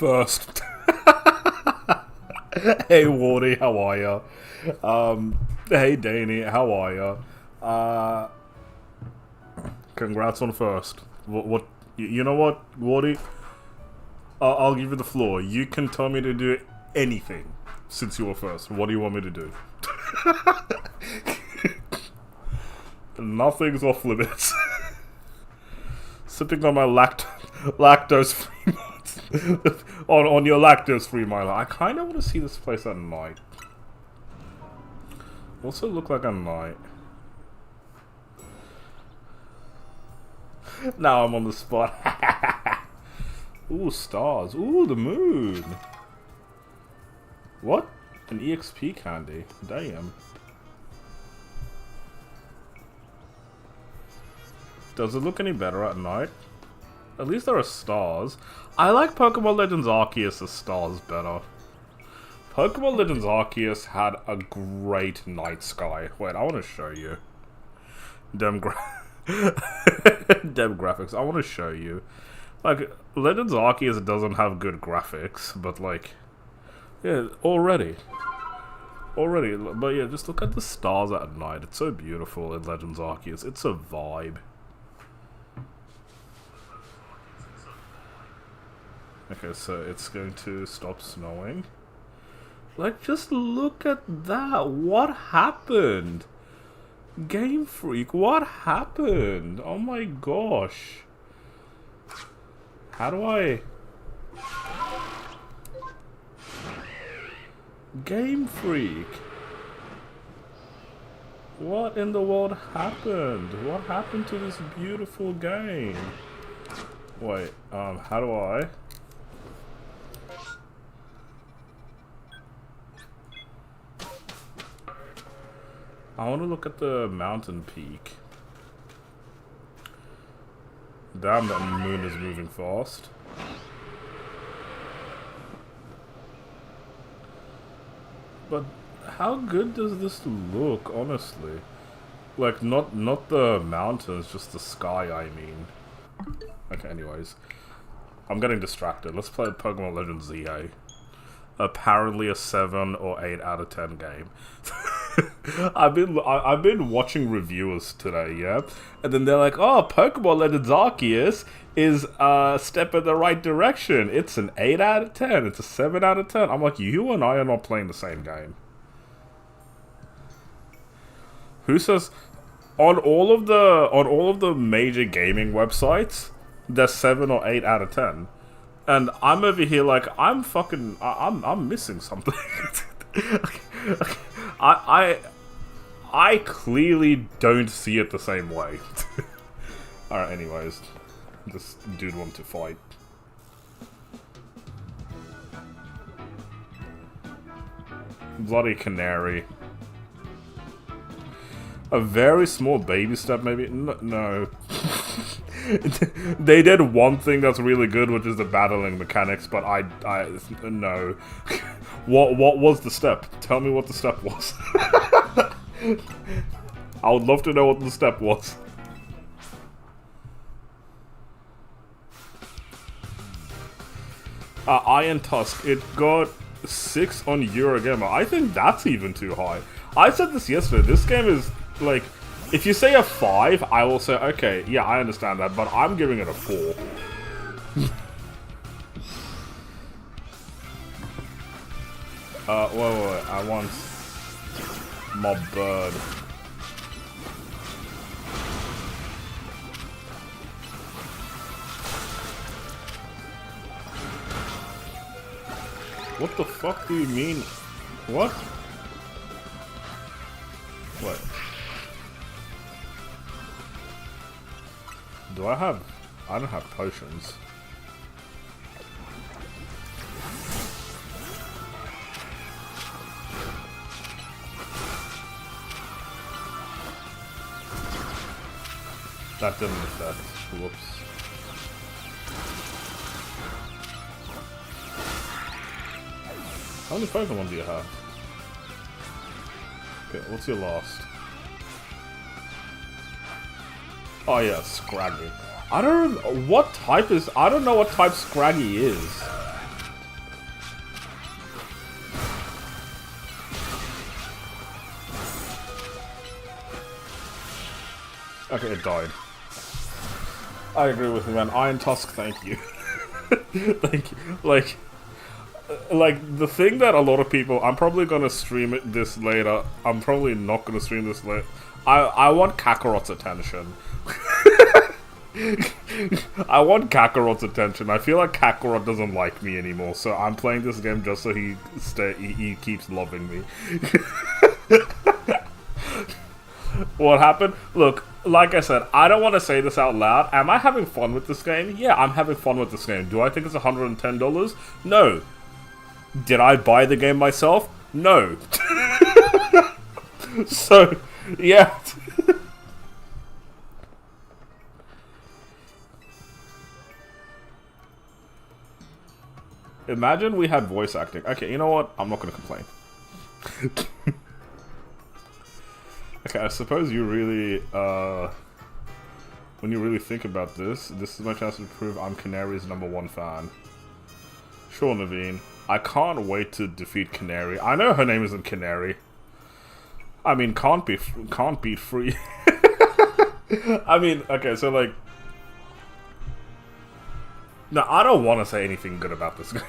first. Hey Wardy, how are ya? Hey Danny, how are ya? Congrats on first. What you know what, Wardy? I'll give you the floor. You can tell me to do anything since you were first. What do you want me to do? Nothing's off limits. Sipping on my lactose-free on your lactose-free Milo. I kind of want to see this place at night. What's it look like at night? Now I'm on the spot. Ooh, stars. Ooh, the moon. What? An EXP candy. Damn. Does it look any better at night? At least there are stars. I like Pokemon Legends Arceus' stars better. Pokemon Legends Arceus had a great night sky. Wait, I want to show you. Dem graphics. I want to show you. Like, Legends Arceus doesn't have good graphics, but like... Yeah, already. But yeah, just look at the stars at night. It's so beautiful in Legends Arceus. It's a vibe. Okay, so it's going to stop snowing. Like, just look at that. What happened? Gamefreak, what happened? Oh my gosh. How do I... Gamefreak. What in the world happened? What happened to this beautiful game? Wait, how do I... I want to look at the mountain peak. Damn, that moon is moving fast. But how good does this look, honestly? Like, not the mountains, just the sky, I mean. Okay, anyways. I'm getting distracted. Let's play Pokemon Legends ZA. Apparently a 7 or 8 out of 10 game. I've been watching reviewers today, yeah? And then they're like, oh, Pokemon Legends Arceus is a step in the right direction. It's an 8 out of 10. It's a 7 out of 10. I'm like, you and I are not playing the same game. Who says on all of the major gaming websites, they're 7 or 8 out of 10. And I'm over here like, I'm missing something. I clearly don't see it the same way. Alright, anyways. This dude wants to fight. Bloody Canary. A very small baby step, maybe? No. They did one thing that's really good, which is the battling mechanics, but no. What was the step? Tell me what the step was. I would love to know what the step was. Iron Tusk, it got 6 on Eurogamer. I think that's even too high. I said this yesterday, this game is, like, if you say a 5, I will say, okay, yeah, I understand that, but I'm giving it a 4. Wait, I want Mob Bird. What the fuck do you mean? What? What? Do I have... I don't have potions. That didn't affect. Whoops. How many Pokemon do you have? Okay, what's your last? Oh yeah, Scraggy. I don't know what type is. I don't know what type Scraggy is. Okay, it died. I agree with you, man. Iron Tusk, thank you. Thank you. Like, the thing that a lot of people... I'm probably gonna stream this later. I'm probably not gonna stream this later. I want Kakarot's attention. I want Kakarot's attention. I feel like Kakarot doesn't like me anymore, so I'm playing this game just so he keeps loving me. What happened? Look, like I said, I don't want to say this out loud. Am I having fun with this game? Yeah, I'm having fun with this game. Do I think it's $110? No. Did I buy the game myself? No. So, yeah. Imagine we had voice acting. Okay, you know what? I'm not gonna complain. Okay, I suppose you really, when you really think about this, this is my chance to prove I'm Canary's #1 fan. Sure, Naveen. I can't wait to defeat Canary. I know her name isn't Canary. I mean, can't beat free. I mean, okay, so like... No, I don't want to say anything good about this game.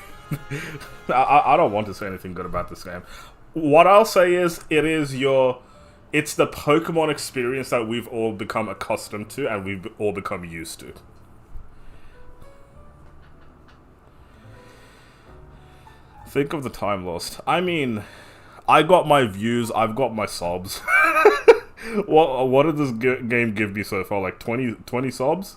I don't want to say anything good about this game. What I'll say is, it's the Pokemon experience that we've all become accustomed to and we've all become used to. Think of the time lost. I mean, I got my views, I've got my subs. What did this game give me so far? Like 20 subs?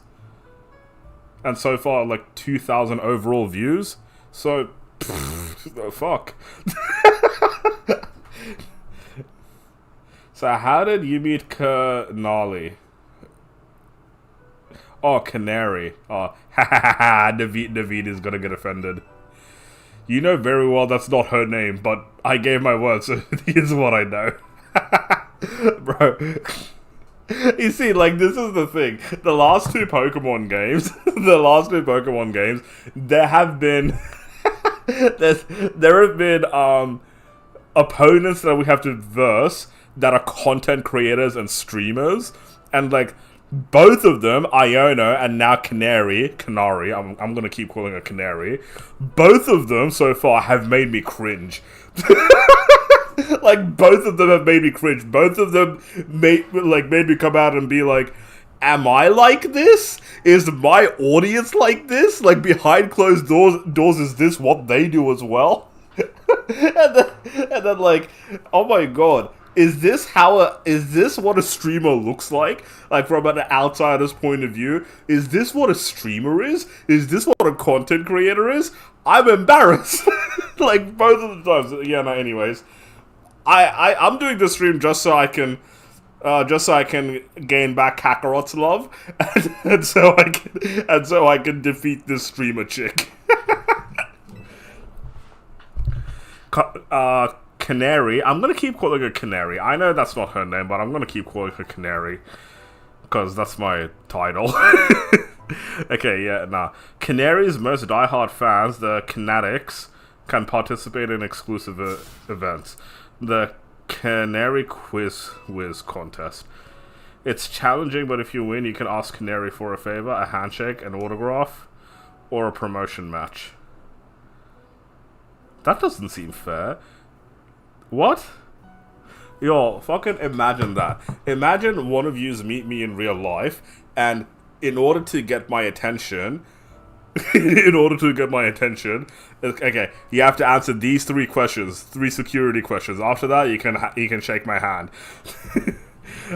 And so far, like 2,000 overall views? So, fuck. So how did you meet Canary? Oh, Canary. Oh, ha ha ha ha, Naveed is gonna get offended. You know very well that's not her name, but I gave my word, so here's what I know. Bro. You see, like, this is the thing. The last two Pokemon games, there have been... there have been, opponents that we have to verse that are content creators and streamers, and like both of them, Iona and now Canary, I'm gonna keep calling her Canary. Both of them so far have made me cringe. Like both of them have made me cringe. Both of them made me come out and be like, am I like this? Is my audience like this? Like behind closed doors is this what they do as well? and then like, oh my god. Is this what a streamer looks like? Like from an outsider's point of view? Is this what a streamer is? Is this what a content creator is? I'm embarrassed. Like both of the times. Yeah, no, anyways. I'm doing this stream just so I can gain back Kakarot's love and so I can defeat this streamer chick. Canary. I'm gonna keep calling her Canary. I know that's not her name, but I'm gonna keep calling her Canary because that's my title. Okay, yeah, nah. Canary's most diehard fans, the Canatics, can participate in exclusive events. The Canary Quiz Whiz contest. It's challenging, but if you win, you can ask Canary for a favor, a handshake, an autograph, or a promotion match. That doesn't seem fair. What? Yo, fucking imagine that. Imagine one of yous meet me in real life, and in order to get my attention, okay, you have to answer these 3 questions, 3 security questions. After that, you can shake my hand.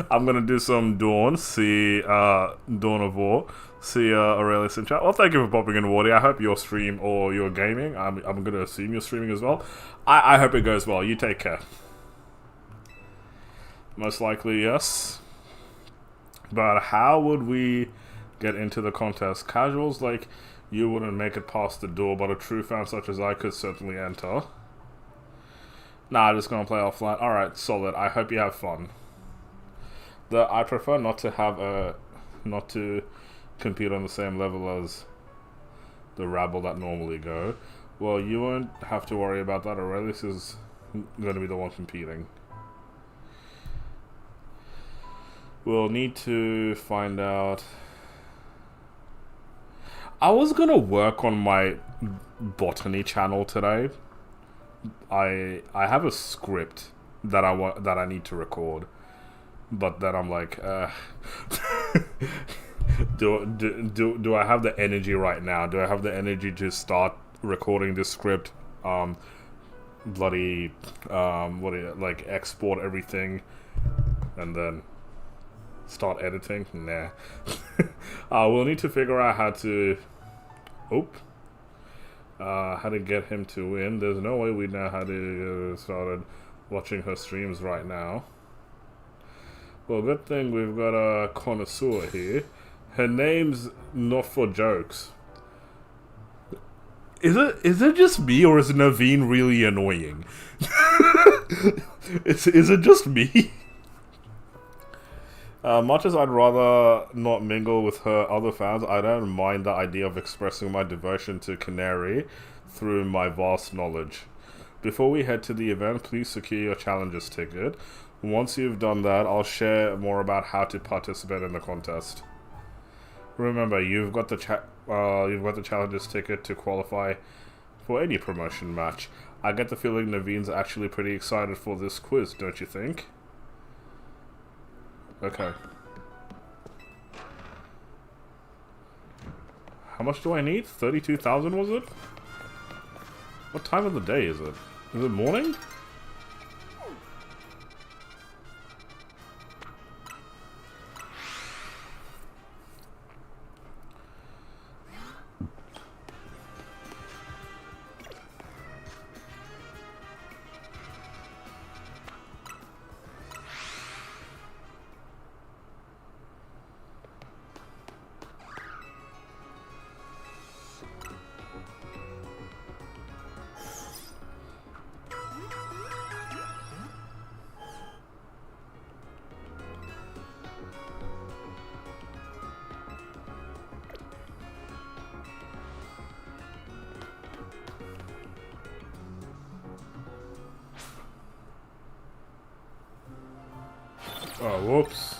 I'm gonna do some Dawn, see, Dawn of War, see, Aurelius in chat. Well, thank you for popping in, Wardy. I hope your stream or your gaming, I'm gonna assume you're streaming as well. I hope it goes well. You take care. Most likely, yes. But how would we get into the contest? Casuals like you wouldn't make it past the door, but a true fan such as I could certainly enter. Nah, just gonna play offline. Alright, solid. I hope you have fun. I prefer not to compete on the same level as the rabble that normally go. Well, you won't have to worry about that. Aurelius is going to be the one competing. We'll need to find out. I was gonna work on my botany channel today. I have a script that I need to record, but then I'm like, do I have the energy right now? Do I have the energy to start recording this script? Bloody like export everything and then start editing? Nah. We'll need to figure out how to how to get him to win. There's no way we know how to started watching her streams right now. Well, good thing we've got a connoisseur here. Her name's not for jokes. Is it just me, or is Naveen really annoying? Is it just me? Much as I'd rather not mingle with her other fans, I don't mind the idea of expressing my devotion to Canary through my vast knowledge. Before we head to the event, please secure your challenges ticket. Once you've done that, I'll share more about how to participate in the contest. Remember, you've got the challenges ticket to qualify for any promotion match. I get the feeling Naveen's actually pretty excited for this quiz, don't you think? Okay. How much do I need? 32,000 was it? What time of the day is it? Is it morning? Oh, whoops.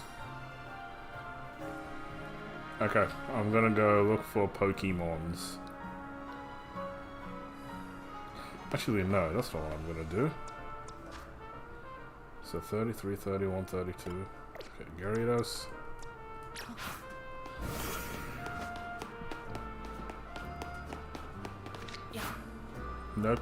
Okay, I'm gonna go look for Pokemons. Actually, no, that's not what I'm gonna do. So 33, 31, 32. Okay, Gyarados. Nope.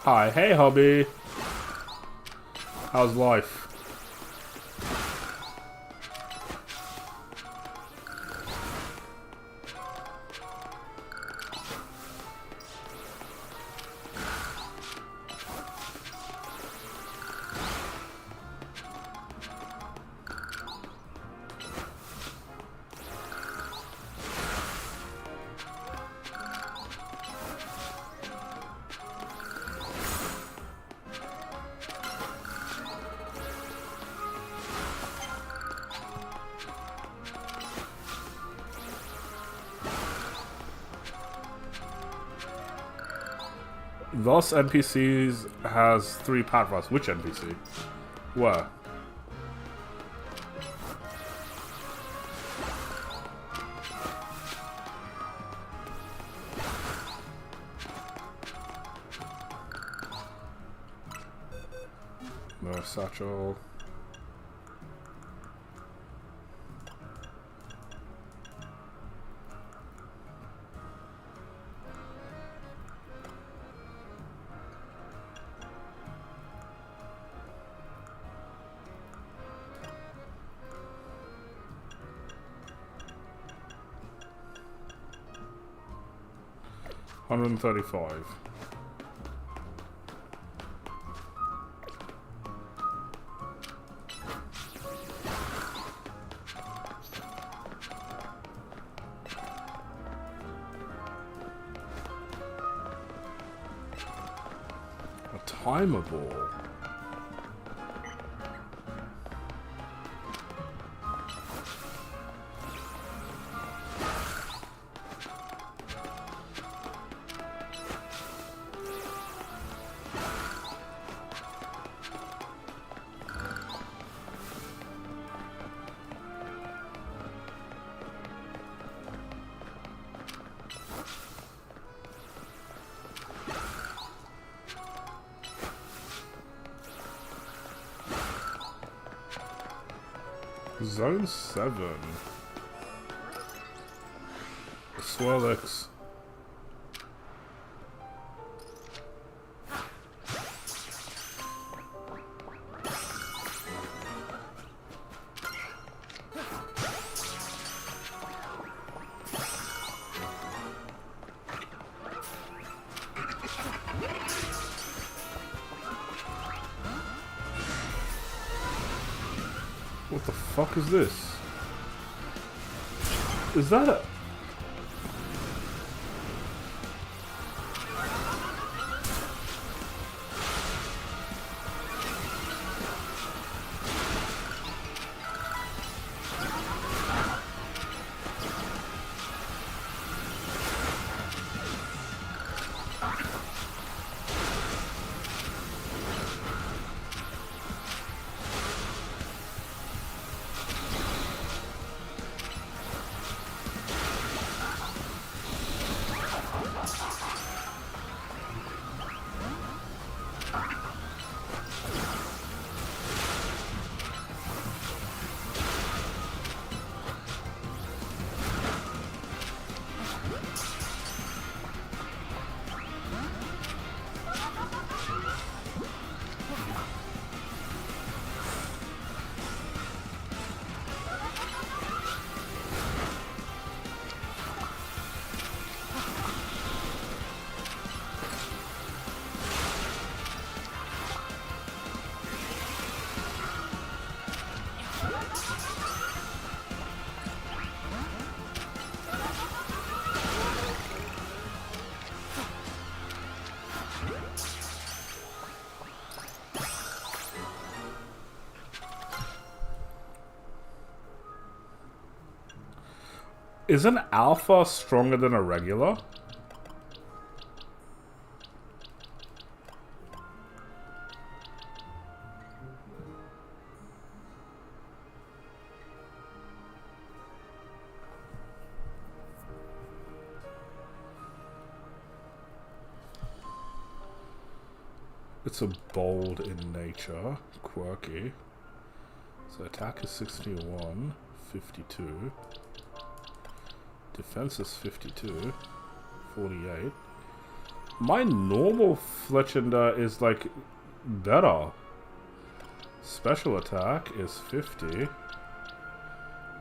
Hi, hey hobby. How's life? Thus, NPCs has 3 pathways. Which NPC? Where? No satchel. 135. A timer ball. Zone 7. Swirlix. What the fuck is this? Is that a... Is an alpha stronger than a regular? It's a bold in nature, quirky. So attack is 61, 52. Defense is 52, 48. My normal Fletchender is like better. Special attack is 50.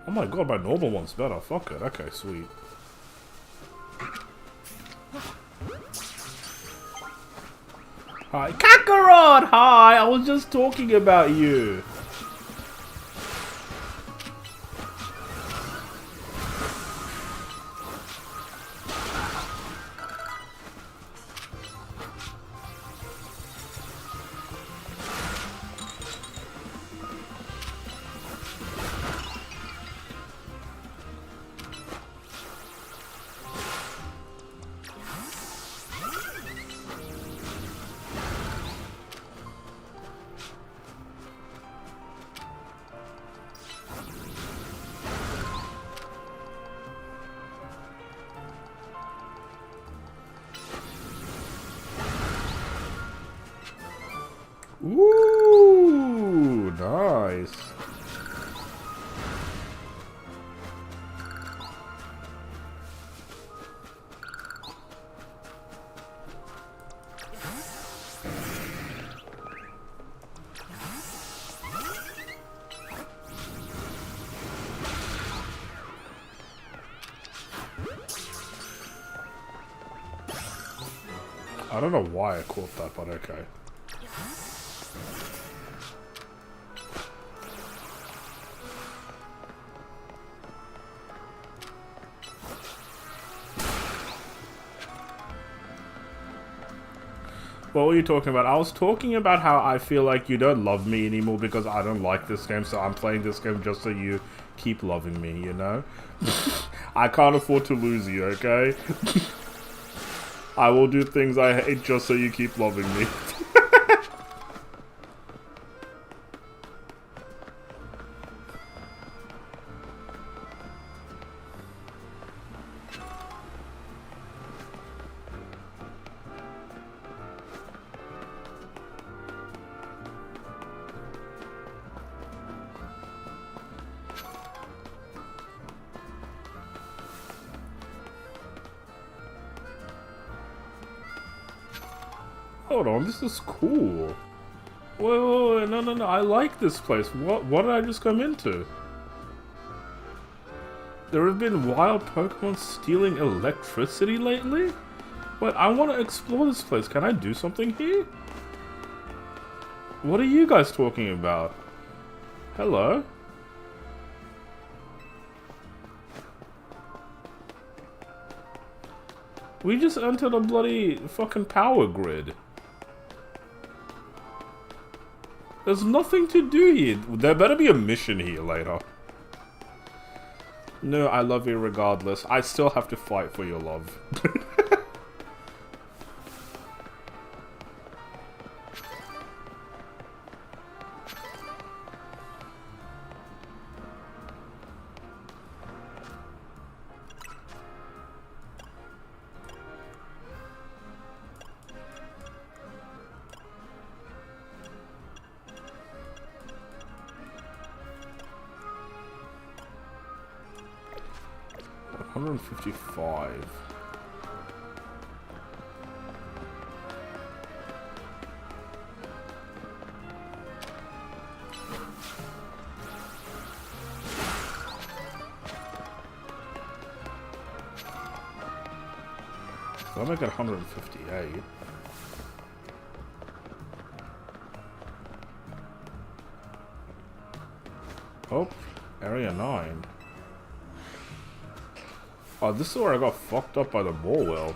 Oh my god, my normal one's better. Fuck it. Okay, sweet. Hi. Kakarot! Hi! I was just talking about you. Ooh, nice. I don't know why I caught that, but okay. What were you talking about? I was talking about how I feel like you don't love me anymore because I don't like this game, so I'm playing this game just so you keep loving me, you know? I can't afford to lose you, okay? I will do things I hate just so you keep loving me. Hold on, this is cool. Wait, no, I like this place. What did I just come into? There have been wild Pokemon stealing electricity lately? Wait, I want to explore this place. Can I do something here? What are you guys talking about? Hello? We just entered a bloody fucking power grid. There's nothing to do here. There better be a mission here later. No, I love you regardless. I still have to fight for your love. $155. So I make it 158. Oh, area 9. Oh, this is where I got fucked up by the ball whale.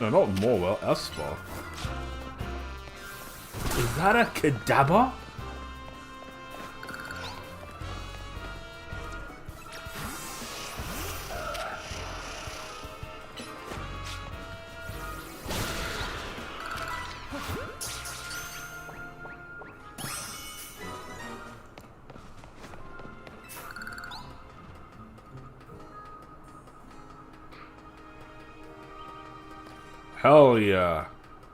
No, not Morwell, Esper. Is that a Kadabra? Hell yeah.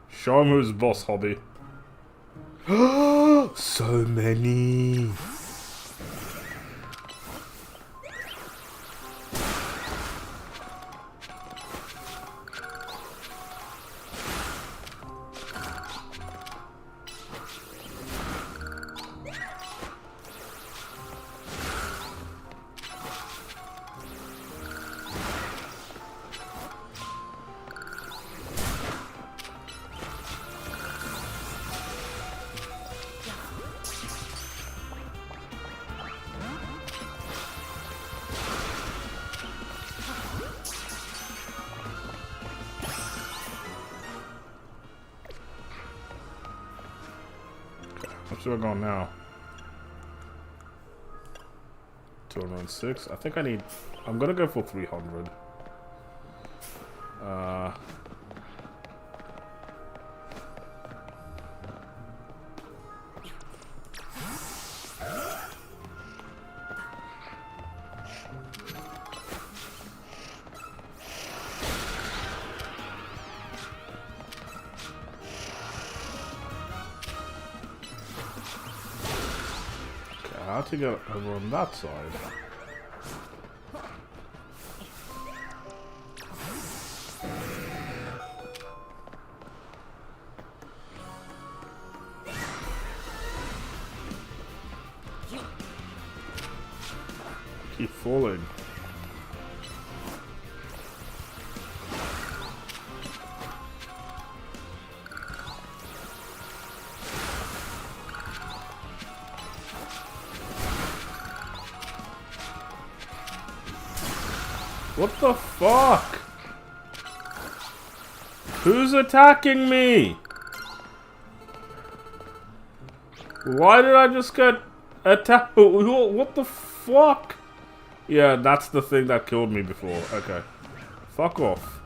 Show him who's boss, hobby. So many. What's we going now? 206. I think I need. I'm gonna go for 300. How to get over on that side? Keep falling. What the fuck? Who's attacking me? Why did I just get attacked? What the fuck? Yeah, that's the thing that killed me before. Okay. Fuck off.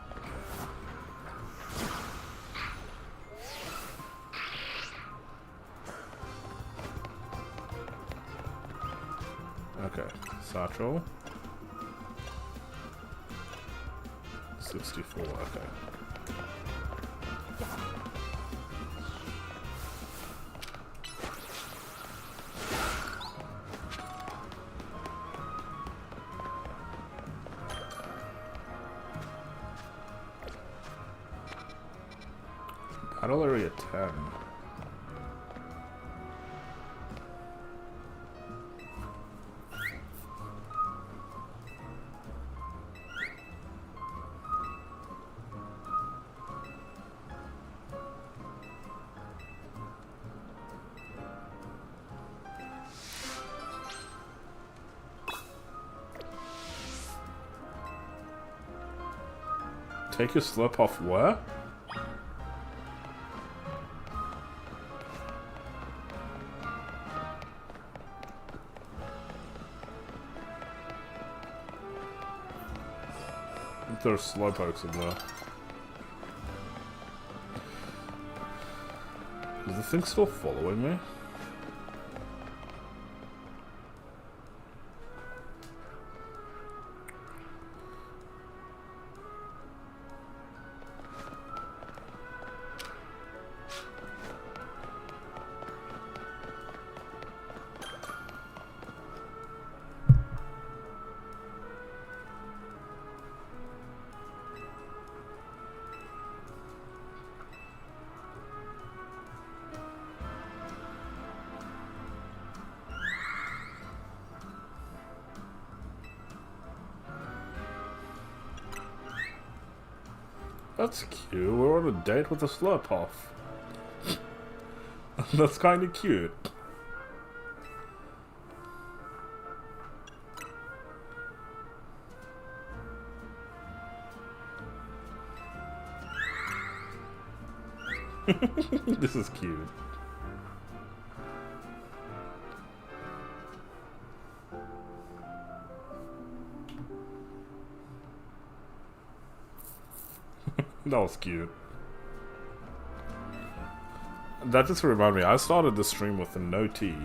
Okay. Satchel. 64, okay. Battle area 10. Take your slip off where? There's slowpokes in there. Is the thing still following me? That's cute. We're on a date with a Slurpuff. That's kind of cute. This is cute. That was cute. That just reminded me, I started the stream with no tea.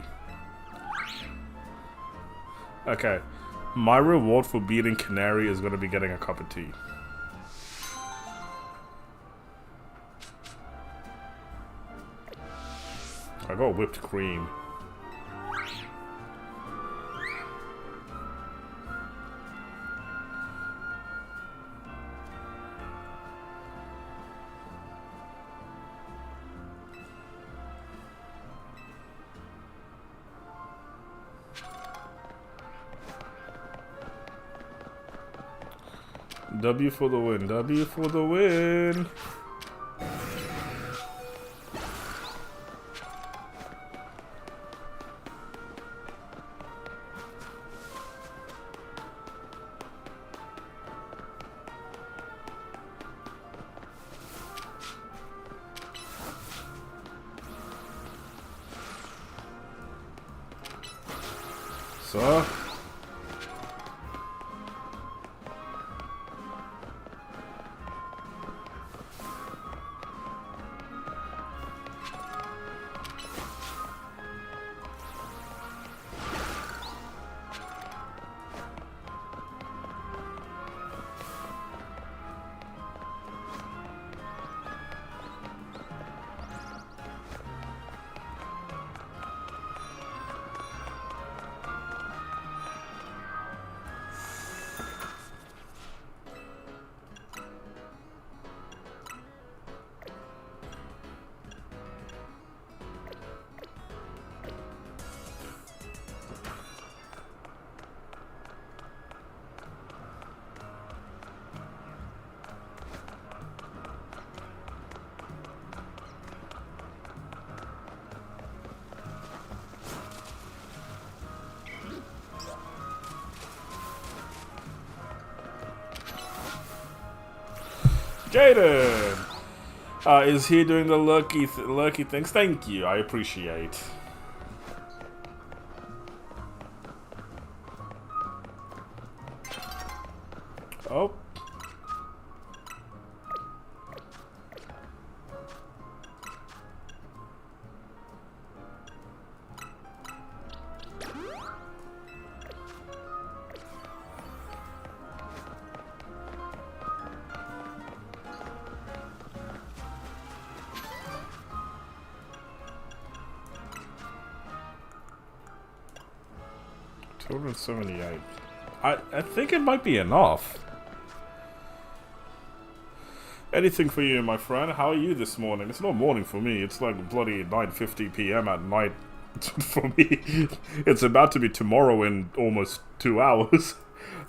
Okay, my reward for beating Canary is going to be getting a cup of tea. I got whipped cream. W for the win, W for the win! So... Jaden is here doing the lurky things. Thank you, I appreciate. Oh. $278. I think it might be enough. Anything for you, my friend. How are you this morning? It's not morning for me. It's like bloody 9:50 p.m. at night for me. It's about to be tomorrow in almost 2 hours.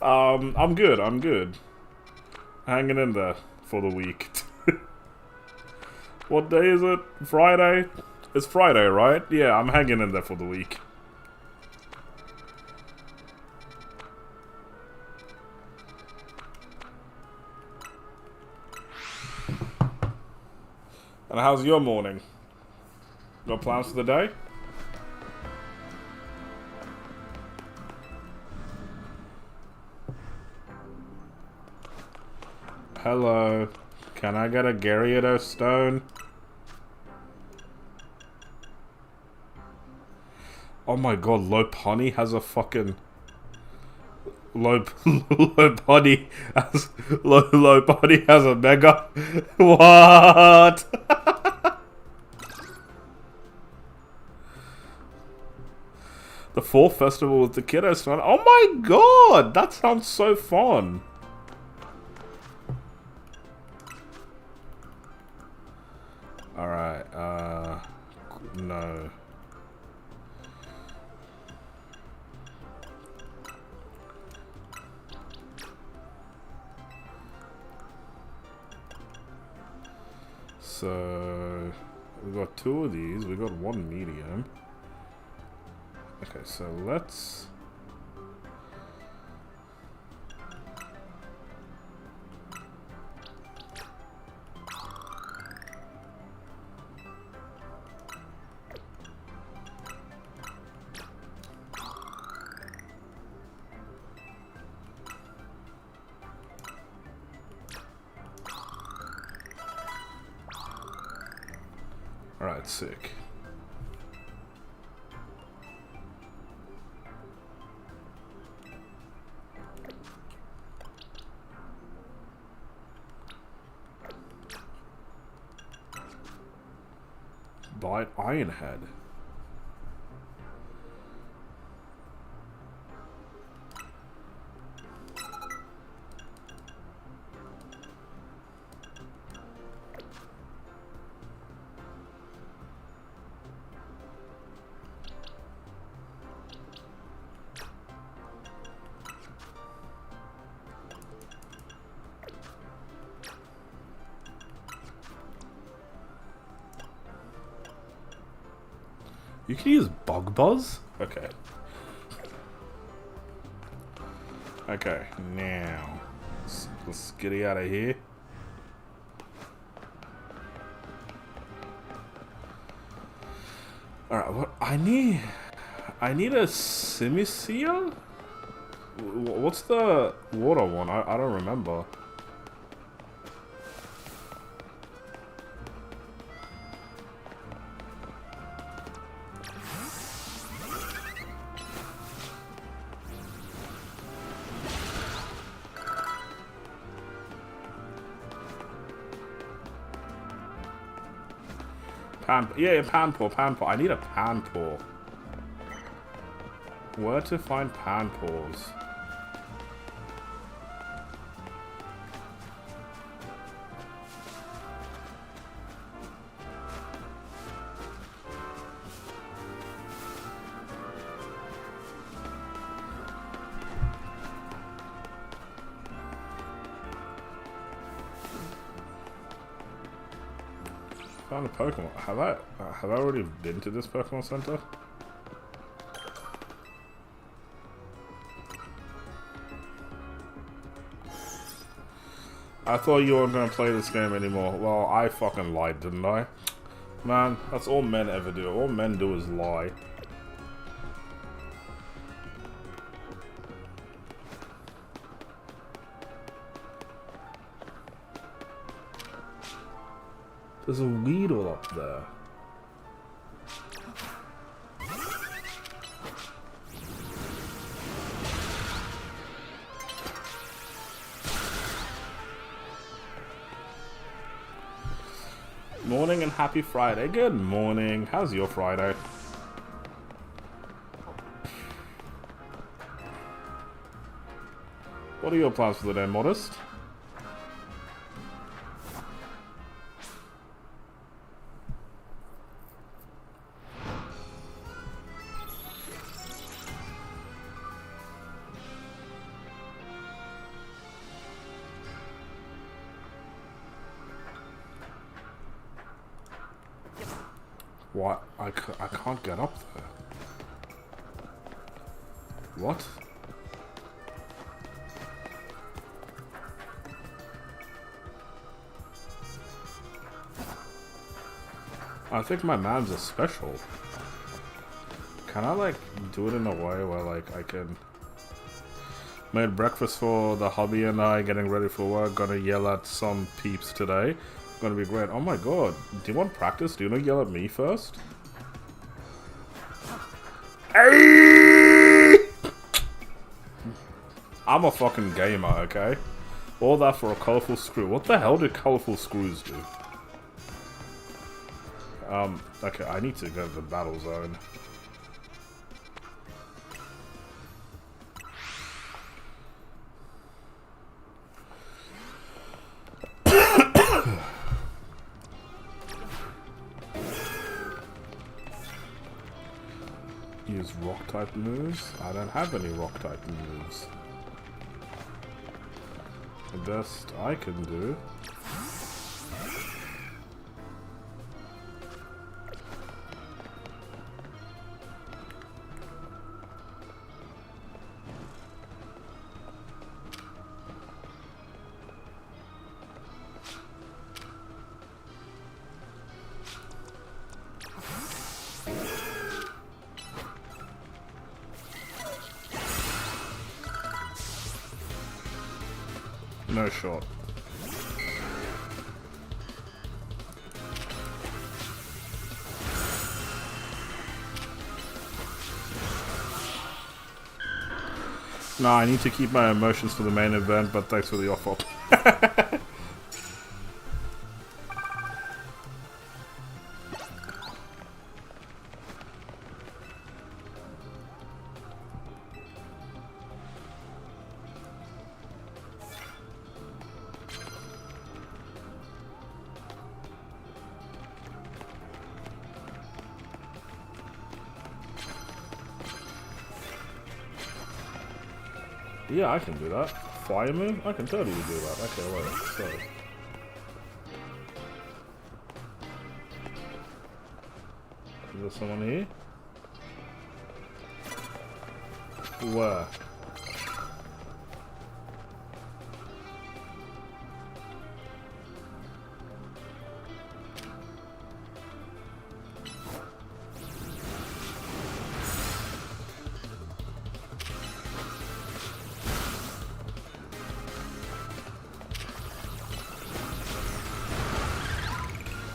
I'm good. I'm good. Hanging in there for the week. What day is it? Friday? It's Friday, right? Yeah, I'm hanging in there for the week. And how's your morning? Got plans for the day? Hello. Can I get a Gyarados stone? Oh my god, Lopunny has a fucking... Lopunny has a mega... What? The fall festival with the kiddos fun. Oh my god! That sounds so fun! Alright, no. So, we got 2 of these, we got 1 medium. Okay, so let's... Alright, sick. Buy Ironhead. You can use Bug Buzz? Okay. Okay, now let's get it out of here. Alright, what I need a Simiseal? What's the water one? I don't remember. Yeah, Panpour. I need a Panpour. Where to find Panpours? Found a Pokemon. Have I already been to this Pokemon Center? I thought you weren't gonna play this game anymore. Well, I fucking lied, didn't I? Man, that's all men ever do. All men do is lie. There's a Weedle up there. Morning and happy Friday. Good morning. How's your Friday? What are your plans for the day, Modest? What? I can't get up there. What? I think my mans are special. Can I, like, do it in a way where, like, I can... Made breakfast for the hubby and I, getting ready for work, gonna yell at some peeps today. Gonna be great. Oh my god. Do you want practice? Do you want to yell at me first? Hey! I'm a fucking gamer, okay? All that for a colourful screw. What the hell do colourful screws do? Okay, I need to go to the battle zone. Use rock type moves? I don't have any rock type moves. The best I can do. No shot. Nah, I need to keep my emotions for the main event, but thanks for the offer. Yeah, I can do that. Fire move? I can totally do that. Okay, wait, so... Is there someone here? Where?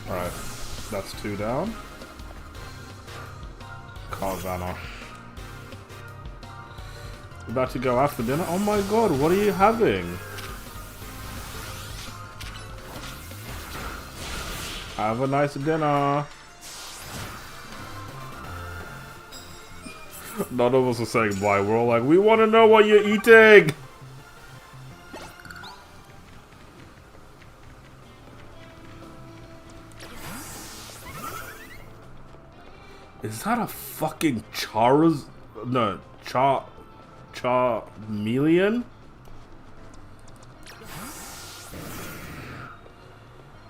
Alright, that's 2 down. Carvana. About to go out for dinner? Oh my god, what are you having? Have a nice dinner. None of us are saying bye, we're all like, we want to know what you're eating! Is that a fucking Charaz... No, Charmeleon?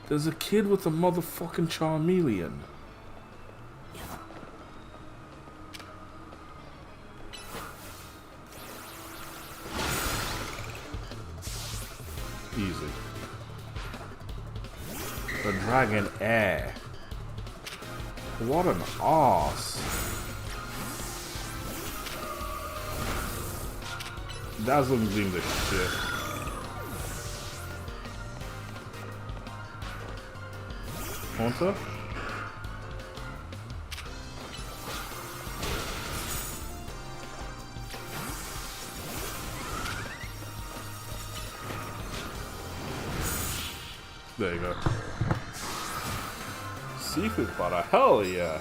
There's a kid with a motherfucking Charmeleon. Easy. The Dragon Air. What an arse. Dazzling Gleam the shit. Haunter? There you go. Seafood butter, hell yeah!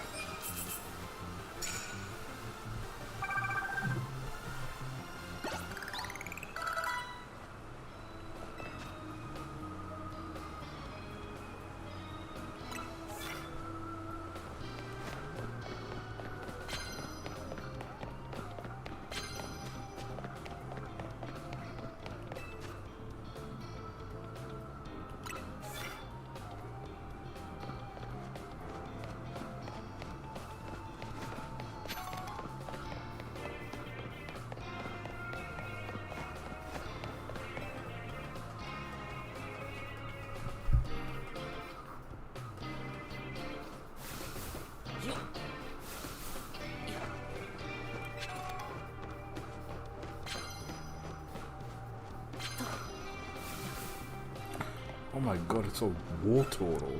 Oh my god, it's a war turtle.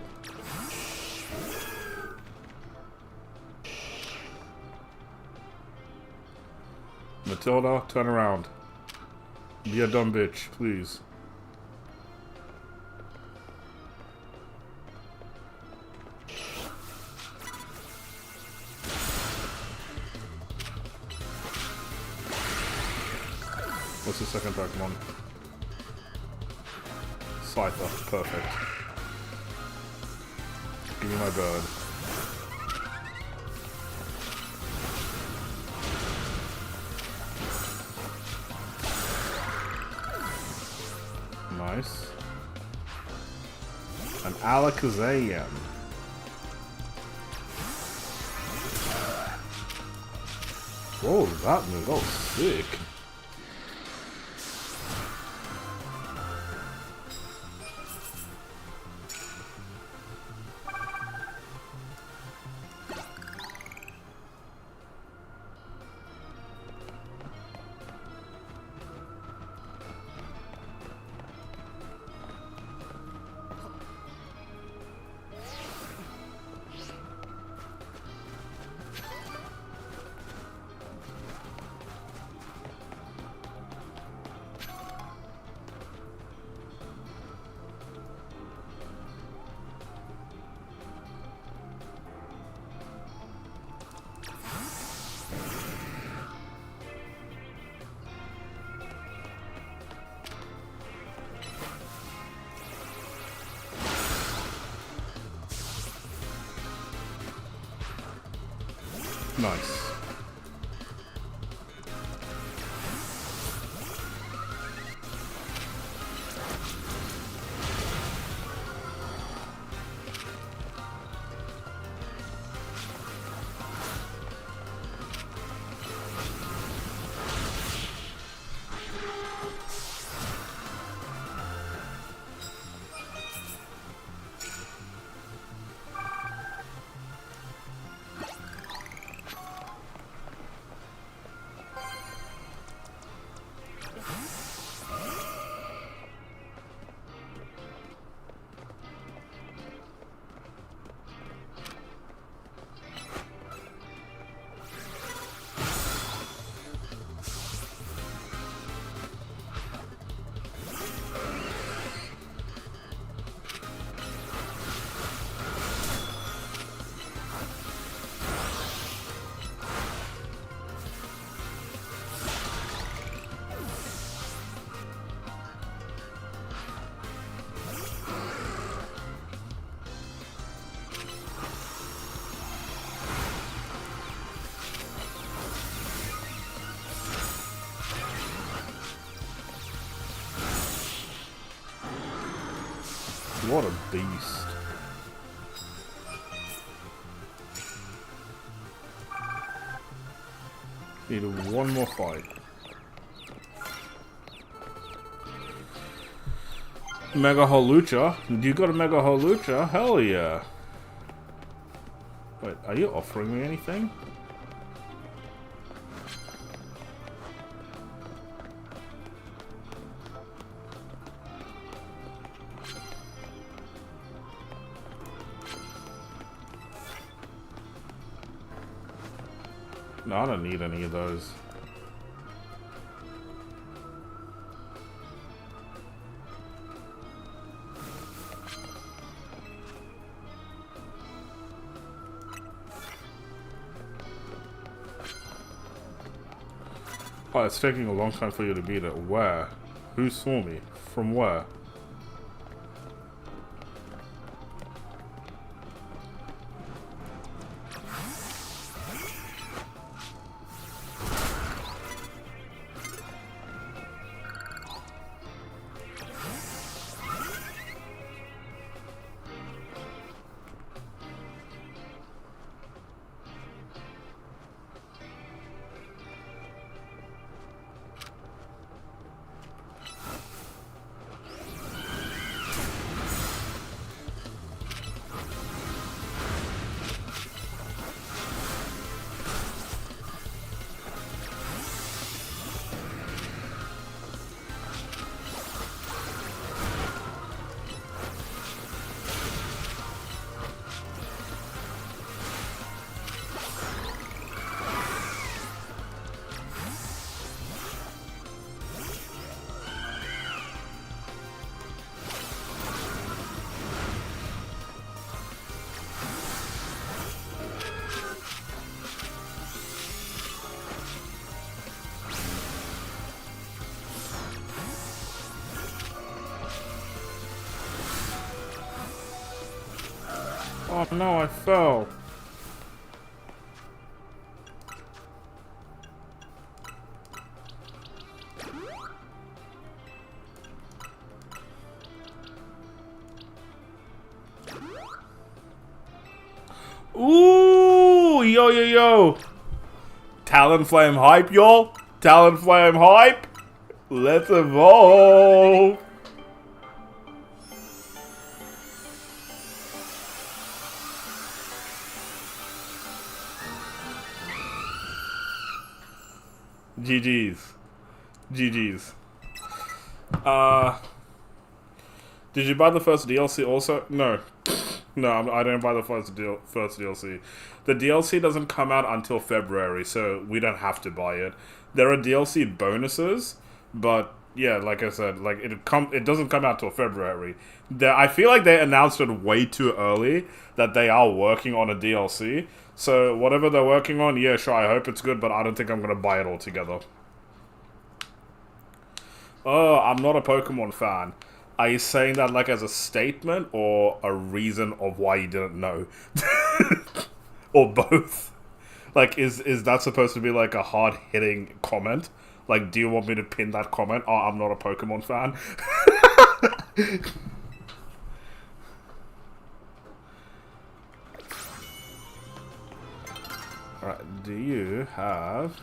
Matilda, turn around. Be a dumb bitch, please. What's the second Pokemon? Scyther, perfect. Give me my bird. Nice. An Alakazam. Whoa, that move, that was sick. Nice. What a beast. Need one more fight. Mega Holucha? You got a Mega Holucha? Hell yeah. Wait, are you offering me anything? No, I don't need any of those. Oh, it's taking a long time for you to beat it. Where? Who saw me? From where? Oh no, I fell. Ooh, yo, yo, yo. Talonflame hype, y'all. Talonflame hype. Let's evolve. GG's. GG's. Did you buy the first DLC also? No. No, I didn't buy the first DLC. The DLC doesn't come out until February, so we don't have to buy it. There are DLC bonuses, but yeah, like I said, like it doesn't come out till February. I feel like they announced it way too early that they are working on a DLC. So whatever they're working on, yeah, sure, I hope it's good, but I don't think I'm gonna buy it all together. Oh, I'm not a Pokemon fan. Are you saying that like as a statement or a reason of why you didn't know? Or both? Like, is that supposed to be like a hard-hitting comment? Like, do you want me to pin that comment? Oh, I'm not a Pokemon fan. Alright, do you have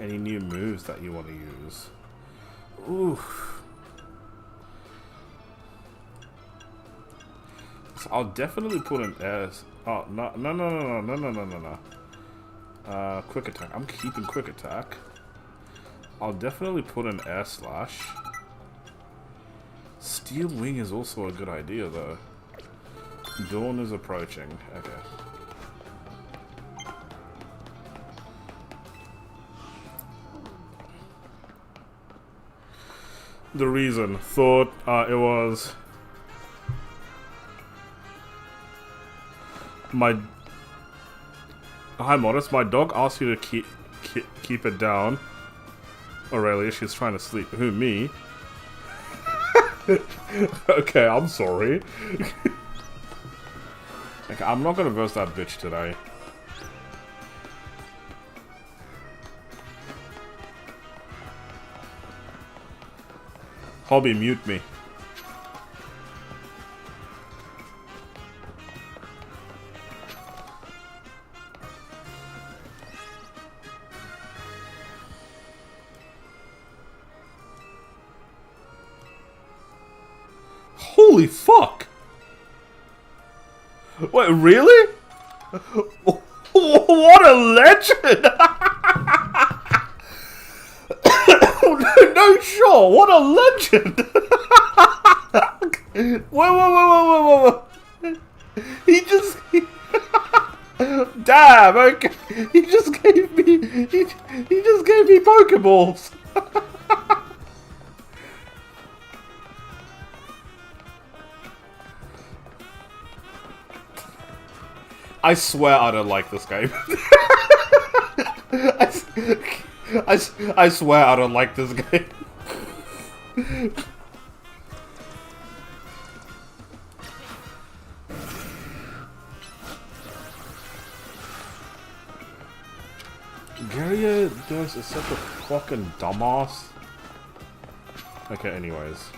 any new moves that you want to use? Ooh. So I'll definitely put an S. Oh, no. Quick attack. I'm keeping quick attack. I'll definitely put an air slash. Steel wing is also a good idea, though. Dawn is approaching. Okay. The reason. Thought it was... Hi, Modest. My dog asked you to keep it down. Aurelia, she's trying to sleep. Who, me? Okay, I'm sorry. Okay, I'm not gonna verse that bitch today. Hobby, mute me. Holy fuck! Wait, really? What a legend! No, sure, what a legend! Wait. He just... Damn, okay. He just gave me... He just gave me Pokeballs! I swear I don't like this game. I swear I don't like this game. Gary does is such a fucking dumbass. Okay, anyways.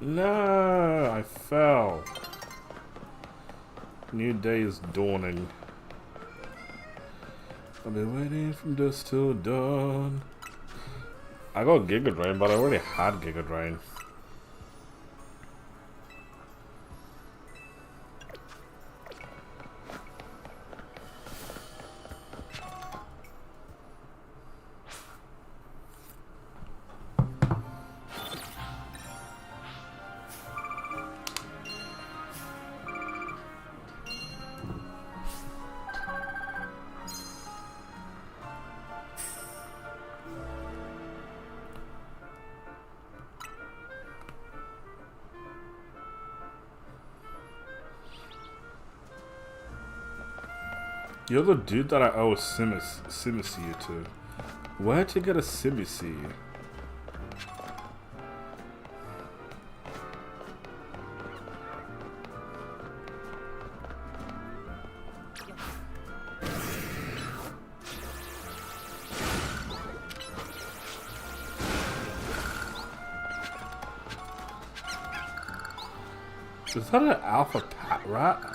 No, I fell. New day is dawning. I've been waiting from dusk till dawn. I got Giga Drain, but I already had Giga Drain. You're the dude that I owe a Simicy to. Where'd you get a Simicy? Is that an alpha pat rat?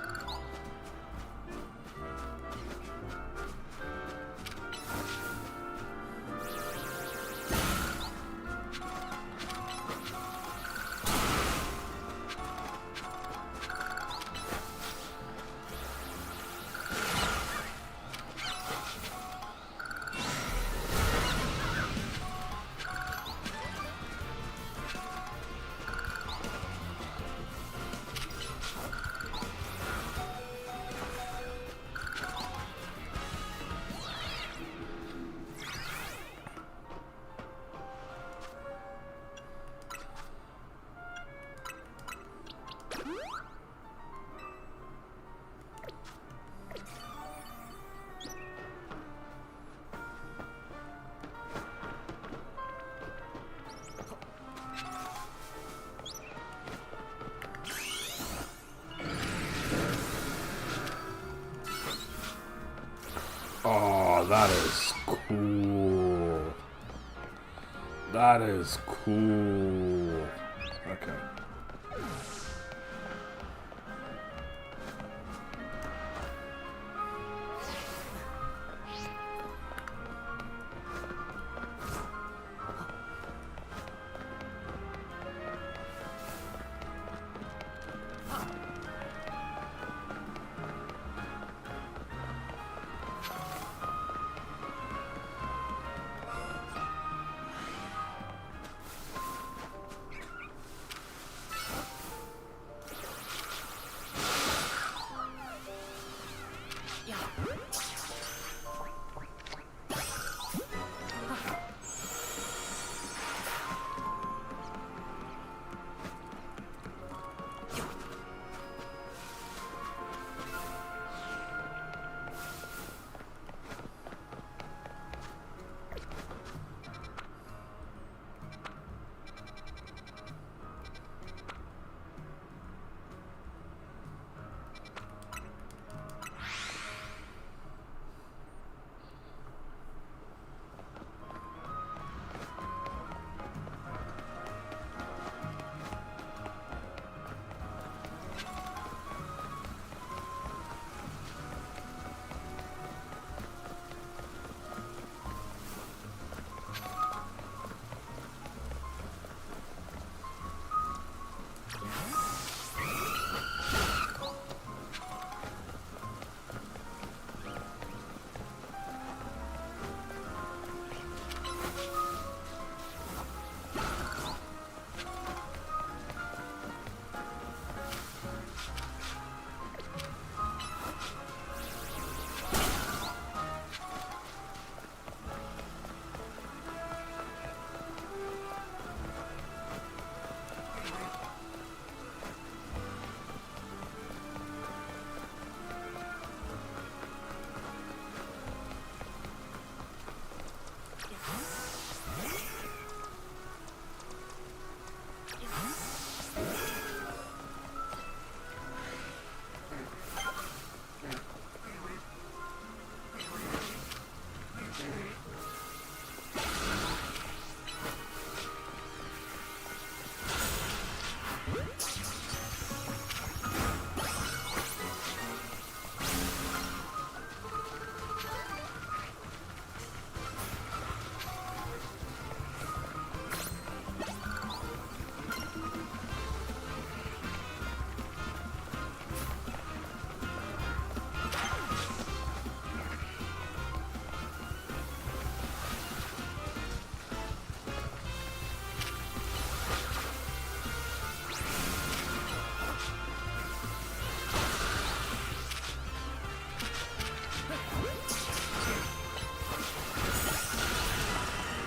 Oh, that is cool. That is cool. Okay.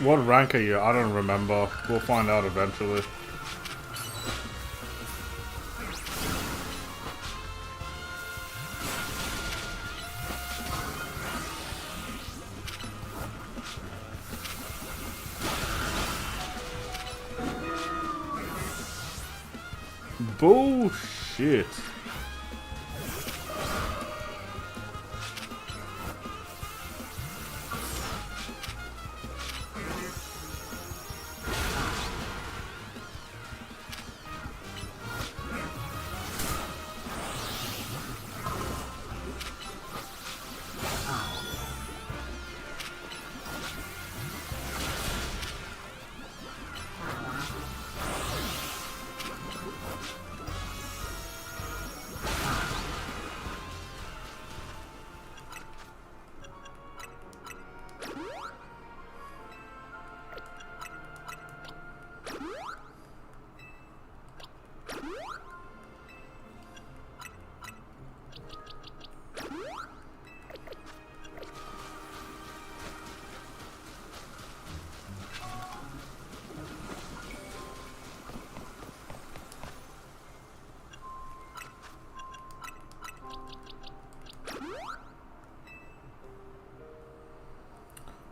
What rank are you? I don't remember. We'll find out eventually. Bullshit.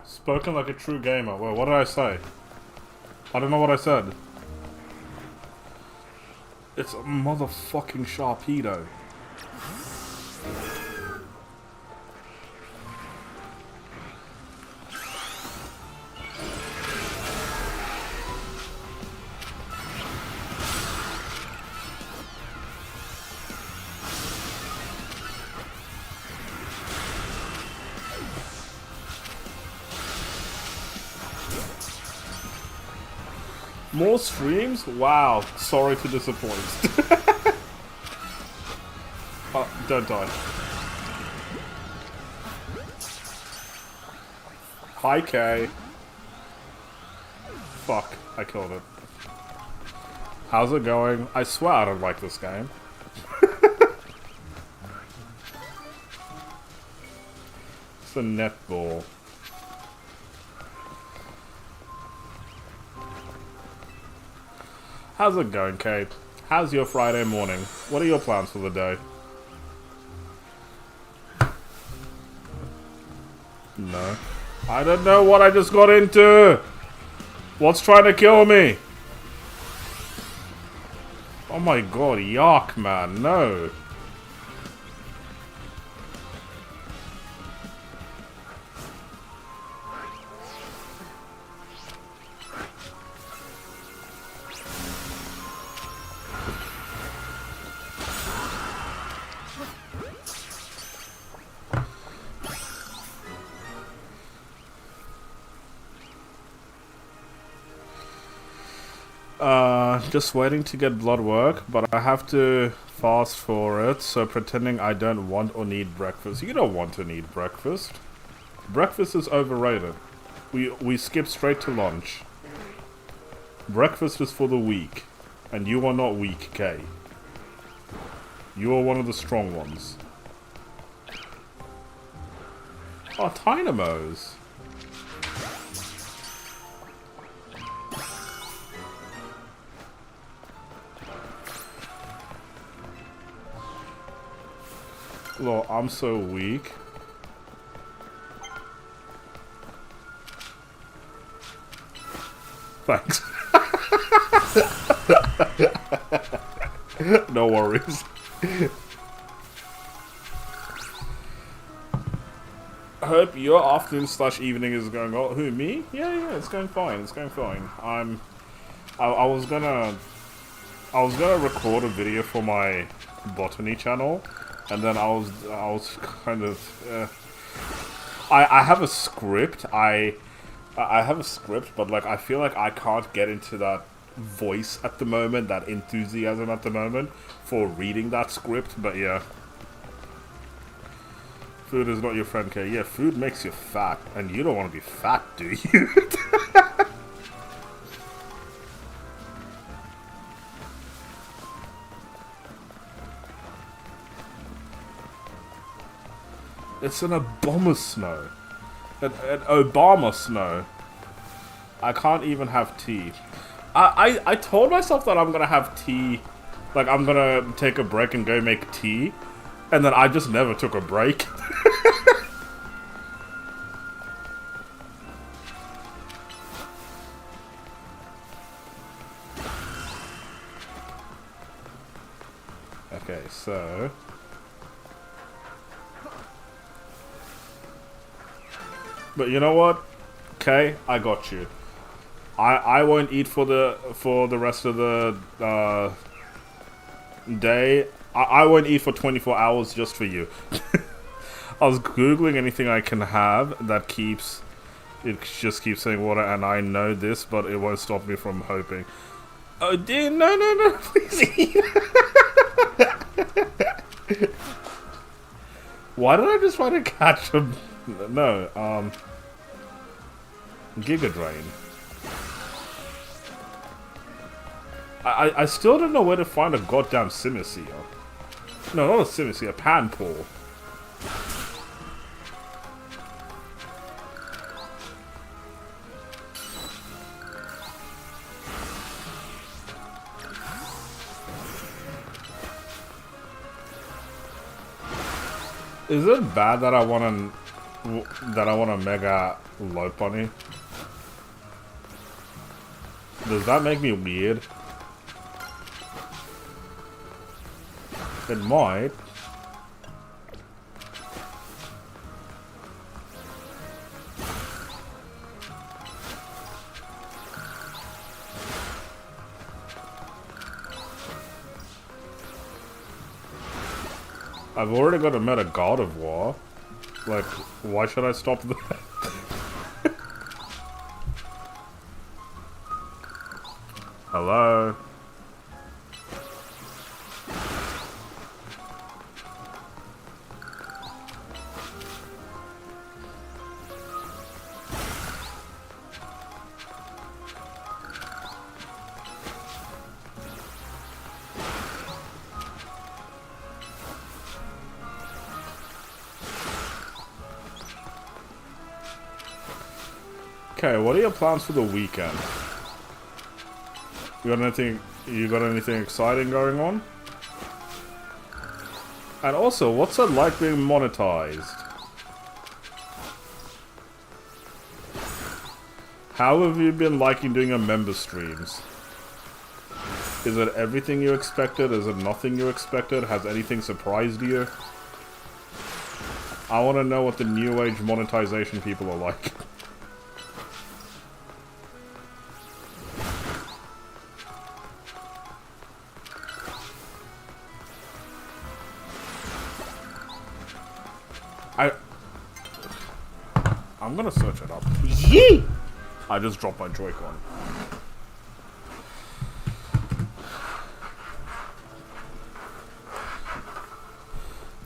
Spoken like a true gamer. Well, what did I say? I don't know what I said. It's a motherfucking Sharpedo. More streams? Wow. Sorry to disappoint. Oh, don't die. Hi, Kay. Fuck. I killed it. How's it going? I swear I don't like this game. It's a netball. How's it going, Kate? How's your Friday morning? What are your plans for the day? No. I don't know what I just got into! What's trying to kill me? Oh my god, yuck, man, no. Just waiting to get blood work, but I have to fast for it, so pretending I don't want or need breakfast. You don't want to need breakfast. Breakfast is overrated. We skip straight to lunch. Breakfast is for the weak, and you are not weak, Kay. You are one of the strong ones. Oh, Tynamos. Lord, I'm so weak. Thanks. No worries. I hope your afternoon/evening is going well. Who, me? Yeah, it's going fine. It's going fine. I was gonna record a video for my botany channel. And then I was kind of, I have a script. I have a script, but like I feel like I can't get into that voice at the moment, that enthusiasm at the moment for reading that script. But yeah, food is not your friend, Kay. Yeah, food makes you fat, and you don't want to be fat, do you? It's an Obama snow. An Obama snow. I can't even have tea. I told myself that I'm gonna have tea, like I'm gonna take a break and go make tea, and then I just never took a break. Okay, so... But you know what? Okay, I got you. I won't eat for the rest of the day. I won't eat for 24 hours just for you. I was googling anything I can have that keeps... It just keeps saying water, and I know this, but it won't stop me from hoping. Oh dear, no, please eat. Why did I just try to catch him? No, Giga Drain. I still don't know where to find a goddamn Simisear. No, not a Simisear, a Panpour. Is it bad that I want a Mega Lopunny? Does that make me weird? It might. I've already got a Meta God of War. Like, why should I stop that? Hello? Okay, what are your plans for the weekend? You got anything exciting going on? And also, what's it like being monetized? How have you been liking doing your member streams? Is it everything you expected? Is it nothing you expected? Has anything surprised you? I want to know what the new age monetization people are like. I'm gonna search it up. Yee! I just dropped my Joy-Con.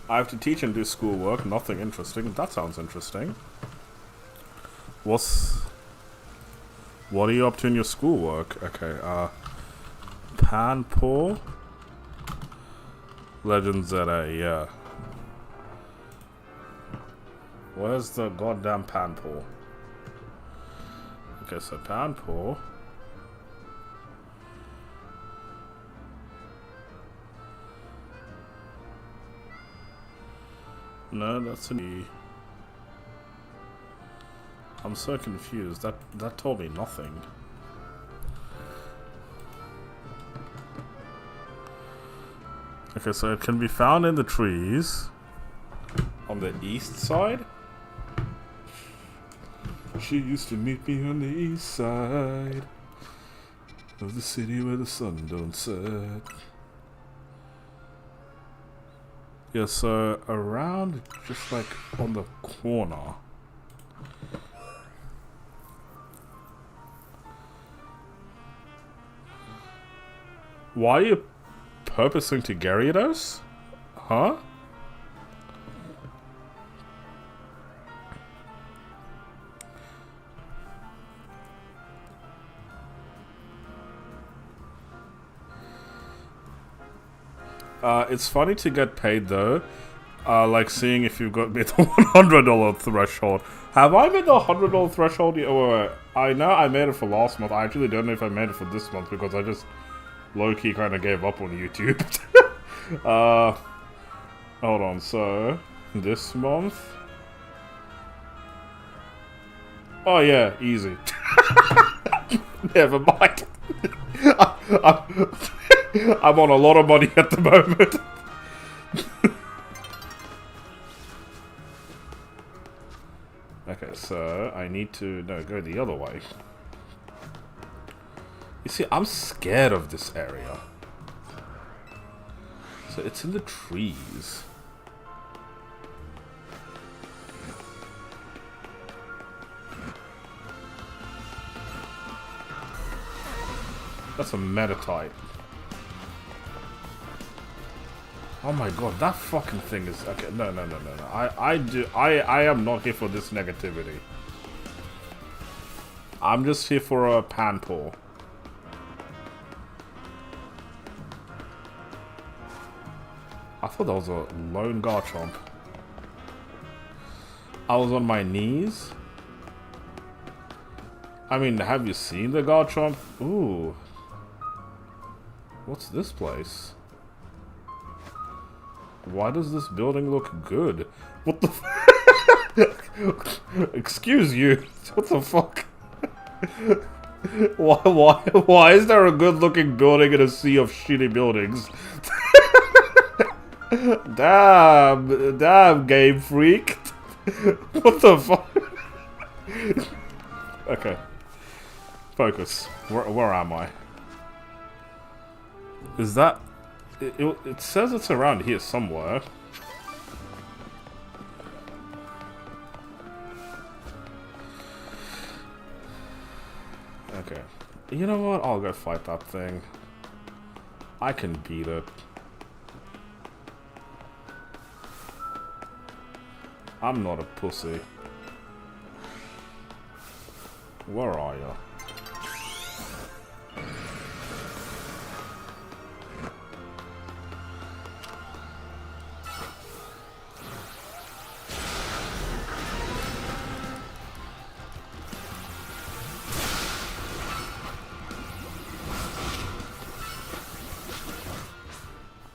I have to teach and do schoolwork. Nothing interesting. That sounds interesting. What are you up to in your schoolwork? Okay, Panpour? Legend ZA, yeah. Where's the goddamn Panpour? Okay, so Panpour. No, that's an E. I'm so confused. That told me nothing. Okay, so it can be found in the trees on the east side. She used to meet me on the east side of the city where the sun don't set. Yeah, so around just like on the corner. Why are you purposing to Gyarados? Huh? It's funny to get paid though, like seeing if you've got met the $100 threshold. Have I met the $100 threshold yet? Wait, I know I made it for last month. I actually don't know if I made it for this month because I just low-key kind of gave up on YouTube. Hold on. So this month. Oh yeah, easy. Never mind. I'm on a lot of money at the moment. Okay, so I need to go the other way. You see, I'm scared of this area. So it's in the trees. That's a Metatite. Oh my god, that fucking thing is... Okay, no. I am not here for this negativity. I'm just here for a panpour. I thought that was a lone Garchomp. I was on my knees? I mean, have you seen the Garchomp? Ooh. What's this place? Why does this building look good? What the Excuse you. What the fuck? Why is there a good looking building in a sea of shitty buildings? Damn, Gamefreak. What the fuck? Okay. Focus. Where am I? Is that... It says it's around here somewhere. Okay. You know what? I'll go fight that thing. I can beat it. I'm not a pussy. Where are you?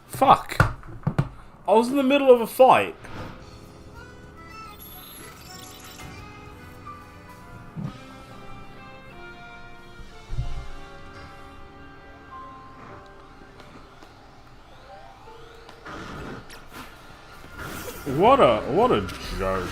Fuck! I was in the middle of a fight. What a joke.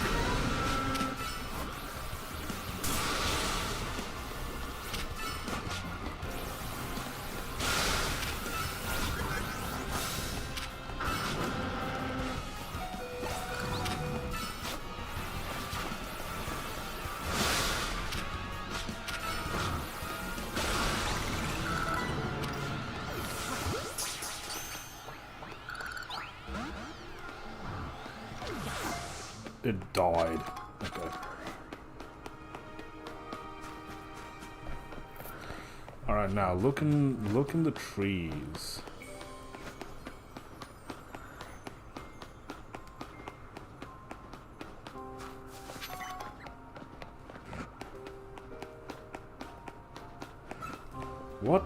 It died. Okay. Alright, now look in the trees. What?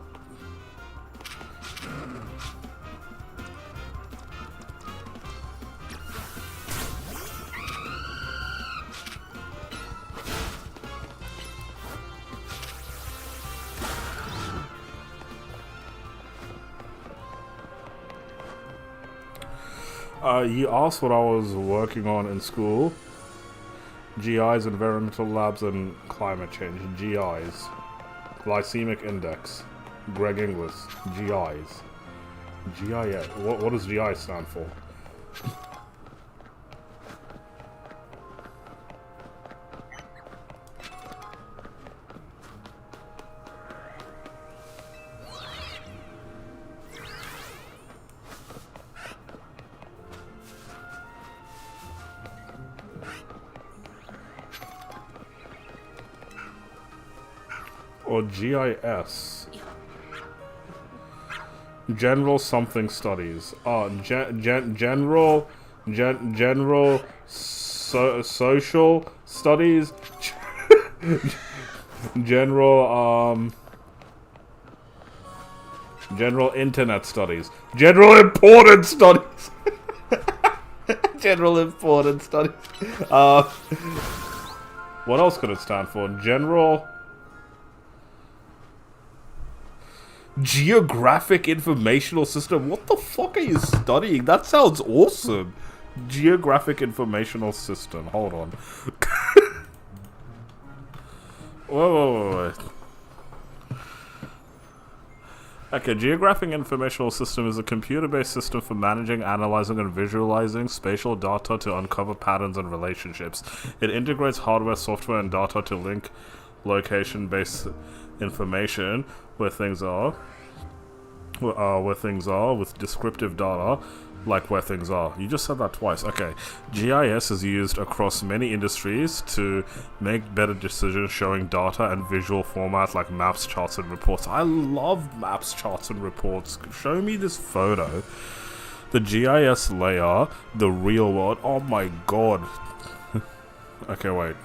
You asked what I was working on in school. GIs, environmental labs, and climate change. GIs. Glycemic index. Greg Inglis. GIs. GIS. What does GI stand for? Or GIS. General something studies. General social studies. General internet studies. General important studies. General important studies. What else could it stand for? General Geographic Informational System. What the fuck are you studying? That sounds awesome. Geographic Informational System. Hold on. Whoa. Okay, Geographic Informational System is a computer-based system for managing, analyzing, and visualizing spatial data to uncover patterns and relationships. It integrates hardware, software, and data to link location-based information where things are, with descriptive data like where things are. You just said that twice. Okay. GIS is used across many industries to make better decisions showing data and visual formats like maps, charts, and reports. I love maps, charts, and reports. Show me this photo. The GIS layer, the real world. Oh my god. Okay, wait.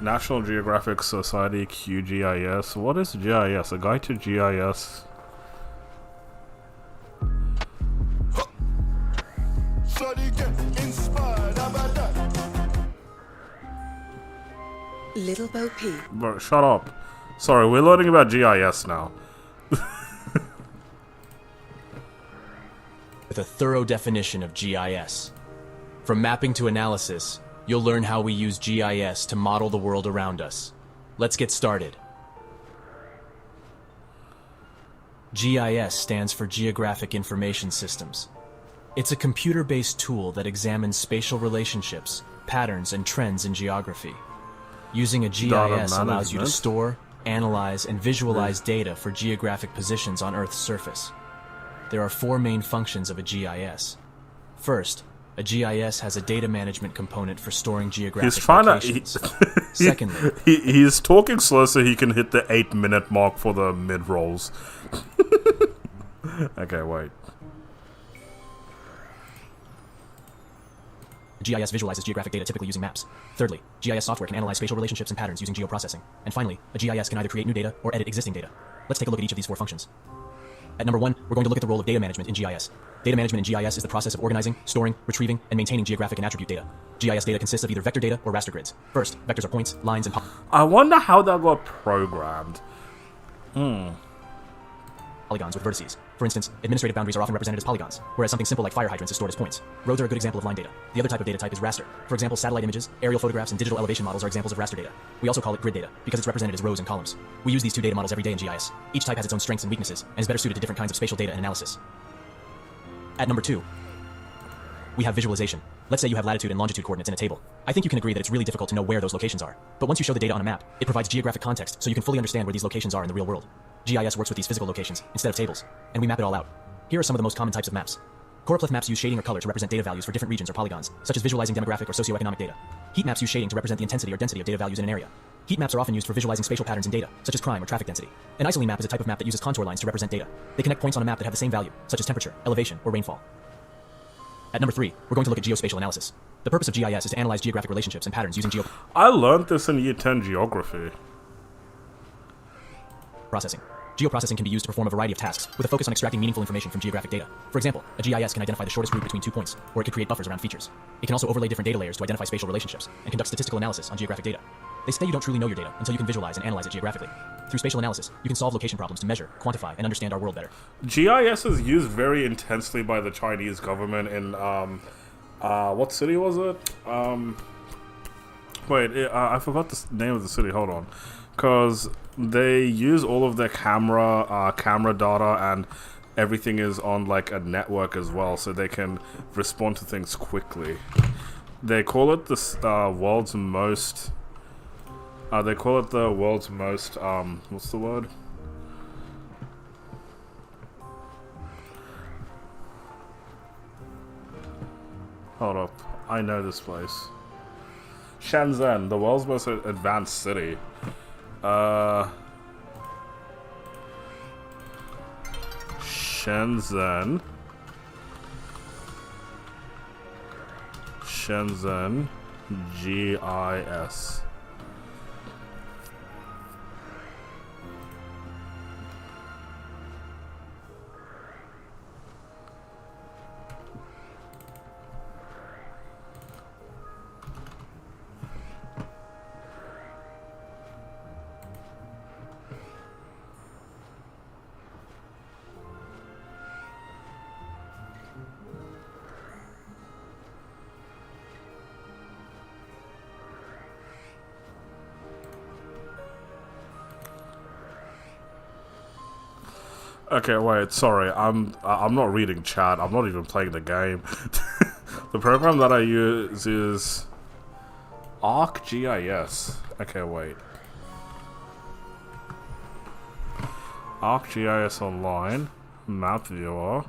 National Geographic Society QGIS. What is GIS? A guide to GIS. Little Bo Peep. Bro, shut up. Sorry, we're learning about GIS now. With a thorough definition of GIS. From mapping to analysis, you'll learn how we use GIS to model the world around us. Let's get started. GIS stands for Geographic Information Systems. It's a computer-based tool that examines spatial relationships, patterns, and trends in geography. Using a GIS allows you to store, analyze, and visualize data for geographic positions on Earth's surface. There are 4 main functions of a GIS. First, a GIS has a data management component for storing geographic locations. Secondly, he's talking slow so he can hit the 8-minute mark for the mid-rolls. Okay, wait. GIS visualizes geographic data typically using maps. Thirdly, GIS software can analyze spatial relationships and patterns using geoprocessing. And finally, a GIS can either create new data or edit existing data. Let's take a look at each of these 4 functions. At number 1, we're going to look at the role of data management in GIS. Data management in GIS is the process of organizing, storing, retrieving, and maintaining geographic and attribute data. GIS data consists of either vector data or raster grids. First, vectors are points, lines, and I wonder how that got programmed. polygons with vertices. For instance, administrative boundaries are often represented as polygons, whereas something simple like fire hydrants is stored as points. Roads are a good example of line data. The other type of data type is raster. For example, satellite images, aerial photographs, and digital elevation models are examples of raster data. We also call it grid data, because it's represented as rows and columns. We use these 2 data models every day in GIS. Each type has its own strengths and weaknesses, and is better suited to different kinds of spatial data and analysis. At number 2, we have visualization. Let's say you have latitude and longitude coordinates in a table. I think you can agree that it's really difficult to know where those locations are. But once you show the data on a map, it provides geographic context so you can fully understand where these locations are in the real world. GIS works with these physical locations instead of tables, and we map it all out. Here are some of the most common types of maps. Choropleth maps use shading or color to represent data values for different regions or polygons, such as visualizing demographic or socioeconomic data. Heat maps use shading to represent the intensity or density of data values in an area. Heat maps are often used for visualizing spatial patterns in data, such as crime or traffic density. An isoline map is a type of map that uses contour lines to represent data. They connect points on a map that have the same value, such as temperature, elevation, or rainfall. At number 3, we're going to look at geospatial analysis. The purpose of GIS is to analyze geographic relationships and patterns using I learned this in Year 10 Geography. Processing. Geoprocessing can be used to perform a variety of tasks, with a focus on extracting meaningful information from geographic data. For example, a GIS can identify the shortest route between 2 points, or it could create buffers around features. It can also overlay different data layers to identify spatial relationships, and conduct statistical analysis on geographic data. They say you don't truly know your data until you can visualize and analyze it geographically. Through spatial analysis, you can solve location problems to measure, quantify, and understand our world better. GIS is used very intensely by the Chinese government in, what city was it? I forgot the name of the city, hold on. Because they use all of their camera data, and everything is on like a network as well, so they can respond to things quickly. They call it the world's most. What's the word? Hold up, I know this place. Shenzhen, the world's most advanced city. Shenzhen. GIS. Okay, wait, sorry, I'm not reading chat, I'm not even playing the game. The program that I use is ArcGIS. Okay, wait. ArcGIS Online, Map Viewer.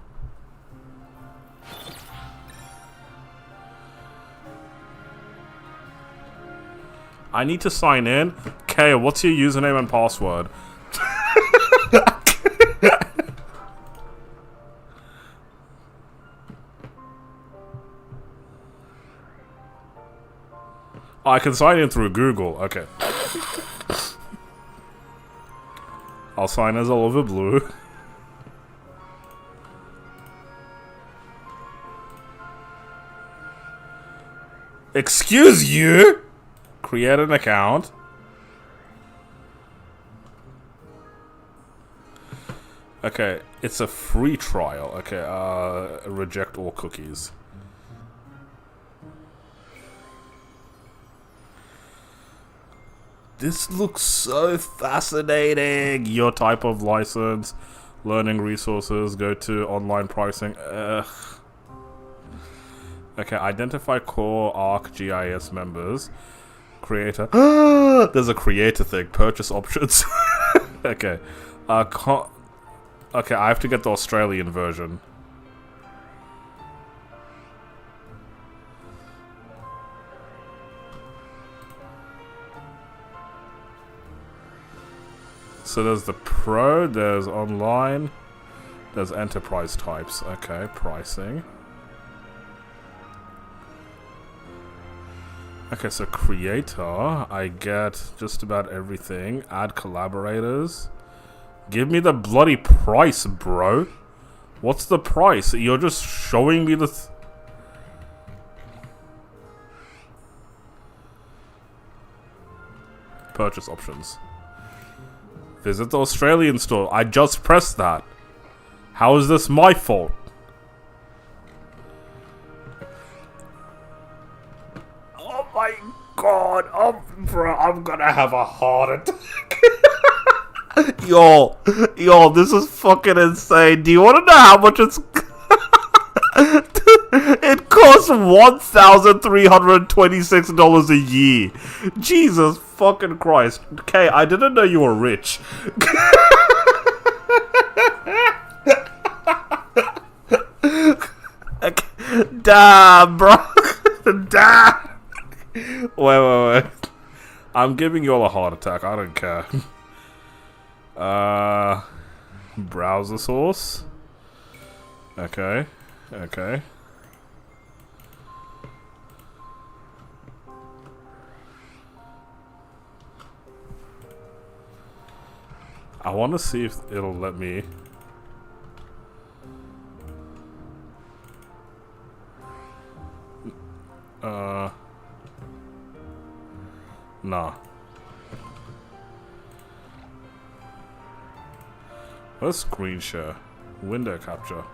I need to sign in. Okay, what's your username and password? Oh, I can sign in through Google. Okay. I'll sign as Oliver Blue. Excuse you? Create an account. Okay, it's a free trial. Okay, reject all cookies. This looks so fascinating. Your type of license, learning resources, go to online pricing. Ugh. Okay, identify core ArcGIS members. Creator. There's a creator thing. Purchase options. Okay. Okay, I have to get the Australian version. So there's the Pro, there's online, there's enterprise types. Okay, pricing. Okay, so creator, I get just about everything. Add collaborators. Give me the bloody price, bro. What's the price? You're just showing me the... Purchase options. Visit the Australian store. I just pressed that. How is this my fault? Oh my god. Oh, bro, I'm gonna have a heart attack. Yo, this is fucking insane. Do you want to know how much it's... It costs $1,326 a year. Jesus fucking Christ. Okay, I didn't know you were rich. Damn, bro. Damn. Wait. I'm giving you all a heart attack. I don't care. Browser source. Okay. I want to see if it'll let me. Nah. Let's screen share. Window capture.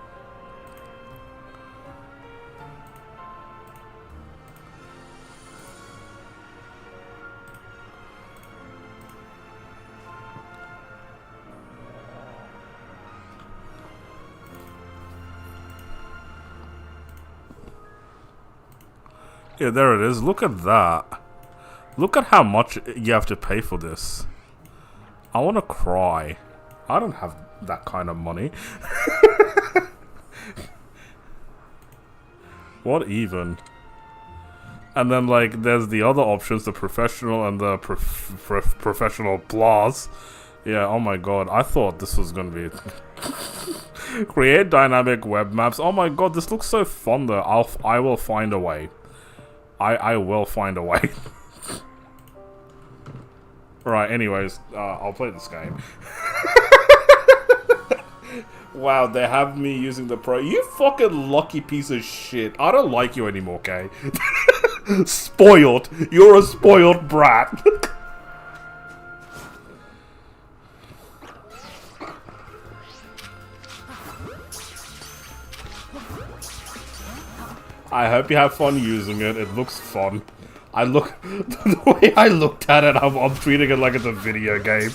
Yeah, there it is. Look at that. Look at how much you have to pay for this. I want to cry. I don't have that kind of money. What even? And then, like, there's the other options, the professional and the professional plus. Yeah, oh my god. I thought this was gonna be... Create dynamic web maps. Oh my god, this looks so fun though. I will find a way. I will find a way. Right, anyways, I'll play this game. Wow, they have me using the pro. You fucking lucky piece of shit. I don't like you anymore, Kay. Spoiled. You're a spoiled brat. I hope you have fun using it. It looks fun. The way I looked at it, I'm treating it like it's a video game.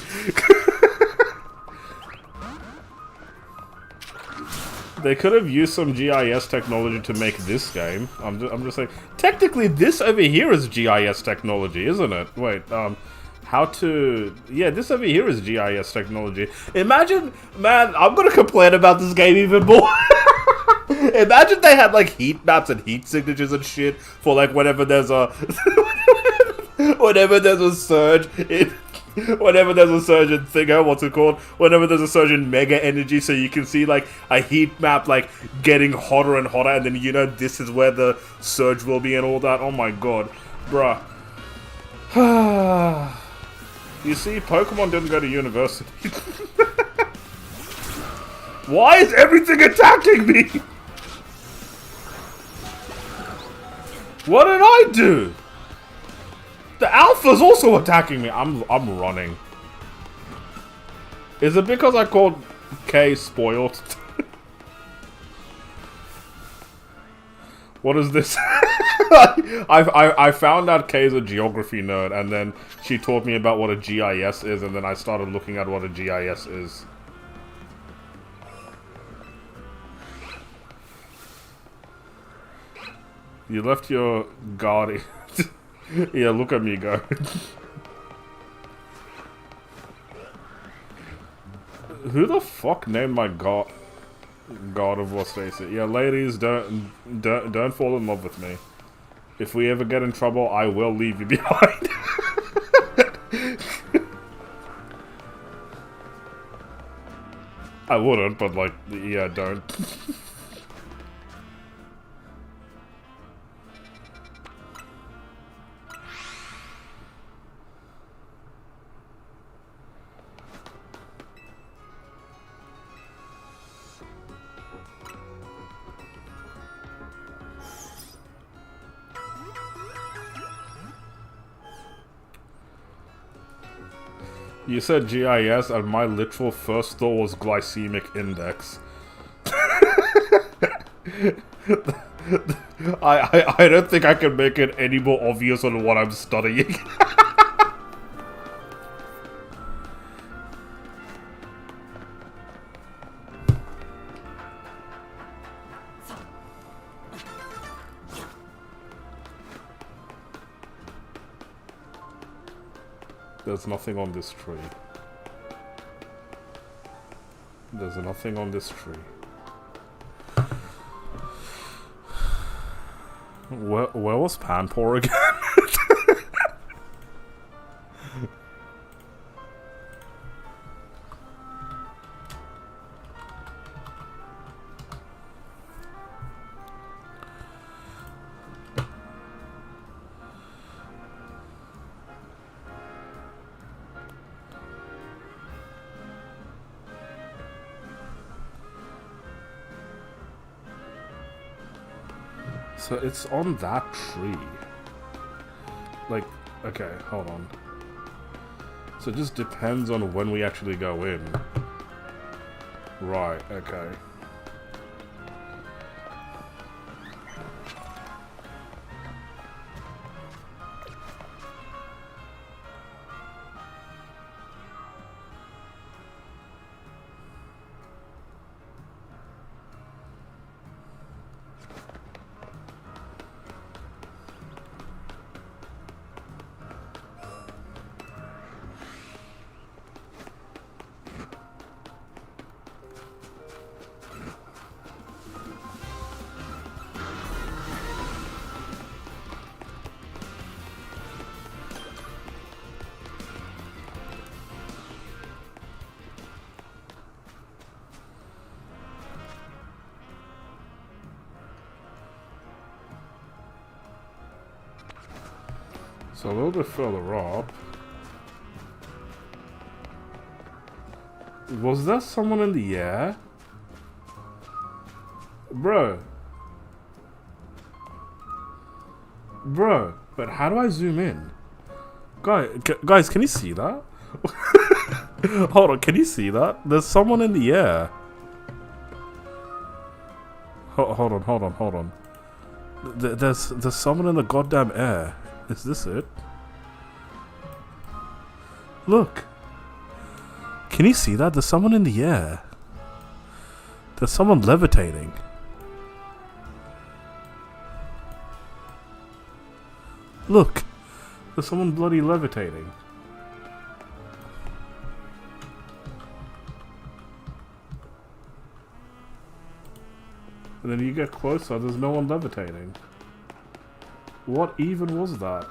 They could have used some GIS technology to make this game. I'm just saying. Technically, this over here is GIS technology, isn't it? Wait, how to... Yeah, this over here is GIS technology. Imagine... Man, I'm gonna complain about this game even more. Imagine they had, like, heat maps and heat signatures and shit for, like, whenever there's a... whenever there's a surge in... Whenever there's a surge in Thingo, what's it called? Whenever there's a surge in Mega Energy, so you can see, like, a heat map, like, getting hotter and hotter, and then, you know, this is where the surge will be and all that. Oh my god. Bruh. You see, Pokemon didn't go to university. Why is everything attacking me? What did I do? The alpha's also attacking me. I'm running. Is it because I called K spoiled? What is this? I found out Kay's a geography nerd, and then she taught me about what a GIS is, and then I started looking at what a GIS is. You left your guardian. Yeah, look at me go. Who the fuck named my God of War Stacy? Yeah, ladies, don't fall in love with me. If we ever get in trouble, I will leave you behind. I wouldn't, but like, yeah, don't. You said GIS, and my literal first thought was glycemic index. I don't think I can make it any more obvious on what I'm studying. There's nothing on this tree. There's nothing on this tree. Where was Panpour again? So it's on that tree. Like, okay, hold on. So it just depends on when we actually go in. Right, okay. So a little bit further up. Was there someone in the air? Bro. Bro, but how do I zoom in? Guys, can you see that? Hold on, can you see that? There's someone in the air. Hold on. There's someone in the goddamn air. Is this it? Look. Can you see that? There's someone in the air. There's someone levitating. Look. There's someone bloody levitating. And then you get closer, there's no one levitating. What even was that?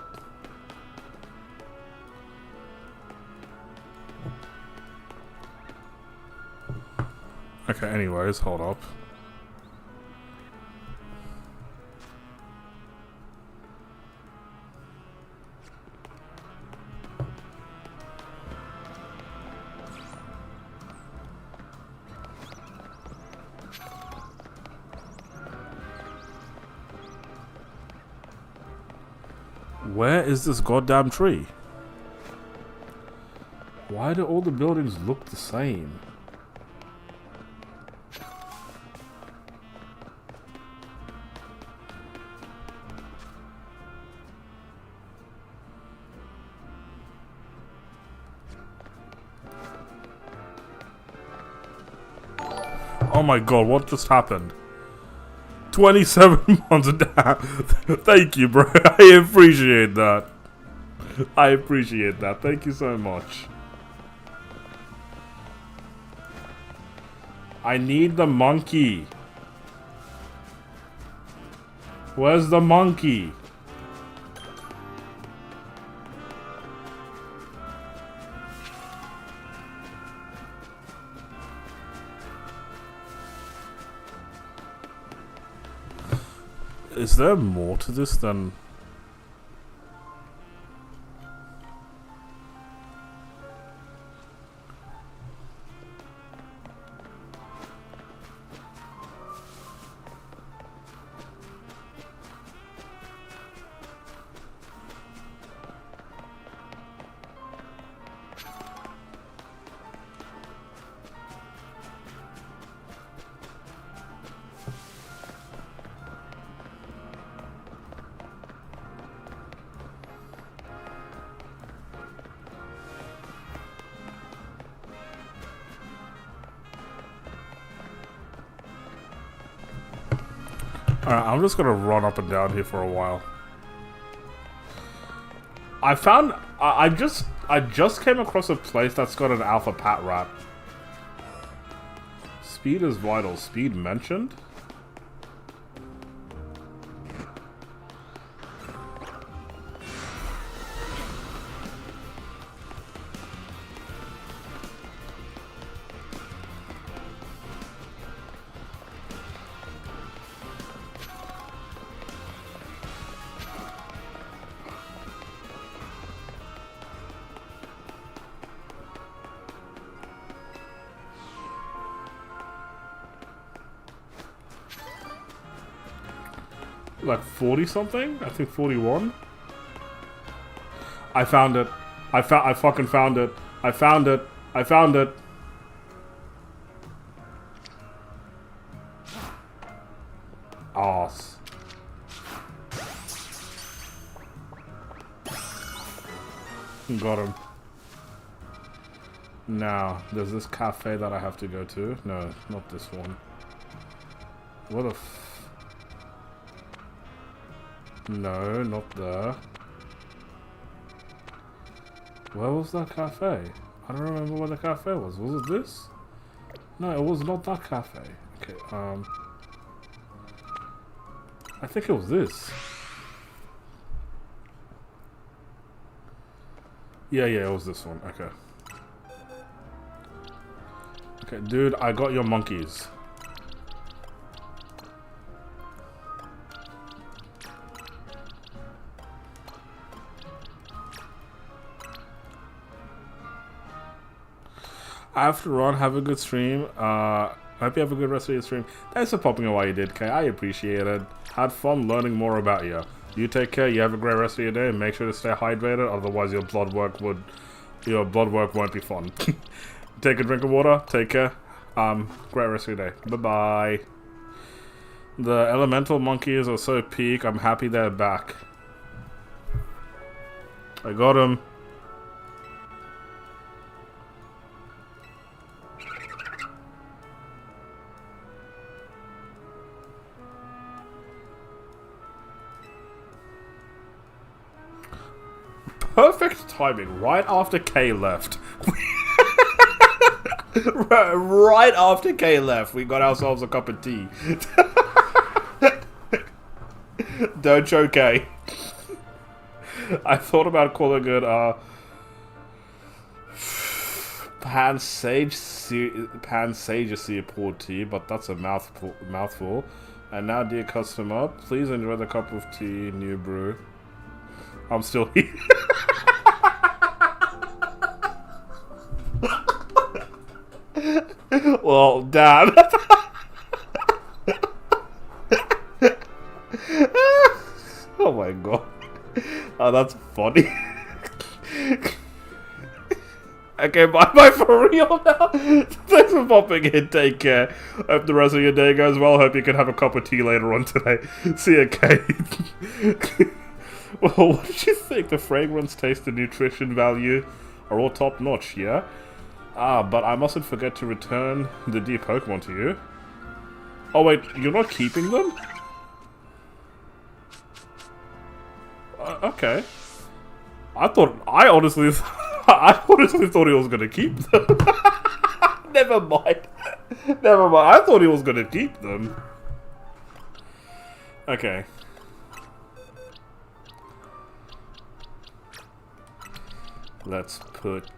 Okay, anyways, hold up. Where is this goddamn tree? Why do all the buildings look the same? Oh my god, what just happened? 27 months down. Thank you, bro. I appreciate that. I appreciate that. Thank you so much. I need the monkey. Where's the monkey? Is there more to this than... Alright, I'm just gonna run up and down here for a while. I just came across a place that's got an alpha pat rat. Speed is vital. Speed mentioned? Like 40 something? I think 41. I found it. I fucking found it. I found it. I found it. Ass. Got him. Now, there's this cafe that I have to go to. No, not this one. What the f... No, not there. Where was that cafe? I don't remember where the cafe was. Was it this? No, it was not that cafe. Okay, I think it was this. Yeah, it was this one. Okay. Okay, dude, I got your monkeys. I have to run. Have a good stream. Hope you have a good rest of your stream. Thanks for popping away, you did, Kay. I appreciate it. Had fun learning more about you. You take care. You have a great rest of your day. Make sure to stay hydrated. Otherwise, your blood work won't be fun. Take a drink of water. Take care. Great rest of your day. Bye bye. The elemental monkeys are so peak. I'm happy they're back. I got him. Perfect timing, right after Kay left. Right after Kay left, we got ourselves a cup of tea. Don't show Kay. I thought about calling it Pansageaceae poured tea, but that's a mouthful. And now, dear customer, please enjoy the cup of tea, new brew. I'm still here. Well, damn. Oh my god. Oh, that's funny. Okay, bye for real now. Thanks for popping in. Take care. Hope the rest of your day goes well. Hope you can have a cup of tea later on today. See you, Kate. Well, what did you think? The fragrance, taste, and nutrition value are all top notch, yeah? But I mustn't forget to return the dear Pokemon to you. Oh wait, you're not keeping them? Okay. I honestly thought he was gonna keep them. Never mind. Never mind. I thought he was gonna keep them. Okay. Let's put...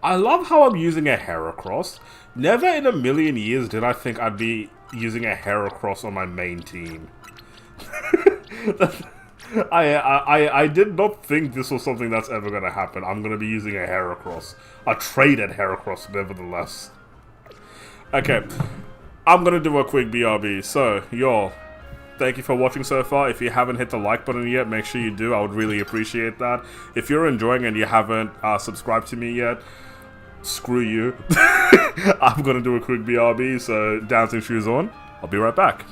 I love how I'm using a Heracross. Never in a million years did I think I'd be using a Heracross on my main team. I did not think this was something that's ever going to happen. I'm going to be using a Heracross. A traded Heracross, nevertheless. Okay, I'm going to do a quick BRB. So, y'all, thank you for watching so far. If you haven't hit the like button yet, make sure you do. I would really appreciate that. If you're enjoying and you haven't subscribed to me yet, screw you. I'm going to do a quick BRB, so dancing shoes on. I'll be right back.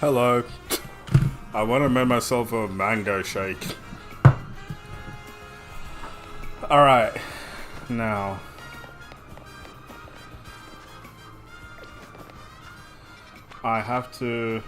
Hello. I want to make myself a mango shake. Alright. Now. I have to...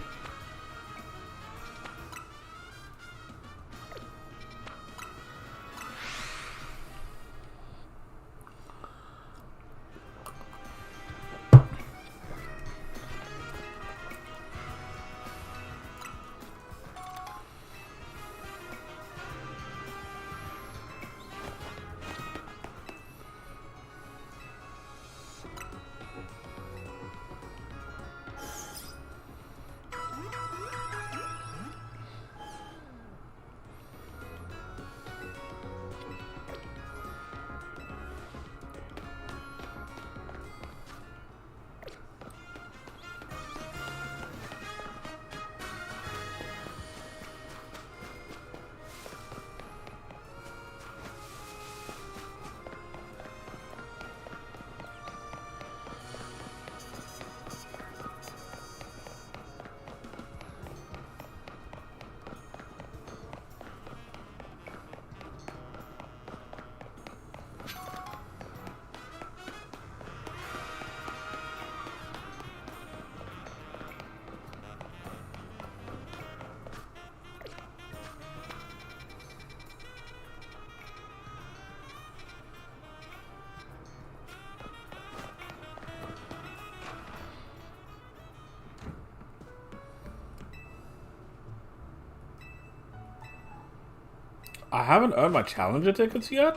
I haven't earned my Challenger tickets yet?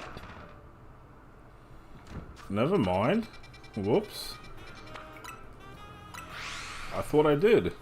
Never mind. Whoops. I thought I did.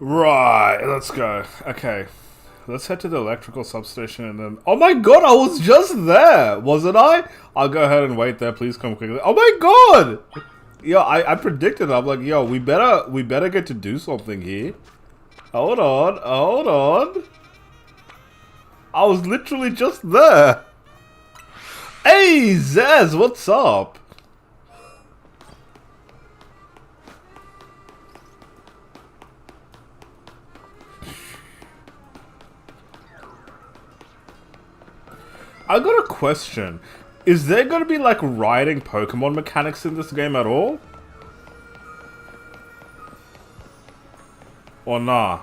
Right, let's go. Okay. Let's head to the electrical substation and then... Oh my god, I was just there! Wasn't I? I'll go ahead and wait there. Please come quickly. Oh my god! Yo, I predicted it. I'm like, yo, we better get to do something here. Hold on, hold on. I was literally just there. Hey, Zaz, what's up? I got a question. Is there gonna be like riding Pokemon mechanics in this game at all? Or nah?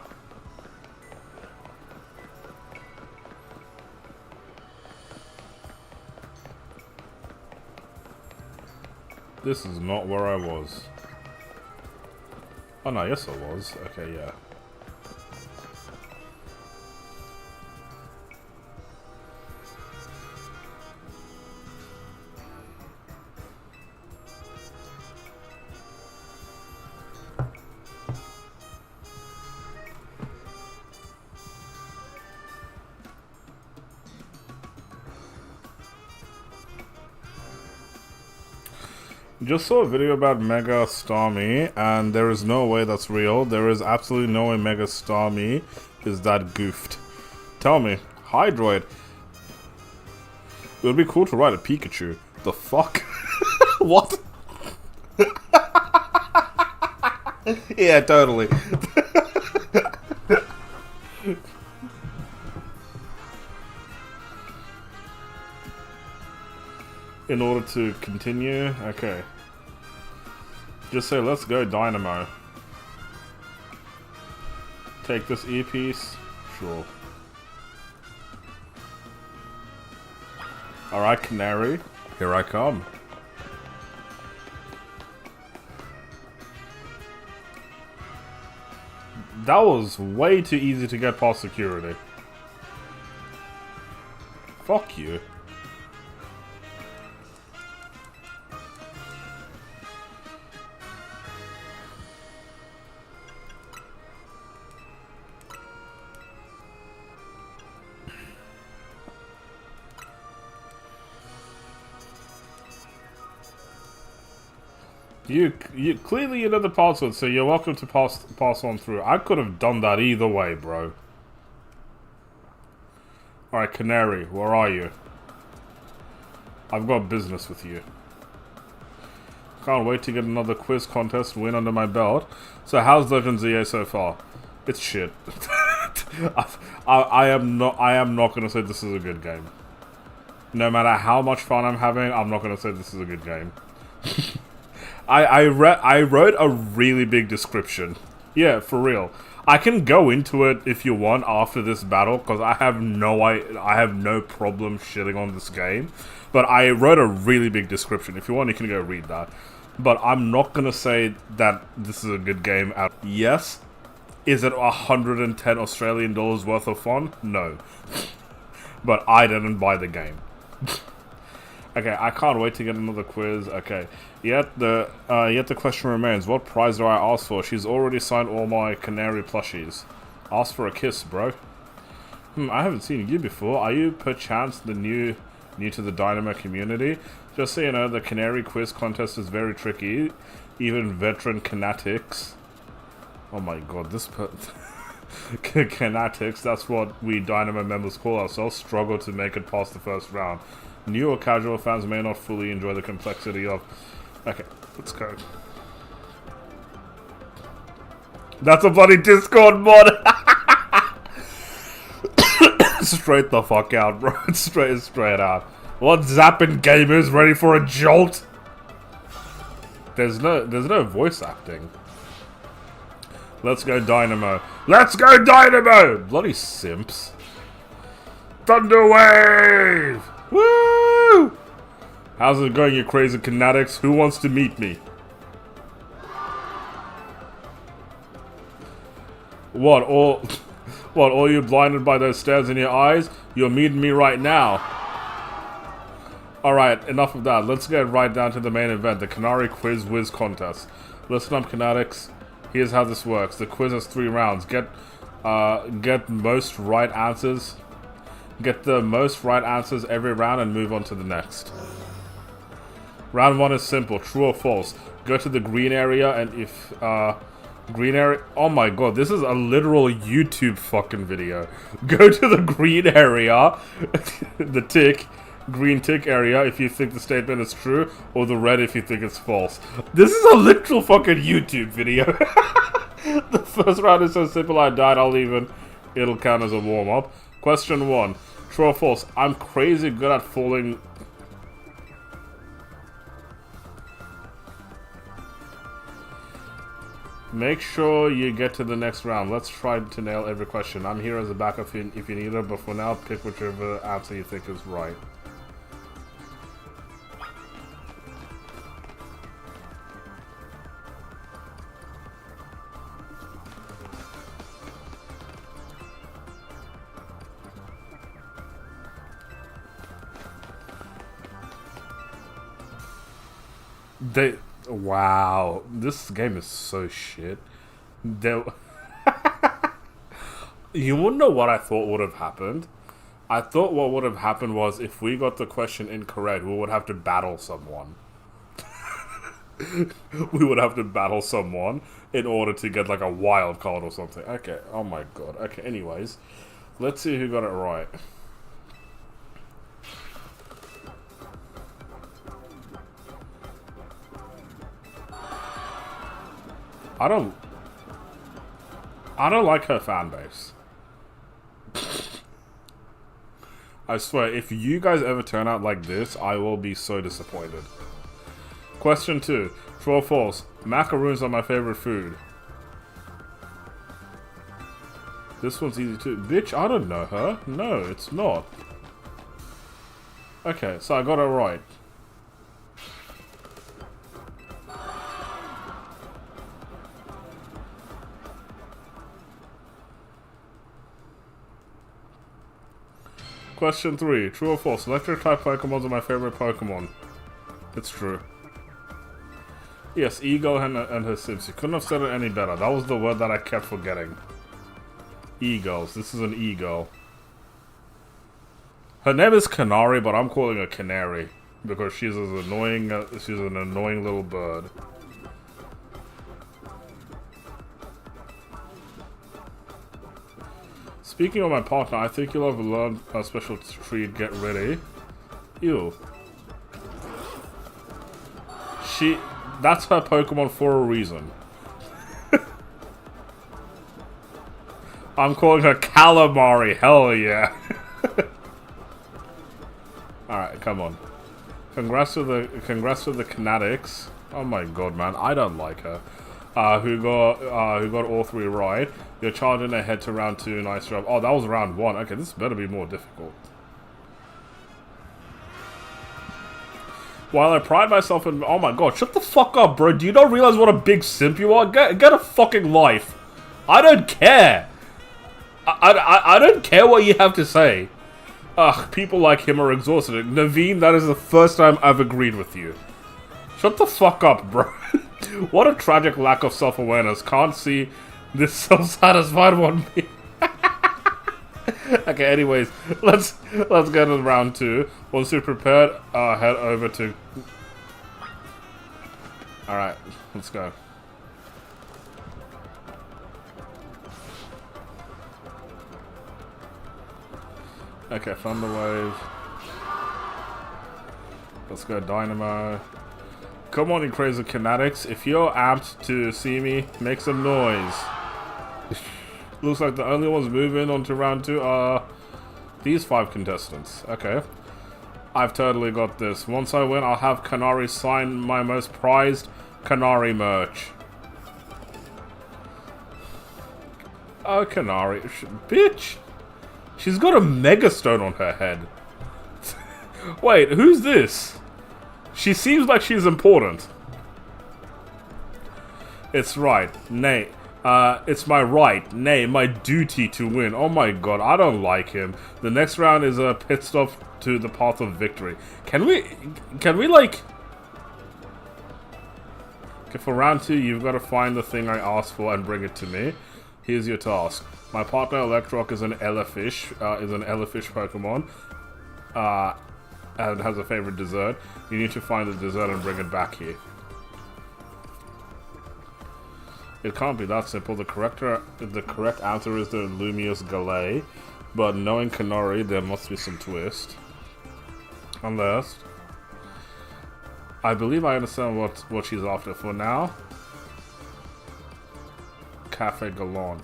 This is not where I was. Oh no, yes I was. Okay, yeah. Just saw a video about Mega Starmie, and there is no way that's real. There is absolutely no way Mega Starmie is that goofed. Tell me, Hydroid. It would be cool to ride a Pikachu. The fuck? What? Yeah, totally. In order to continue, okay. Just say, let's go Dynamo. Take this earpiece, sure. Alright, Canary, here I come. That was way too easy to get past security. Fuck you. You clearly you know the password, so you're welcome to pass on through. I could have done that either way, bro. Alright, Canary, where are you? I've got business with you. Can't wait to get another quiz contest win under my belt. So how's Legends EA so far? It's shit. I am not gonna say this is a good game. No matter how much fun I'm having, I'm not gonna say this is a good game. I wrote a really big description. Yeah, for real. I can go into it if you want after this battle, because I have no problem shitting on this game. But I wrote a really big description. If you want, you can go read that. But I'm not gonna say that this is a good game. Yes. Is it 110 Australian dollars worth of fun? No. But I didn't buy the game. Okay, I can't wait to get another quiz. Okay, yet the question remains: what prize do I ask for? She's already signed all my Canary plushies. Ask for a kiss, bro. I haven't seen you before. Are you perchance the new to the Dynamo community? Just so you know, the Canary quiz contest is very tricky. Even veteran Canatics. Oh my god, this Canatics, that's what we Dynamo members call ourselves, struggle to make it past the first round. New or casual fans may not fully enjoy the complexity of... Okay, let's go. That's a bloody Discord mod! Straight the fuck out, bro. Straight out. What's zapping gamers ready for a jolt? There's no voice acting. Let's go Dynamo. Let's go Dynamo! Bloody simps. Thunder Wave! Woo! How's it going, you crazy Canatics? Who wants to meet me? What, all you blinded by those stares in your eyes? You're meeting me right now. Alright, enough of that. Let's get right down to the main event, the Canary Quiz Whiz Contest. Listen up, Canatics. Here's how this works. The quiz has 3 rounds. Get most right answers. Get the most right answers every round and move on to the next. Round 1 is simple. True or false. Go to the green area and if, green area... Oh my god, this is a literal YouTube fucking video. Go to the green area, the green tick area if you think the statement is true, or the red if you think it's false. This is a literal fucking YouTube video. The first round is so simple I died, it'll count as a warm-up. Question 1. True or false? I'm crazy good at falling... Make sure you get to the next round. Let's try to nail every question. I'm here as a backup if you need it, but for now, pick whichever answer you think is right. Wow, this game is so shit. You wouldn't know what I thought would have happened. I thought what would have happened was if we got the question incorrect, we would have to battle someone. We would have to battle someone in order to get like a wild card or something. Okay, oh my god. Okay, anyways. Let's see who got it right. I don't like her fan base. I swear, if you guys ever turn out like this, I will be so disappointed. Question 2. True or false? Macaroons are my favorite food. This one's easy too. Bitch, I don't know her. No, it's not. Okay, so I got it right. Question 3. True or false? Electric type Pokemons are my favorite Pokemon. It's true. Yes, Eagle and her Sims. You couldn't have said it any better. That was the word that I kept forgetting. Eagles. This is an eagle. Her name is Canary, but I'm calling her Canary because she's an annoying little bird. Speaking of my partner, I think you'll have learned a special treat. Get ready. Ew. That's her Pokemon for a reason. I'm calling her Calamari. Hell yeah. Alright, come on. Congrats to the Canatics. Oh my god, man, I don't like her. Who got all 3 right. You're charging ahead to round 2. Nice job. Oh, that was round 1. Okay, this better be more difficult. While I pride myself in... Oh my god, shut the fuck up, bro. Do you not realize what a big simp you are? Get a fucking life. I don't care. I don't care what you have to say. Ugh, people like him are exhausted. Naveen, that is the first time I've agreed with you. Shut the fuck up, bro. What a tragic lack of self-awareness. Can't see this self-satisfied one. Okay, anyways, let's get to round 2. Once you're prepared, head over to... Alright, let's go. Okay, Thunder Wave. Let's go Dynamo. Come on, you crazy Canatics. If you're amped to see me, make some noise. Looks like the only ones moving on to round 2 are these 5 contestants. Okay. I've totally got this. Once I win, I'll have Canary sign my most prized Canary merch. Oh, Canary. Bitch! She's got a Megastone on her head. Wait, who's this? She seems like she's important. It's right. Nay. It's my right, nay, my duty to win. Oh my god, I don't like him. The next round is a pit stop to the path of victory. Can we like... Okay, for round 2, you've got to find the thing I asked for and bring it to me. Here's your task. My partner Electrock is an Elefish, Pokemon. And has a favorite dessert. You need to find the dessert and bring it back here. It can't be that simple. The correct answer is the Lumious Galay, but knowing Canary, there must be some twist. Unless... I believe I understand what she's after. For now, Cafe Galon.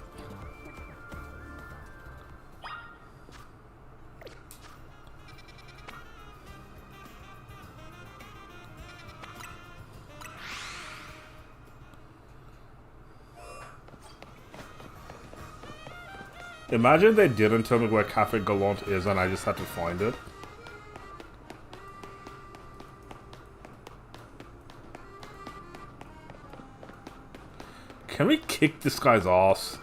Imagine they didn't tell me where Cafe Gallant is and I just had to find it. Can we kick this guy's ass?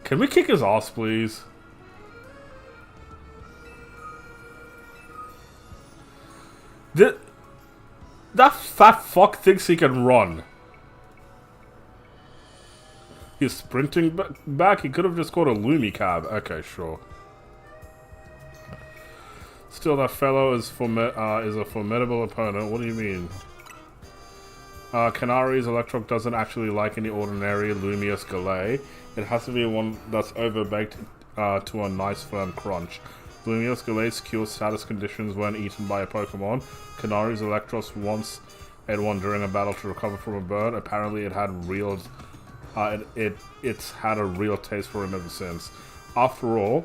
Can we kick his ass, please? That fat fuck thinks he can run. He's sprinting back. He could have just called a Lumicab. Okay, sure. Still, that fellow is a formidable opponent. What do you mean? Canary's Electrok doesn't actually like any ordinary Lumious Galay. It has to be one that's overbaked to a nice firm crunch. Lumious Galay secures status conditions when eaten by a Pokemon. Canary's Electros once ate one during a battle to recover from a bird. Apparently it had it's had a real taste for him ever since. After all,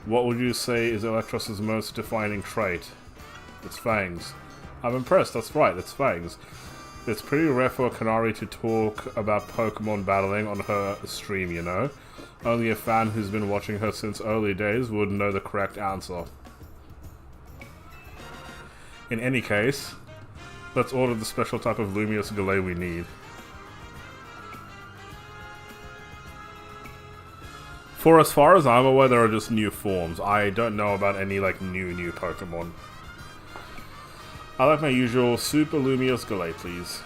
what would you say is Electros' most defining trait? It's fangs. I'm impressed, that's right, it's fangs. It's pretty rare for a Canary to talk about Pokemon battling on her stream, you know? Only a fan who's been watching her since early days would know the correct answer. In any case, let's order the special type of Lumious Galay we need. For as far as I'm aware, there are just new forms. I don't know about any, like, new Pokemon. I like my usual Super Lumious Galay, please.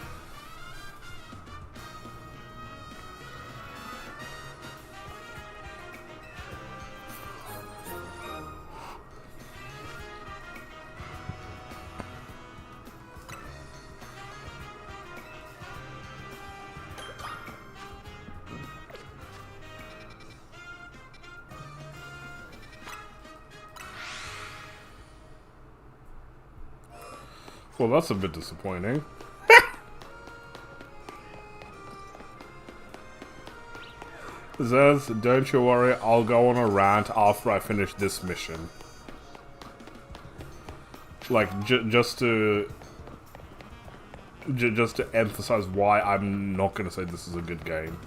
Well, that's a bit disappointing. Zez, don't you worry, I'll go on a rant after I finish this mission. Like, just to emphasize why I'm not gonna say this is a good game.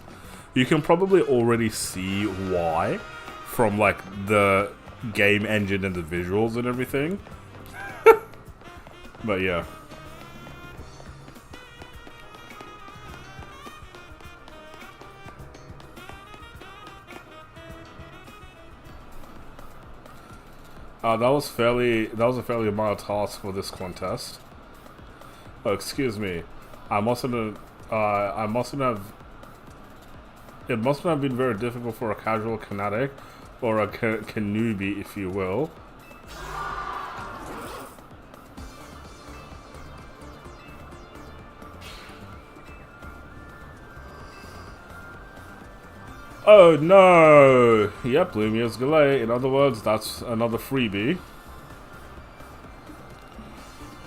You can probably already see why from, like, the game engine and the visuals and everything. But yeah. That was a fairly mild task for this contest. Oh, excuse me. It mustn't have been very difficult for a casual Kinetic, or a Canooby, if you will. Oh no! Yep, Lumious Galay. In other words, that's another freebie.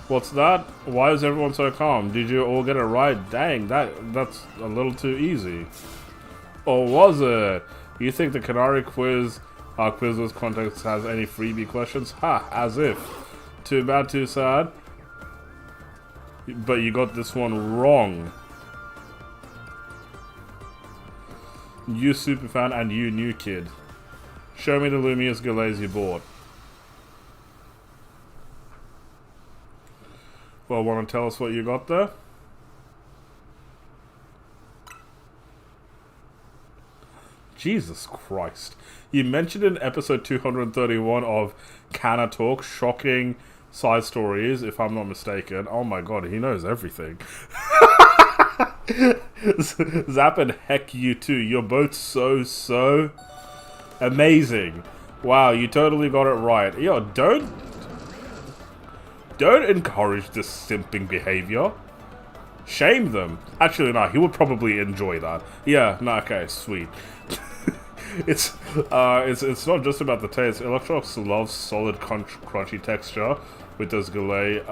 What's that? Why is everyone so calm? Did you all get it right? Dang, that's a little too easy. Or was it? You think the Canary quiz, Quizless Context has any freebie questions? Ha, as if. Too bad, too sad. But you got this one wrong. You superfan and you new kid. Show me the Lumious Galays you bought. Well, wanna tell us what you got there? Jesus Christ. You mentioned in episode 231 of Canna Talk shocking side stories, if I'm not mistaken. Oh my god, he knows everything. Zap and heck you too. You're both so amazing. Wow, you totally got it right. Yo, don't encourage this simping behavior. Shame them. Actually, no, he would probably enjoy that. Yeah, no, okay, sweet. It's not just about the taste. Electrox loves solid crunchy texture with those Galay,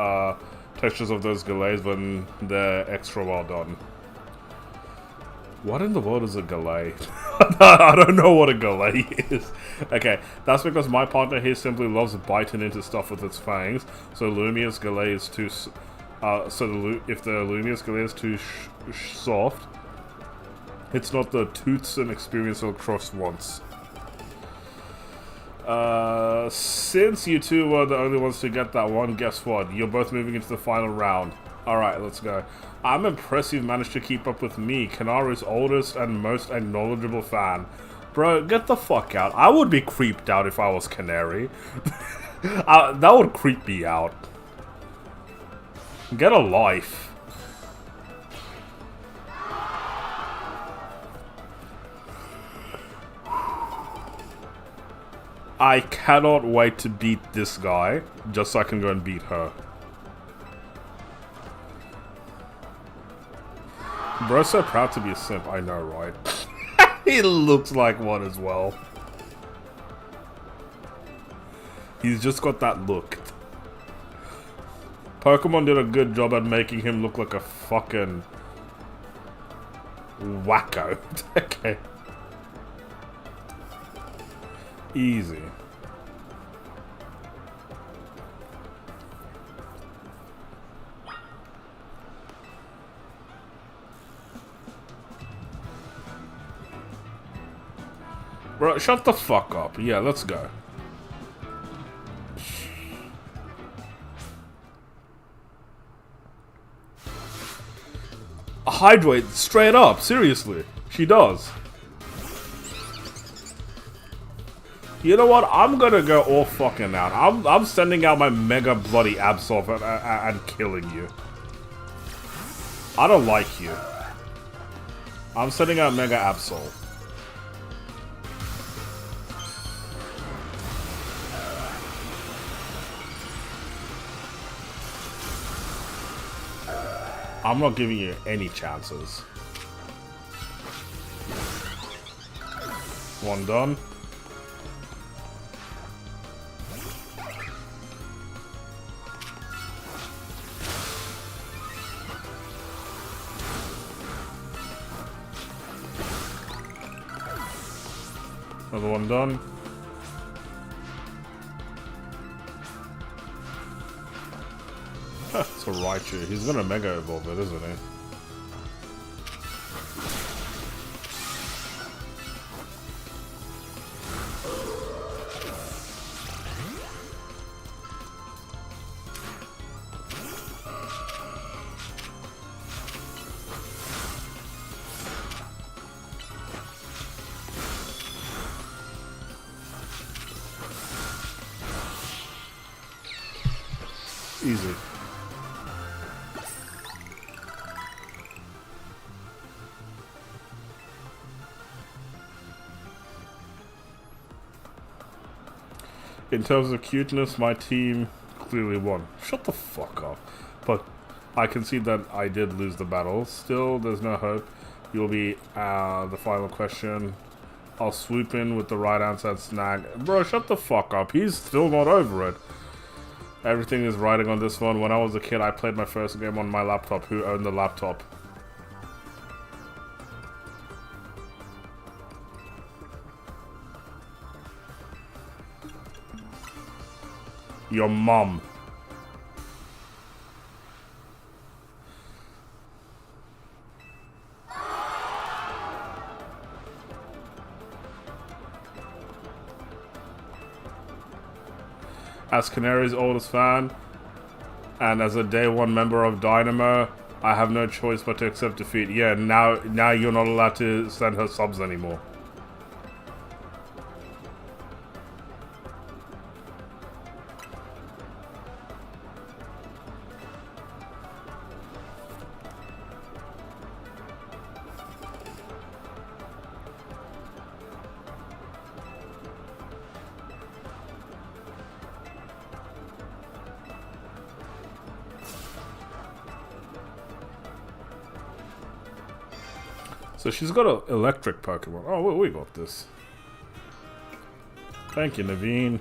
textures of those Galays when they're extra well done. What in the world is a Galay? I don't know what a Galay is. Okay, that's because my partner here simply loves biting into stuff with its fangs. So Lumious Galay is too. If the Lumious Galay is too soft, it's not the toothsome experience Electrox wants. Since you two were the only ones to get that one, guess what? You're both moving into the final round. Alright, let's go. I'm impressed you've managed to keep up with me, Canary's oldest and most knowledgeable fan. Bro, get the fuck out. I would be creeped out if I was Canary. That would creep me out. Get a life. I cannot wait to beat this guy, just so I can go and beat her. Bro's so proud to be a simp, I know, right? He looks like one as well. He's just got that look. Pokemon did a good job at making him look like a fucking wacko. Okay. Easy. Bro, shut the fuck up. Yeah, let's go. Hydrate straight up, seriously. She does. You know what? I'm gonna go all fucking out. I'm sending out my mega bloody Absol and killing you. I don't like you. I'm sending out mega Absol. I'm not giving you any chances. One done. Another one done. It's a Raichu. He's gonna Mega Evolve it, isn't he? Easy. In terms of cuteness, my team clearly won. Shut the fuck up. But I concede that I did lose the battle. Still, there's no hope. You'll be the final question. I'll swoop in with the right answer and snag. Bro, shut the fuck up. He's still not over it. Everything is riding on this one. When I was a kid, I played my first game on my laptop. Who owned the laptop? Your mom. As Canary's oldest fan, and as a day one member of Dynamo, I have no choice but to accept defeat. Yeah, now you're not allowed to send her subs anymore. So she's got an electric Pokemon. Oh, we got this. Thank you, Naveen.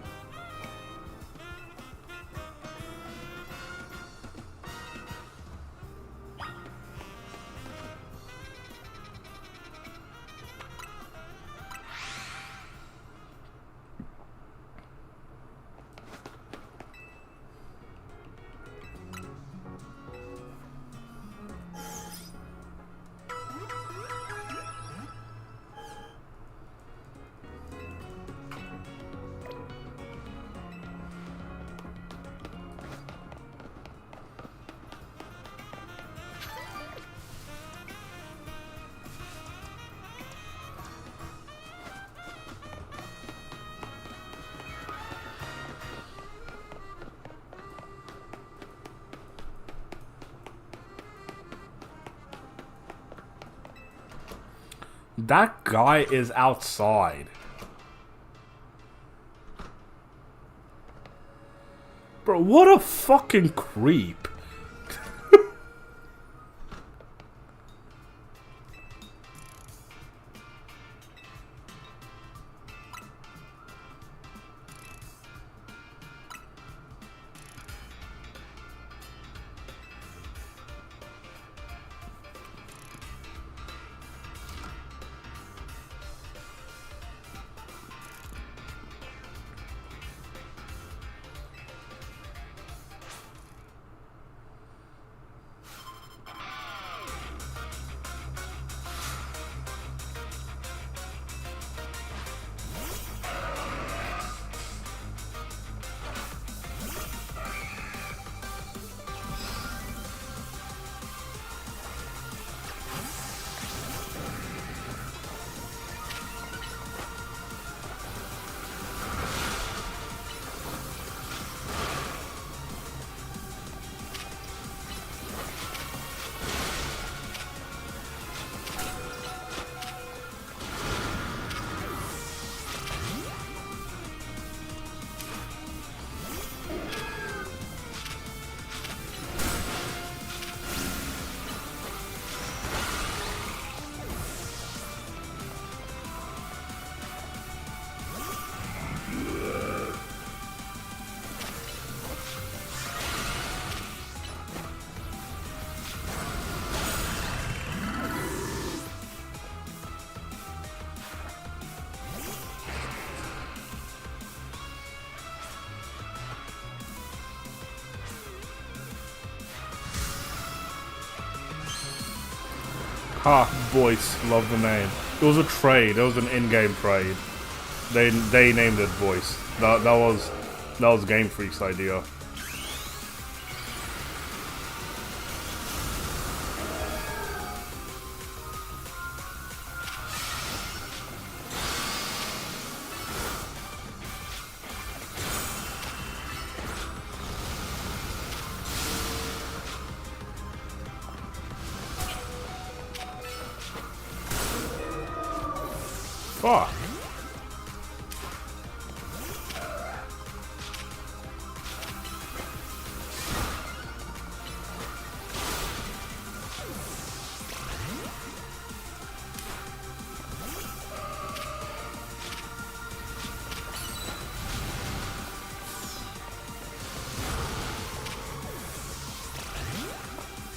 That guy is outside. Bro, what a fucking creep. Ha, Voice, love the name. It was a trade, it was an in-game trade. They named it Voice. That was Gamefreak's idea. Fuck.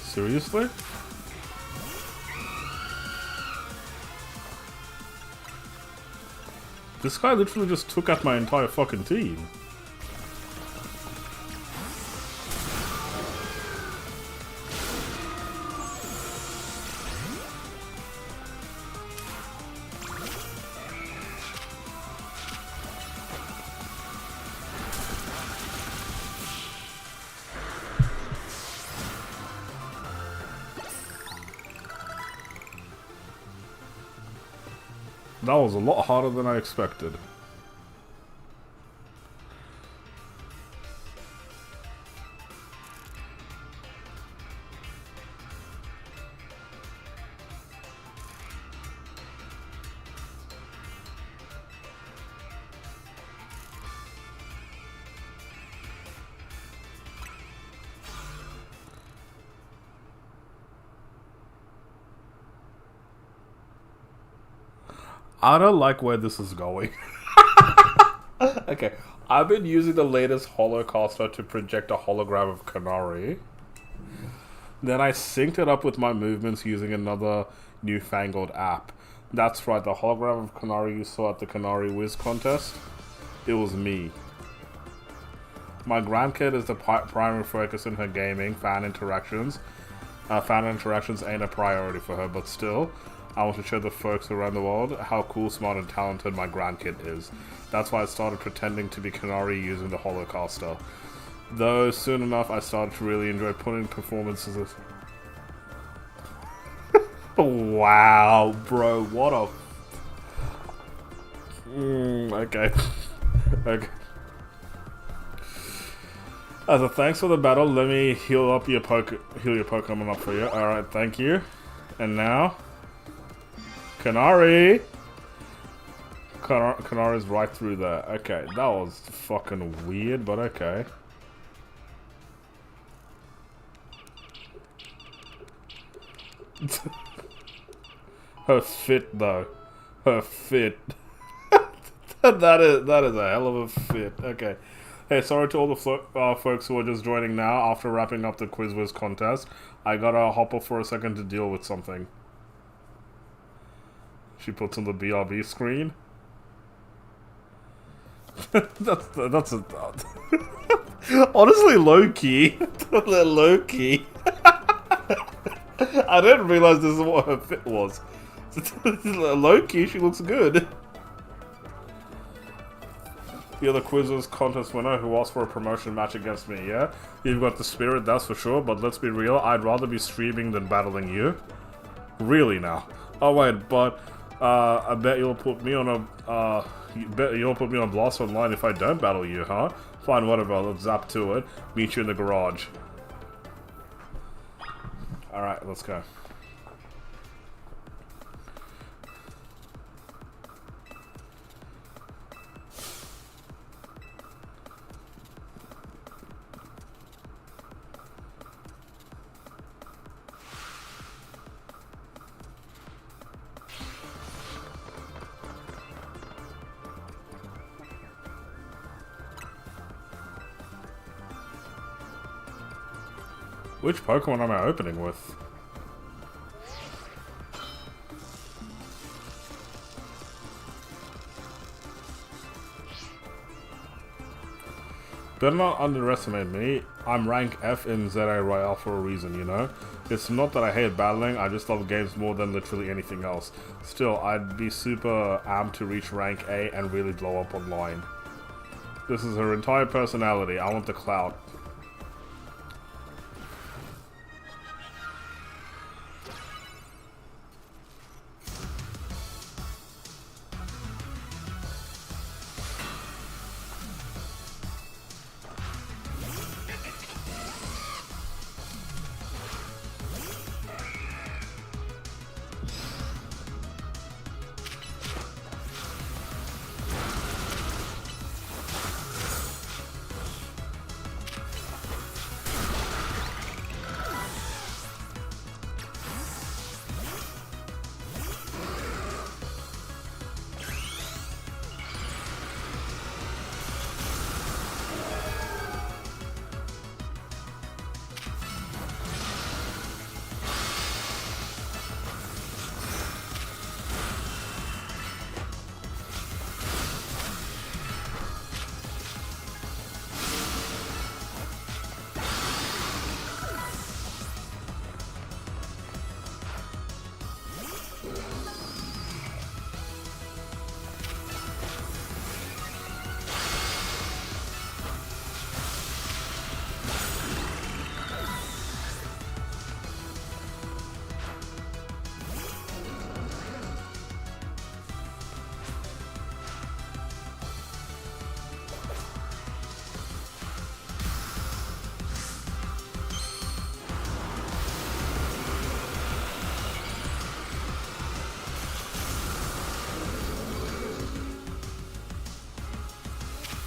Seriously? This guy literally just took out my entire fucking team. That was a lot harder than I expected. I don't like where this is going. Okay, I've been using the latest Holocaster to project a hologram of Canary. Then I synced it up with my movements using another newfangled app. That's right, the hologram of Canary you saw at the Canary Whiz contest, it was me. My grandkid is the primary focus in her gaming. Fan interactions ain't a priority for her, but still, I want to show the folks around the world how cool, smart, and talented my grandkid is. That's why I started pretending to be Canary using the Holocaster. Though, soon enough, I started to really enjoy putting performances of... Wow, bro, what a... okay. Okay. As a thanks for the battle, let me heal your Pokemon up for you. Alright, thank you. And now... Canary! Canary's right through there. Okay, that was fucking weird, but okay. Her fit, though. Her fit. that is a hell of a fit. Okay. Hey, sorry to all the folks who are just joining now after wrapping up the Quiz Wiz contest. I gotta hop off for a second to deal with something. She puts on the BRB screen. that's a... honestly, low-key. Low-key. I didn't realize this is what her fit was. Low-key, she looks good. You're the Quizzes contest winner who asked for a promotion match against me, yeah? You've got the spirit, that's for sure, but let's be real, I'd rather be streaming than battling you. Really now. Oh wait, but I bet you'll put me on a you'll put me on Blast Online if I don't battle you, huh? Fine, whatever, let's zap to it. Meet you in the garage. Alright, let's go. Which Pokemon am I opening with? Better not underestimate me. I'm rank F in ZA Royale for a reason, you know? It's not that I hate battling, I just love games more than literally anything else. Still, I'd be super amped to reach rank A and really blow up online. This is her entire personality. I want the clout.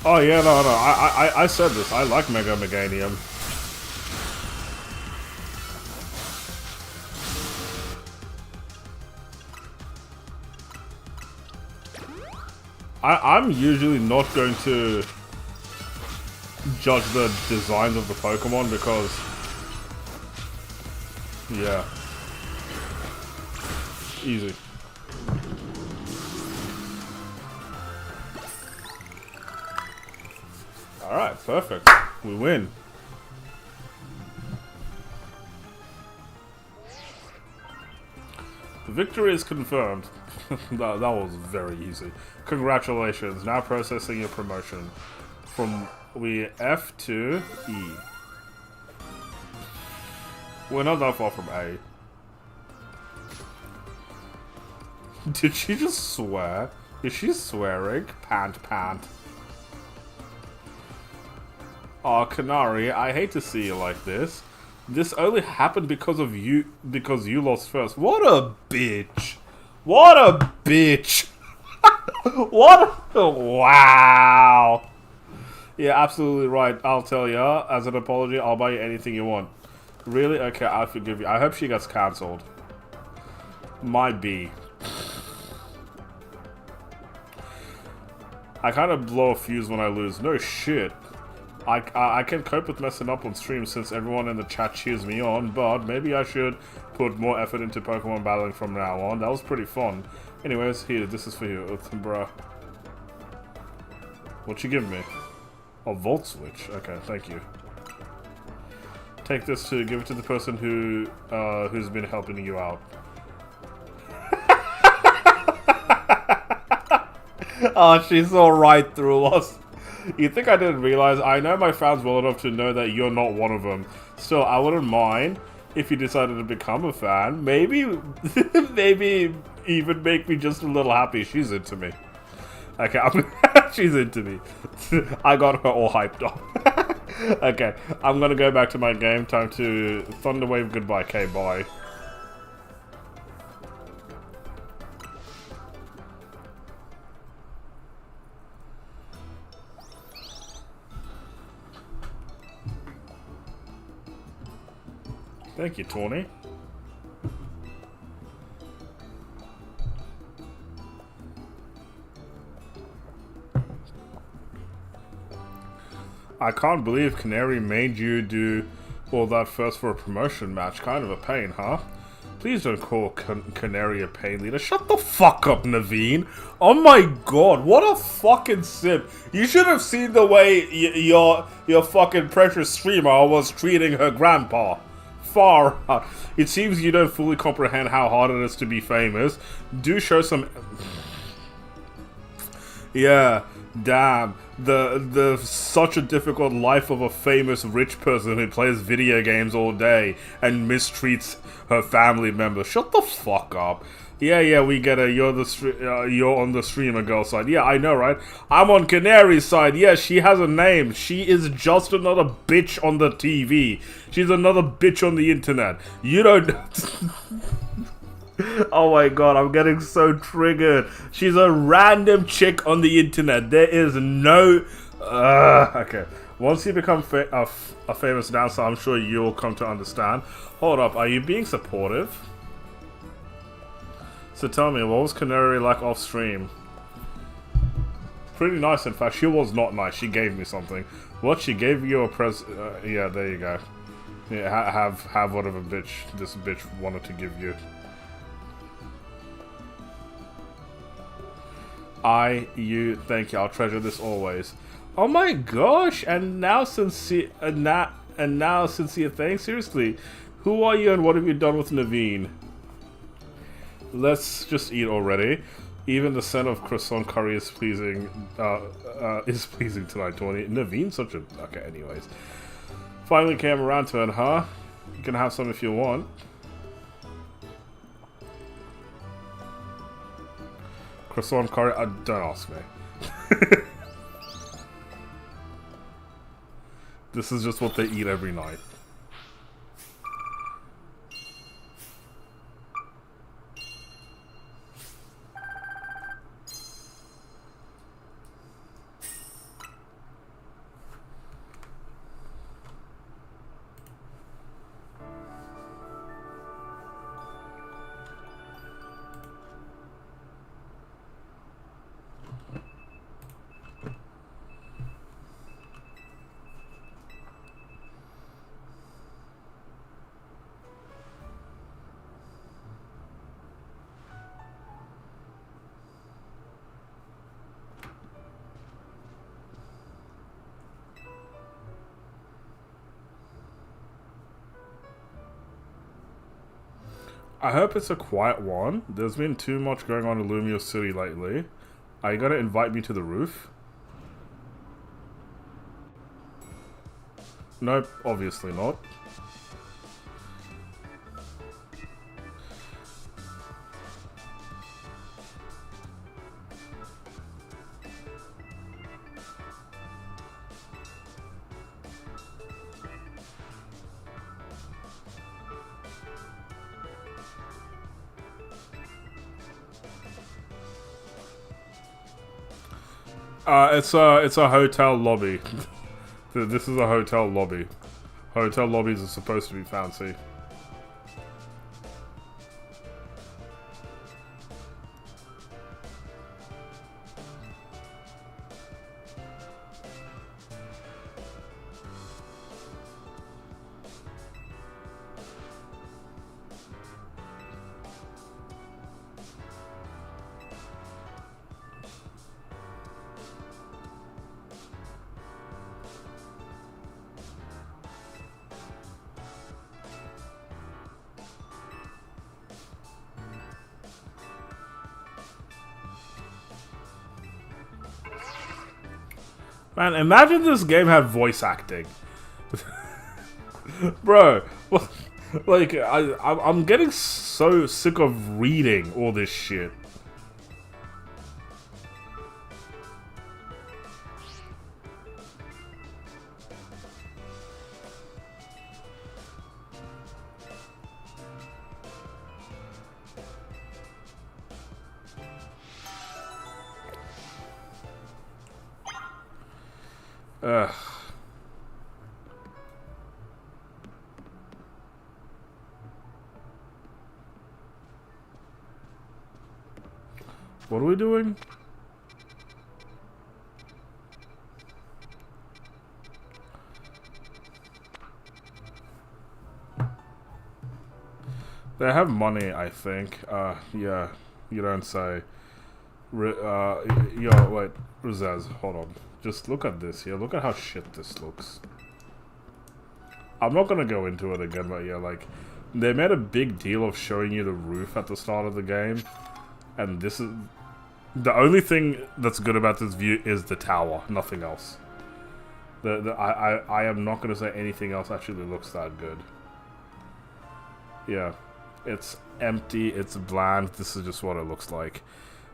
Oh yeah, no, I said this. I like Mega Meganium. I'm usually not going to judge the designs of the Pokemon because, yeah, easy. Alright, perfect. We win. The victory is confirmed. that was very easy. Congratulations. Now processing your promotion. From F to E. We're not that far from A. Did she just swear? Is she swearing? Pant, pant. Aw, Canary, I hate to see you like this. This only happened because of you, because you lost first. What a bitch! What a bitch! What a... Wow! Yeah, absolutely right. I'll tell ya. As an apology, I'll buy you anything you want. Really? Okay, I'll forgive you. I hope she gets cancelled. Might be. I kind of blow a fuse when I lose. No shit. I can cope with messing up on stream since everyone in the chat cheers me on, but maybe I should put more effort into Pokemon battling from now on. That was pretty fun. Anyways, here, this is for you, bruh. What you give me? A Volt Switch. Okay, thank you. Take this to give it to the person who's been helping you out. Oh, she saw right through us. You think I didn't realize? I know my fans well enough to know that you're not one of them. Still, I wouldn't mind if you decided to become a fan. Maybe, maybe even make me just a little happy. She's into me. Okay, she's into me. I got her all hyped up. Okay, I'm gonna go back to my game. Time to Thunderwave goodbye. Okay, bye. Thank you, Tawny. I can't believe Canary made you do all that first for a promotion match. Kind of a pain, huh? Please don't call Canary a pain leader. Shut the fuck up, Naveen. Oh my god, what a fucking simp. You should have seen the way your fucking precious streamer was treating her grandpa. Far out. It seems you don't fully comprehend how hard it is to be famous. Do show some... Yeah, damn. The such a difficult life of a famous rich person who plays video games all day and mistreats her family members. Shut the fuck up. Yeah, we get it. You're on the streamer girl side. Yeah, I know, right? I'm on Canary's side. Yeah, she has a name. She is just another bitch on the TV. She's another bitch on the internet. You don't... Oh my god, I'm getting so triggered. She's a random chick on the internet. There is no... okay. Once you become a famous dancer, I'm sure you'll come to understand. Hold up, are you being supportive? So tell me, what was Canary like off stream? Pretty nice, in fact. She was not nice. She gave me something. What? She gave you a yeah, there you go. Yeah, have whatever this bitch wanted to give you. Thank you. I'll treasure this always. Oh my gosh! And now sincere thanks. Seriously, who are you and what have you done with Naveen? Let's just eat already. Even the scent of croissant curry is pleasing. Is pleasing tonight, Tony. Naveen's such a... Okay, anyways. Finally came around to it, huh? You can have some if you want. Croissant curry? Don't ask me. This is just what they eat every night. I hope it's a quiet one. There's been too much going on in Lumio City lately. Are you gonna invite me to the roof? Nope, obviously not. It's a hotel lobby. This is a hotel lobby. Hotel lobbies are supposed to be fancy. Man, imagine this game had voice acting. Bro, like, I'm getting so sick of reading all this shit. Ugh. What are we doing? They have money, I think. Yeah, you don't say. Yo, wait, Rizaz, hold on. Just look at this here. Look at how shit this looks. I'm not gonna go into it again, but yeah, like, they made a big deal of showing you the roof at the start of the game, and this is... The only thing that's good about this view is the tower, nothing else. I am not gonna say anything else actually looks that good. Yeah. It's empty, it's bland, this is just what it looks like.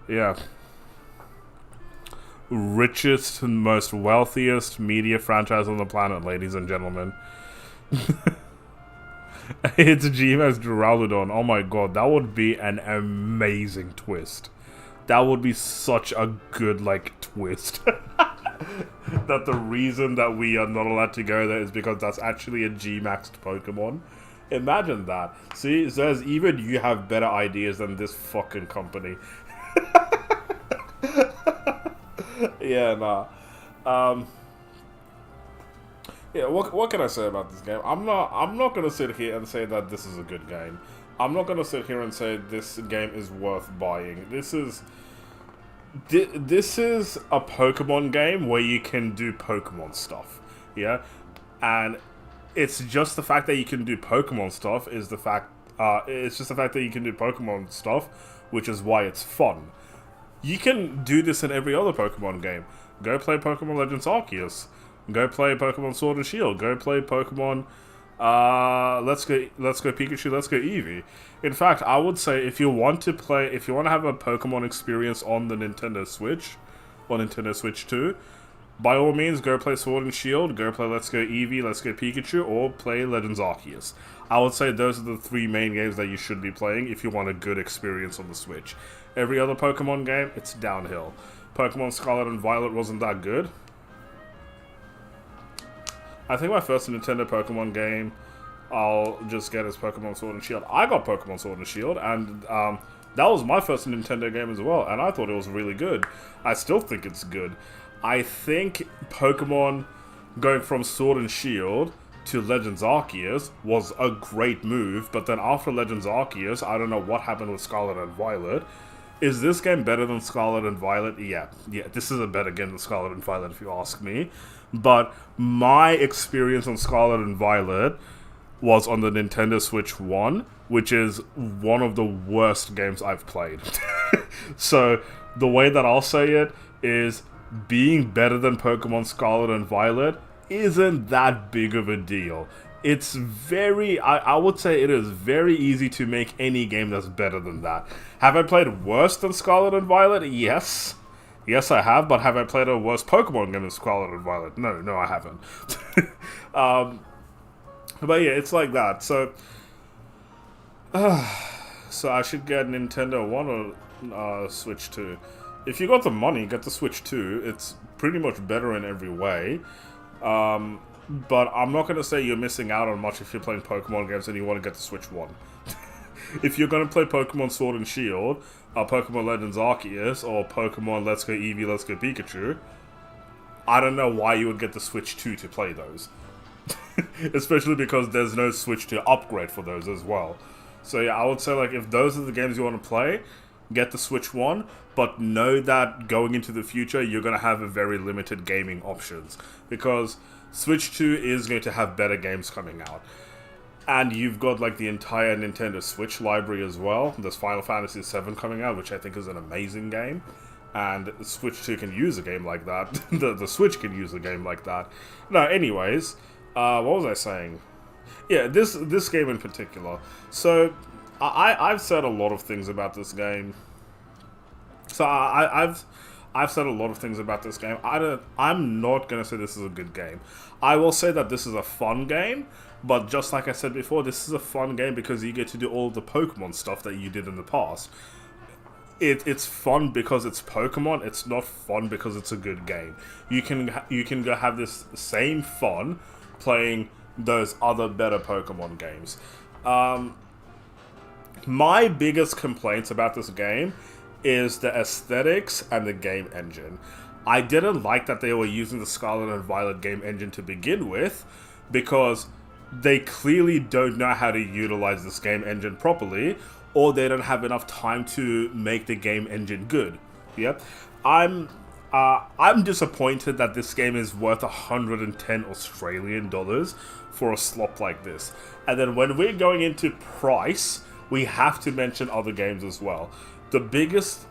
Yeah. Richest, most wealthiest media franchise on the planet, ladies and gentlemen. It's GMX Duraludon. Oh my god, that would be an amazing twist. That would be such a good, like, twist. That the reason that we are not allowed to go there is because that's actually a G-maxed Pokemon. Imagine that. See, it says even you have better ideas than this fucking company. Yeah, nah. Yeah, what can I say about this game? I'm not gonna sit here and say that this is a good game. I'm not gonna sit here and say this game is worth buying. This is a Pokemon game where you can do Pokemon stuff. Yeah, and it's just the fact that you can do Pokemon stuff is the fact. It's just the fact that you can do Pokemon stuff, which is why it's fun. You can do this in every other Pokemon game. Go play Pokemon Legends Arceus. Go play Pokemon Sword and Shield. Go play Pokemon. Let's go Pikachu. Let's go Eevee. In fact, I would say if you want to have a Pokemon experience on the Nintendo Switch, or Nintendo Switch 2. By all means, go play Sword and Shield, go play Let's Go Eevee, Let's Go Pikachu, or play Legends Arceus. I would say those are the three main games that you should be playing if you want a good experience on the Switch. Every other Pokemon game, it's downhill. Pokemon Scarlet and Violet wasn't that good. I think my first Nintendo Pokemon game, I'll just get as Pokemon Sword and Shield. I got Pokemon Sword and Shield, and that was my first Nintendo game as well, and I thought it was really good. I still think it's good. I think Pokemon going from Sword and Shield to Legends Arceus was a great move, but then after Legends Arceus, I don't know what happened with Scarlet and Violet. Is this game better than Scarlet and Violet? Yeah, this is a better game than Scarlet and Violet if you ask me. But my experience on Scarlet and Violet was on the Nintendo Switch 1, which is one of the worst games I've played. So, the way that I'll say it is, being better than Pokemon Scarlet and Violet isn't that big of a deal. It's very, I would say it is very easy to make any game that's better than that. Have I played worse than Scarlet and Violet? Yes. Yes, I have, but have I played a worse Pokemon game than Scarlet and Violet? No, I haven't. But yeah, it's like that. So I should get Nintendo 1 or Switch 2. If you got the money, get the Switch 2. It's pretty much better in every way. But I'm not going to say you're missing out on much if you're playing Pokemon games and you want to get the Switch 1. If you're going to play Pokemon Sword and Shield, Pokemon Legends Arceus, or Pokemon Let's Go Eevee, Let's Go Pikachu, I don't know why you would get the Switch 2 to play those. Especially because there's no Switch 2 upgrade for those as well. So yeah, I would say, like, if those are the games you want to play, get the Switch 1, but know that going into the future, you're going to have a very limited gaming options. Because Switch 2 is going to have better games coming out. And you've got, like, the entire Nintendo Switch library as well. There's Final Fantasy VII coming out, which I think is an amazing game. and Switch 2 can use a game like that. the Switch can use a game like that. No, anyways, what was I saying? Yeah, this game in particular. So, I've said a lot of things about this game. So I've said a lot of things about this game. I'm not gonna say this is a good game. I will say that this is a fun game, but just like I said before, this is a fun game because you get to do all the Pokemon stuff that you did in the past. It's fun because it's Pokemon. It's not fun because it's a good game. You can go have this same fun playing those other better Pokemon games. My biggest complaints about this game is the aesthetics and the game engine. I didn't like that they were using the Scarlet and Violet game engine to begin with, because they clearly don't know how to utilize this game engine properly, or they don't have enough time to make the game engine good. Yep. I'm disappointed that this game is worth 110 Australian dollars for a slop like this. And then when we're going into price, we have to mention other games as well. The biggest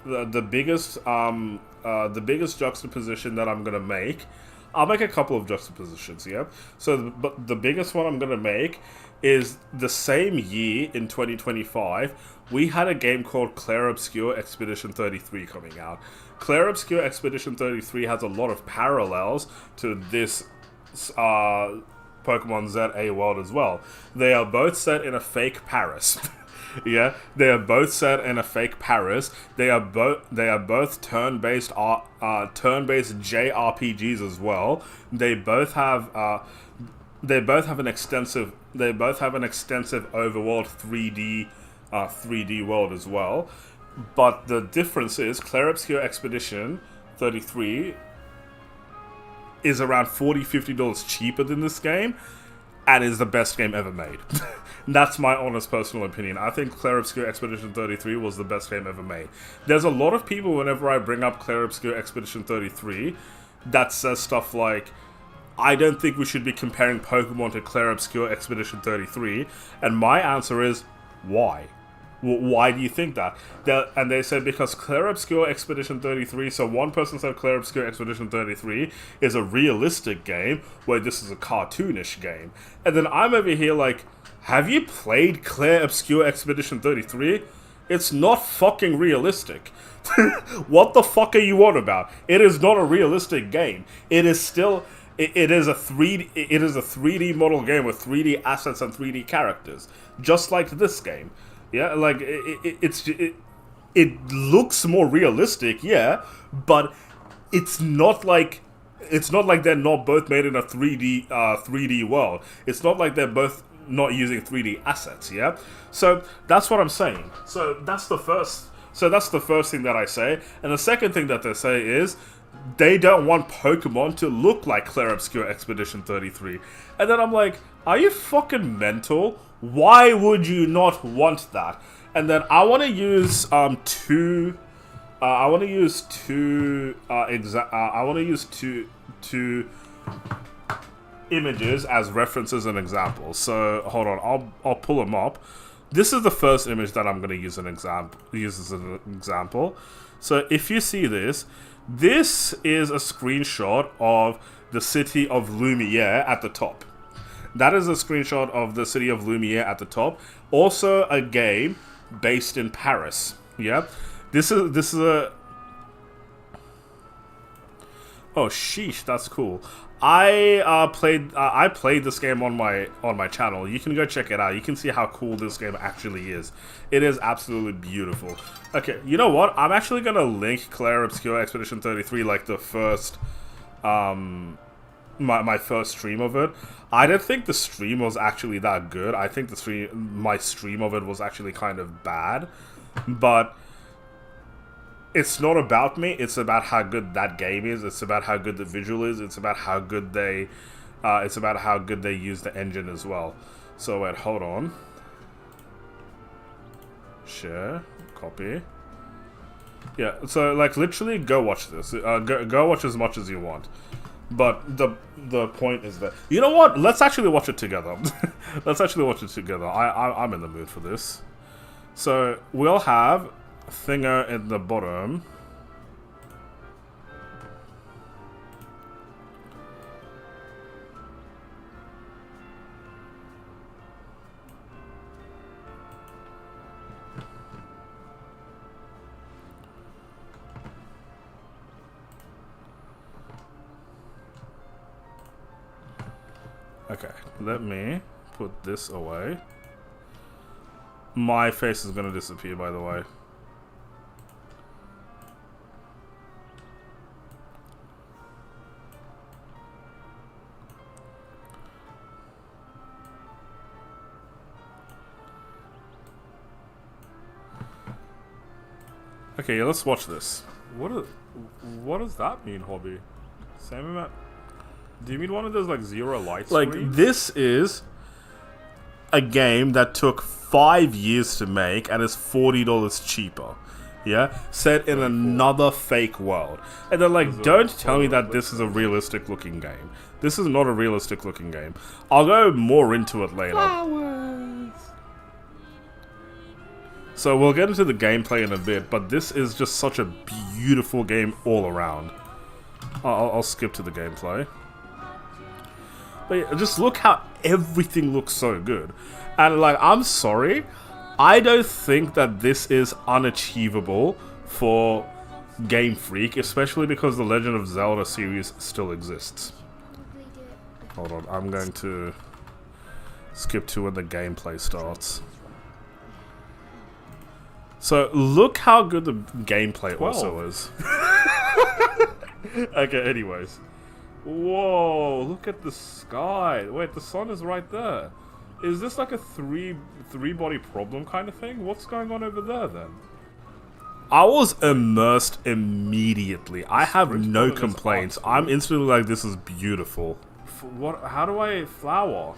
juxtaposition that I'm gonna make, I'll make a couple of juxtapositions, yeah? So, but the biggest one I'm gonna make is the same year, in 2025, we had a game called Clair Obscur Expedition 33 coming out. Clair Obscur Expedition 33 has a lot of parallels to this Pokemon ZA world as well. They are both set in a fake Paris. Yeah, they are both set in a fake Paris. They are both turn-based JRPGs as well. They both have an extensive overworld 3D world as well. But the difference is Clair Obscur Expedition 33 is around $40-50 cheaper than this game, and is the best game ever made. That's my honest personal opinion. I think Clair Obscur Expedition 33 was the best game ever made. There's a lot of people, whenever I bring up Clair Obscur Expedition 33, that says stuff like, I don't think we should be comparing Pokemon to Clair Obscur Expedition 33, and my answer is, why? Why do you think that? And they said because Clair Obscur Expedition 33, so one person said Clair Obscur Expedition 33 is a realistic game, where this is a cartoonish game. And then I'm over here like, have you played Clair Obscur Expedition 33? It's not fucking realistic. What the fuck are you on about? It is not a realistic game. It is still... It is a 3D model game with 3D assets and 3D characters. Just like this game. Yeah, like, it looks more realistic, yeah, but it's not like they're not both made in a 3D world. It's not like they're both not using 3D assets, yeah? So that's what I'm saying. So that's the first thing that I say. And the second thing that they say is they don't want Pokemon to look like Clair Obscur Expedition 33. And then I'm like, are you fucking mental? Why would you not want that? And then I want to use two images as references and examples. So hold on, I'll pull them up. This is the first image that I'm going to use as an example. So if you see this is a screenshot of the city of Lumiere at the top. That is a screenshot of the city of Lumiere at the top. Also a game based in Paris. Yeah. This is a... Oh, sheesh, that's cool. I played this game on my channel. You can go check it out. You can see how cool this game actually is. It is absolutely beautiful. Okay, you know what? I'm actually gonna link Clair Obscur Expedition 33, like the first, my first stream of it. I don't think the stream was actually that good. I think my stream of it was actually kind of bad, but it's not about me. It's about how good that game is. It's about how good the visual is. It's about how good they use the engine as well. So wait, hold on. Share, copy. Yeah, so like literally go watch this. Go watch as much as you want. But the point is that, you know what? Let's actually watch it together. Let's actually watch it together. I'm in the mood for this. So we'll have Thinger in the bottom. Okay, let me put this away. My face is gonna disappear, by the way. Okay, yeah, let's watch this. What does that mean, hobby? Same amount. Do you mean one of those like zero light screens? Like, this is a game that took 5 years to make and is $40 cheaper. Yeah, set in another fake world. And they're like, don't tell me that this is a realistic looking game. This is not a realistic looking game. I'll go more into it later. Flowers. So we'll get into the gameplay in a bit, but this is just such a beautiful game all around. I'll skip to the gameplay. But yeah, just look how everything looks so good. And like, I'm sorry, I don't think that this is unachievable for Gamefreak, especially because the Legend of Zelda series still exists. Hold on, I'm going to skip to when the gameplay starts. So, look how good the gameplay also is. Okay, anyways. Whoa, look at the sky. Wait, the sun is right there. Is this like a three-body problem kind of thing? What's going on over there, then? I was immersed immediately. I have no complaints. I'm instantly like, this is beautiful. What? How do I flower?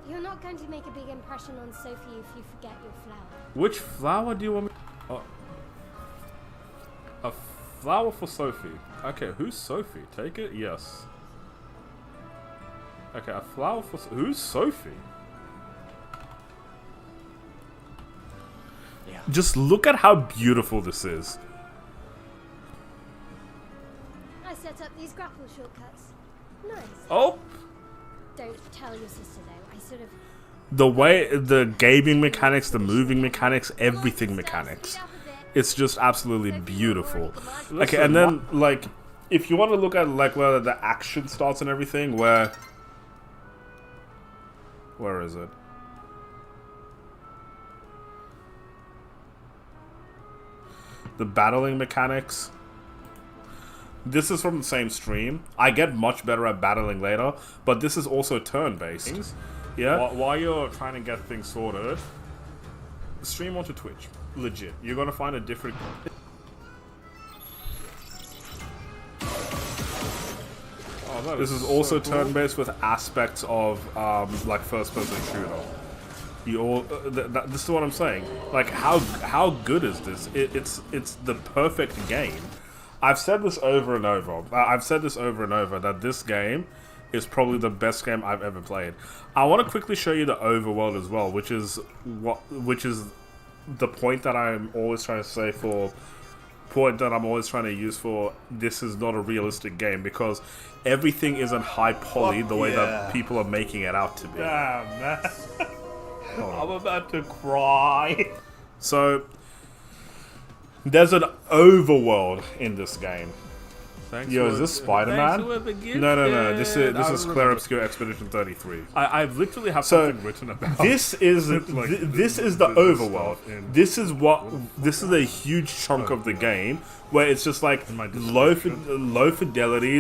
You're not going to make a big impression on Sophie if you forget your flower. Which flower do you want me... a flower for Sophie. Okay, who's Sophie? Take it? Yes. Okay, a flower for... Who's Sophie? Yeah. Just look at how beautiful this is. I set up these grapple shortcuts. Nice. Oh! Don't tell your sister though. I sort of... The way, the gaming mechanics, the moving mechanics, everything mechanics. It's just absolutely beautiful. Okay, and then, like, if you want to look at, like, where the action starts and everything, where is it? The battling mechanics. This is from the same stream. I get much better at battling later, but this is also turn-based. Yeah? While you're trying to get things sorted, stream onto Twitch. Legit. You're gonna find a different... Oh, this is also so turn-based with aspects of, like, first-person shooter. You all... this is what I'm saying. Like, how good is this? It's the perfect game. I've said this over and over. That this game is probably the best game I've ever played. I want to quickly show you the overworld as well, which is the point that I'm always trying to say for... point that I'm always trying to use for this is not a realistic game, because everything isn't high poly the way that people are making it out to be. Damn, man. I'm about to cry. So... there's an overworld in this game. Thanks. Yo, is this Spider-Man? No. This is Claire Obscure Expedition 33. I literally have something written about. This is like, this is the overworld. This is a huge chunk of the game where it's just like low fidelity.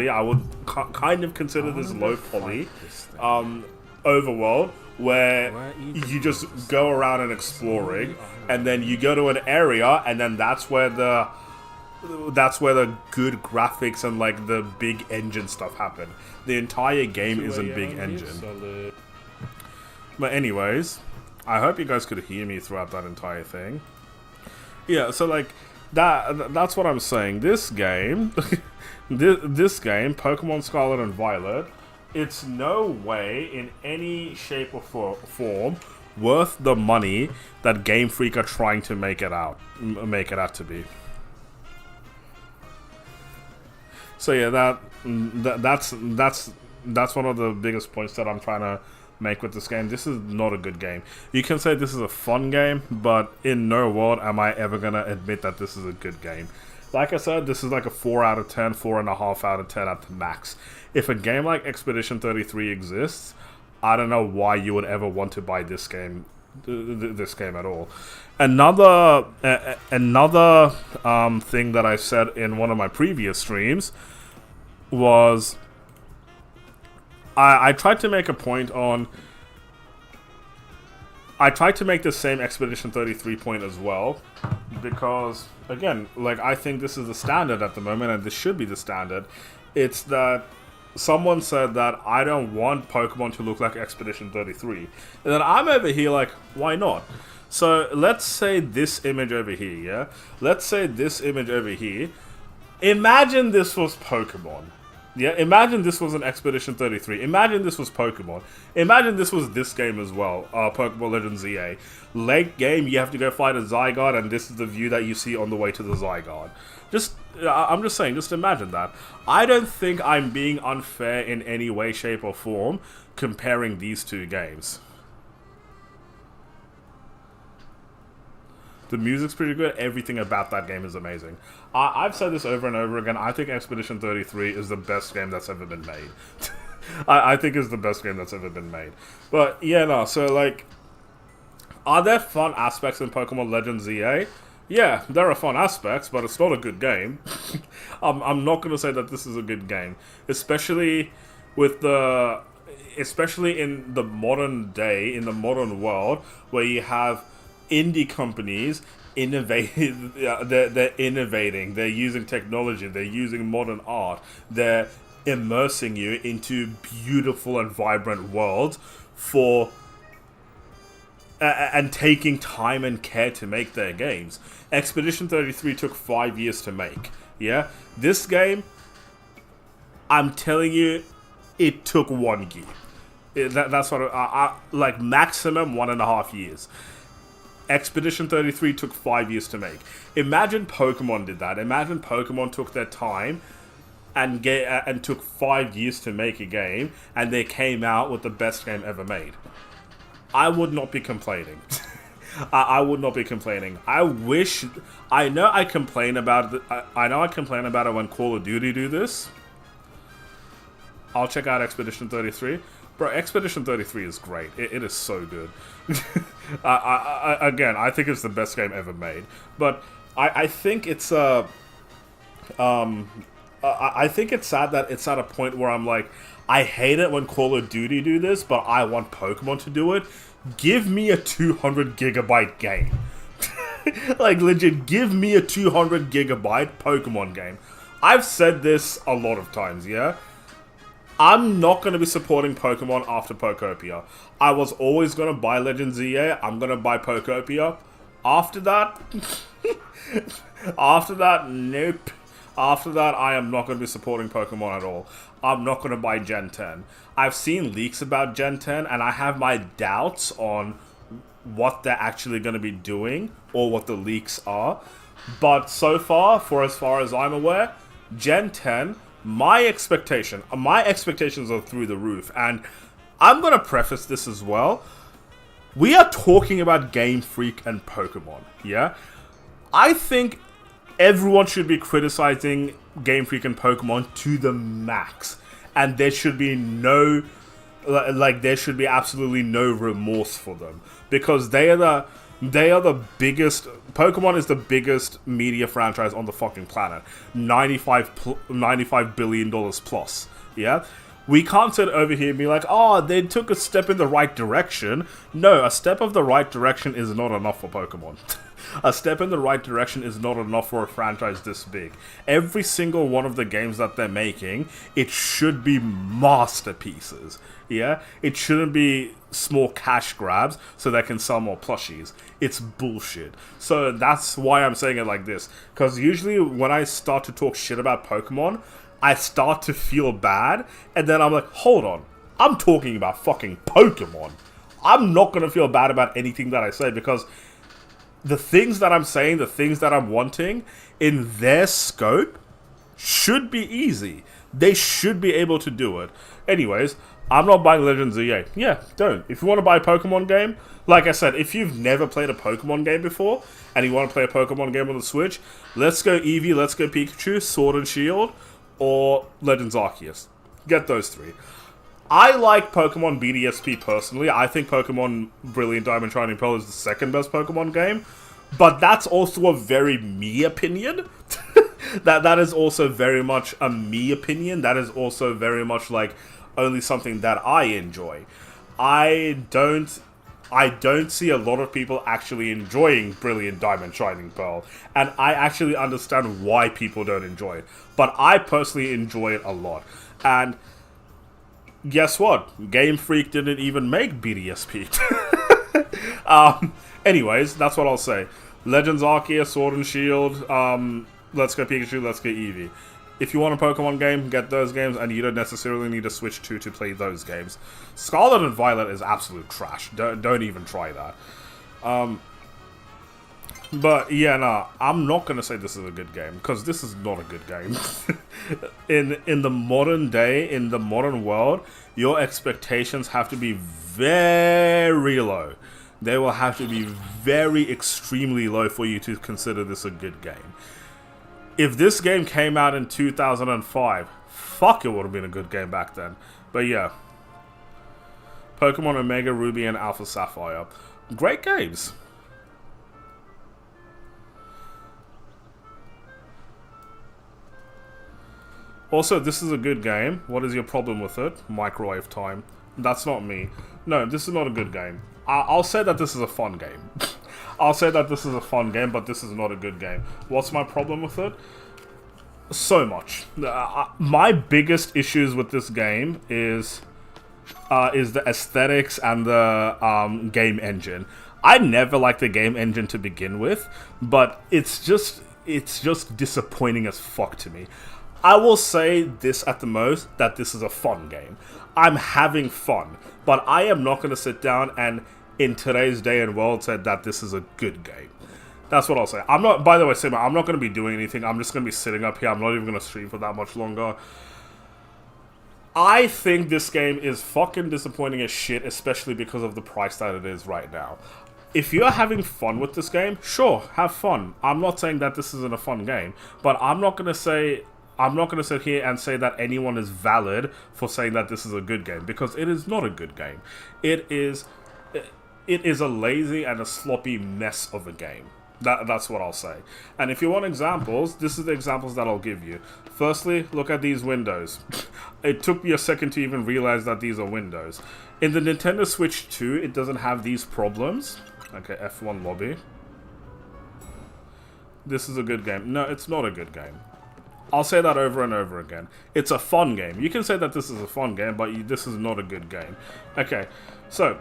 I would kind of consider this low poly. Overworld, where you just go around and exploring, and then you go to an area, and then that's where the good graphics and like the big engine stuff happen. The entire game isn't big engine. But anyways, I hope you guys could hear me throughout that entire thing. Yeah, so like that's what I'm saying. This game, this game, Pokemon Scarlet and Violet, it's no way in any shape or form worth the money that Gamefreak are trying to make it out to be. So yeah, that's one of the biggest points that I'm trying to make with this game. This is not a good game. You can say this is a fun game, but in no world am I ever gonna admit that this is a good game. Like I said, this is like a 4 out of 10, 4.5 out of 10 at the max. If a game like Expedition 33 exists, I don't know why you would ever want to buy this game at all. Another thing that I said in one of my previous streams was I tried to make a point on. I tried to make the same Expedition 33 point as well, because again, like, I think this is the standard at the moment, and this should be the standard. It's that someone said that I don't want Pokemon to look like Expedition 33. And then I'm over here like, why not? So let's say this image over here, yeah? Let's say this image over here. Imagine this was Pokemon. Yeah, imagine this was an Expedition 33. Imagine this was Pokemon. Imagine this was this game as well, Pokemon Legends ZA. Late game, you have to go fight a Zygarde, and this is the view that you see on the way to the Zygarde. I'm just saying, just imagine that. I don't think I'm being unfair in any way, shape, or form comparing these two games. The music's pretty good. Everything about that game is amazing. I've said this over and over again. I think Expedition 33 is the best game that's ever been made. I think it's the best game that's ever been made. But, yeah, no, so, like, are there fun aspects in Pokemon Legends ZA? Yeah, there are fun aspects, but it's not a good game. I'm not going to say that this is a good game. Especially in the modern day, in the modern world, where you have indie companies innovating. They're innovating. They're using technology. They're using modern art. They're immersing you into beautiful and vibrant worlds and taking time and care to make their games. Expedition 33 took 5 years to make. Yeah, this game, I'm telling you, it took 1 year. That's what like maximum 1.5 years. Expedition 33 took 5 years to make. Imagine Pokemon did that. Imagine Pokemon took their time and took 5 years to make a game, and they came out with the best game ever made. I would not be complaining. I would not be complaining. I know I complain about it. I know I complain about it when Call of Duty do this. I'll check out Expedition 33. Bro, Expedition 33 is great. It is so good. Again, I think it's the best game ever made. But I think it's I think it's sad that it's at a point where I'm like, I hate it when Call of Duty do this, but I want Pokemon to do it. Give me a 200 gigabyte game. Like, legit, give me a 200 gigabyte Pokemon game. I've said this a lot of times, yeah? I'm not going to be supporting Pokemon after Pokopia. I was always going to buy Legends ZA. I'm going to buy Pokopia. After that... nope. After that, I am not going to be supporting Pokemon at all. I'm not going to buy Gen 10. I've seen leaks about Gen 10, and I have my doubts on what they're actually going to be doing, or what the leaks are. But so far, for as far as I'm aware, Gen 10, my expectations are through the roof. And I'm going to preface this as well. We are talking about Gamefreak and Pokemon, yeah? I think everyone should be criticizing Gamefreak and Pokemon to the max. And there should be there should be absolutely no remorse for them. Because they are the biggest... Pokemon is the biggest media franchise on the fucking planet. $95 billion plus, yeah? We can't sit over here and be like, oh, they took a step in the right direction. No, a step of the right direction is not enough for Pokemon. A step in the right direction is not enough for a franchise this big. Every single one of the games that they're making, it should be masterpieces. Yeah? It shouldn't be small cash grabs so they can sell more plushies. It's bullshit. So that's why I'm saying it like this. Because usually when I start to talk shit about Pokemon, I start to feel bad, and then I'm like, hold on. I'm talking about fucking Pokemon. I'm not going to feel bad about anything that I say, because the things that I'm saying, the things that I'm wanting, in their scope, should be easy. They should be able to do it. Anyways, I'm not buying Legends EA. Yeah, don't. If you want to buy a Pokemon game, like I said, if you've never played a Pokemon game before, and you want to play a Pokemon game on the Switch, let's go Eevee, let's go Pikachu, Sword and Shield, or Legends Arceus. Get those 3. I like Pokemon BDSP personally. I think Pokemon Brilliant Diamond Shining Pearl is the second best Pokemon game. But that's also a very me opinion. that is also very much a me opinion. That is also very much like only something that I enjoy. I don't see a lot of people actually enjoying Brilliant Diamond Shining Pearl. And I actually understand why people don't enjoy it. But I personally enjoy it a lot. And guess what? Gamefreak didn't even make BDSP. Anyways, that's what I'll say. Legends Arceus, Sword and Shield, let's go Pikachu, let's go Eevee. If you want a Pokemon game, get those games, and you don't necessarily need a Switch 2 to play those games. Scarlet and Violet is absolute trash. Don't even try that. But yeah, nah, I'm not gonna say this is a good game, because this is not a good game. in the modern day, in the modern world, your expectations have to be very low. They will have to be very extremely low for you to consider this a good game. If this game came out in 2005, fuck, it would have been a good game back then. But yeah. Pokemon Omega Ruby and Alpha Sapphire. Great games. Also, this is a good game. What is your problem with it? Microwave time. That's not me. No, this is not a good game. I'll say that this is a fun game. I'll say that this is a fun game, but this is not a good game. What's my problem with it? So much. My biggest issues with this game is the aesthetics and the game engine. I never liked the game engine to begin with, but it's just disappointing as fuck to me. I will say this at the most, that this is a fun game. I'm having fun, but I am not going to sit down and, in today's day and world, say that this is a good game. That's what I'll say. I'm not, by the way, Sigma, I'm not going to be doing anything. I'm just going to be sitting up here. I'm not even going to stream for that much longer. I think this game is fucking disappointing as shit, especially because of the price that it is right now. If you're having fun with this game, sure, have fun. I'm not saying that this isn't a fun game, but I'm not going to sit here and say that anyone is valid for saying that this is a good game, because it is not a good game. It is a lazy and a sloppy mess of a game. That's what I'll say. And if you want examples, this is the examples that I'll give you. Firstly, look at these windows. It took me a second to even realize that these are windows. In the Nintendo Switch 2, it doesn't have these problems. Okay, F1 lobby. This is a good game. No, it's not a good game. I'll say that over and over again. It's a fun game. You can say that this is a fun game, but this is not a good game. Okay, so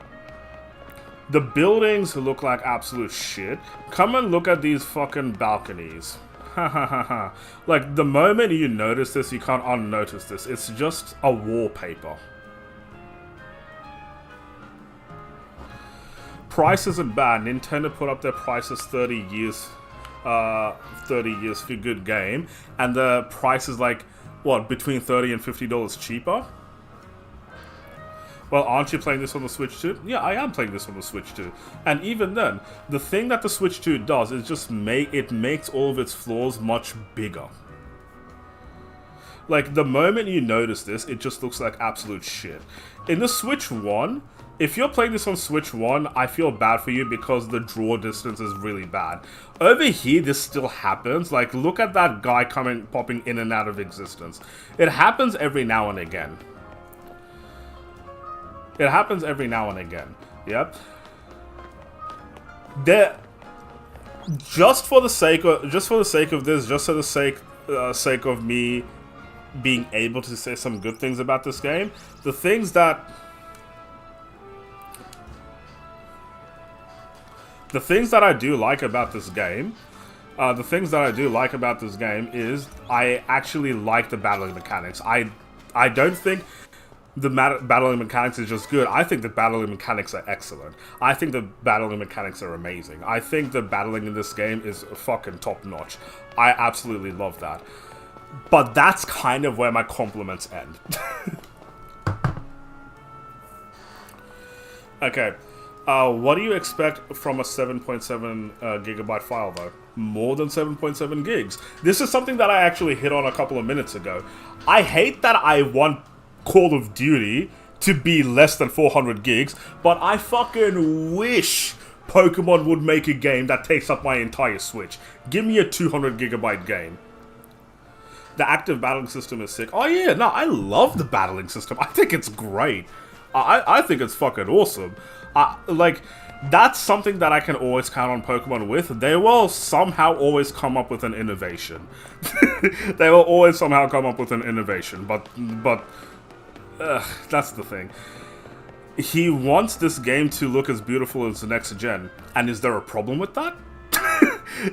the buildings look like absolute shit. Come and look at these fucking balconies. Ha ha ha ha. Like, the moment you notice this, you can't unnotice this. It's just a wallpaper. Price isn't bad. Nintendo put up their prices 30 years for a good game, and the price is like, what, between $30 and $50 cheaper? Well, aren't you playing this on the Switch 2? Yeah, I am playing this on the Switch 2. And even then, the thing that the Switch 2 does is just makes all of its flaws much bigger. Like, the moment you notice this, it just looks like absolute shit. In the Switch 1, if you're playing this on Switch 1, I feel bad for you because the draw distance is really bad. Over here, this still happens. Like, look at that guy popping in and out of existence. It happens every now and again. It happens every now and again. Yep. Just for the sake of this, just for the sake of me being able to say some good things about this game, the things that I do like about this game, is I actually like the battling mechanics. I don't think the battling mechanics is just good. I think the battling mechanics are excellent. I think the battling mechanics are amazing. I think the battling in this game is fucking top notch. I absolutely love that. But that's kind of where my compliments end. Okay. What do you expect from a 7.7 gigabyte file, though? More than 7.7 gigs. This is something that I actually hit on a couple of minutes ago. I hate that I want Call of Duty to be less than 400 gigs, but I fucking wish Pokemon would make a game that takes up my entire Switch. Give me a 200 gigabyte game. The active battling system is sick. Oh yeah, no, I love the battling system. I think it's great. I think it's fucking awesome. Like, that's something that I can always count on Pokemon with. They will somehow always come up with an innovation. They will always somehow come up with an innovation, but that's the thing. He wants this game to look as beautiful as the next gen, and is there a problem with that?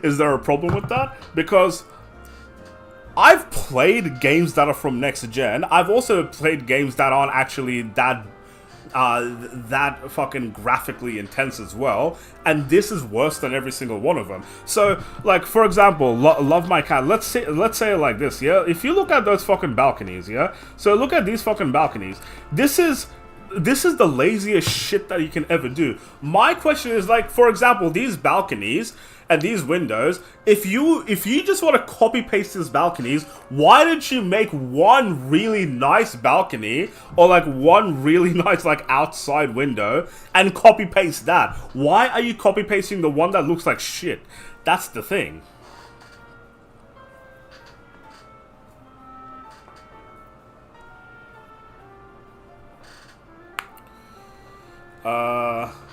Is there a problem with that? Because I've played games that are from next gen. I've also played games that aren't actually that fucking graphically intense as well, and this is worse than every single one of them. So, like, for example, Love My Cat, let's say it like this, yeah? If you look at those fucking balconies, yeah? So look at these fucking balconies. This is the laziest shit that you can ever do. My question is, like, for example, these balconies and these windows, if you just want to copy paste these balconies, why didn't you make one really nice balcony or like one really nice like outside window and copy paste that? Why are you copy pasting the one that looks like shit? That's the thing.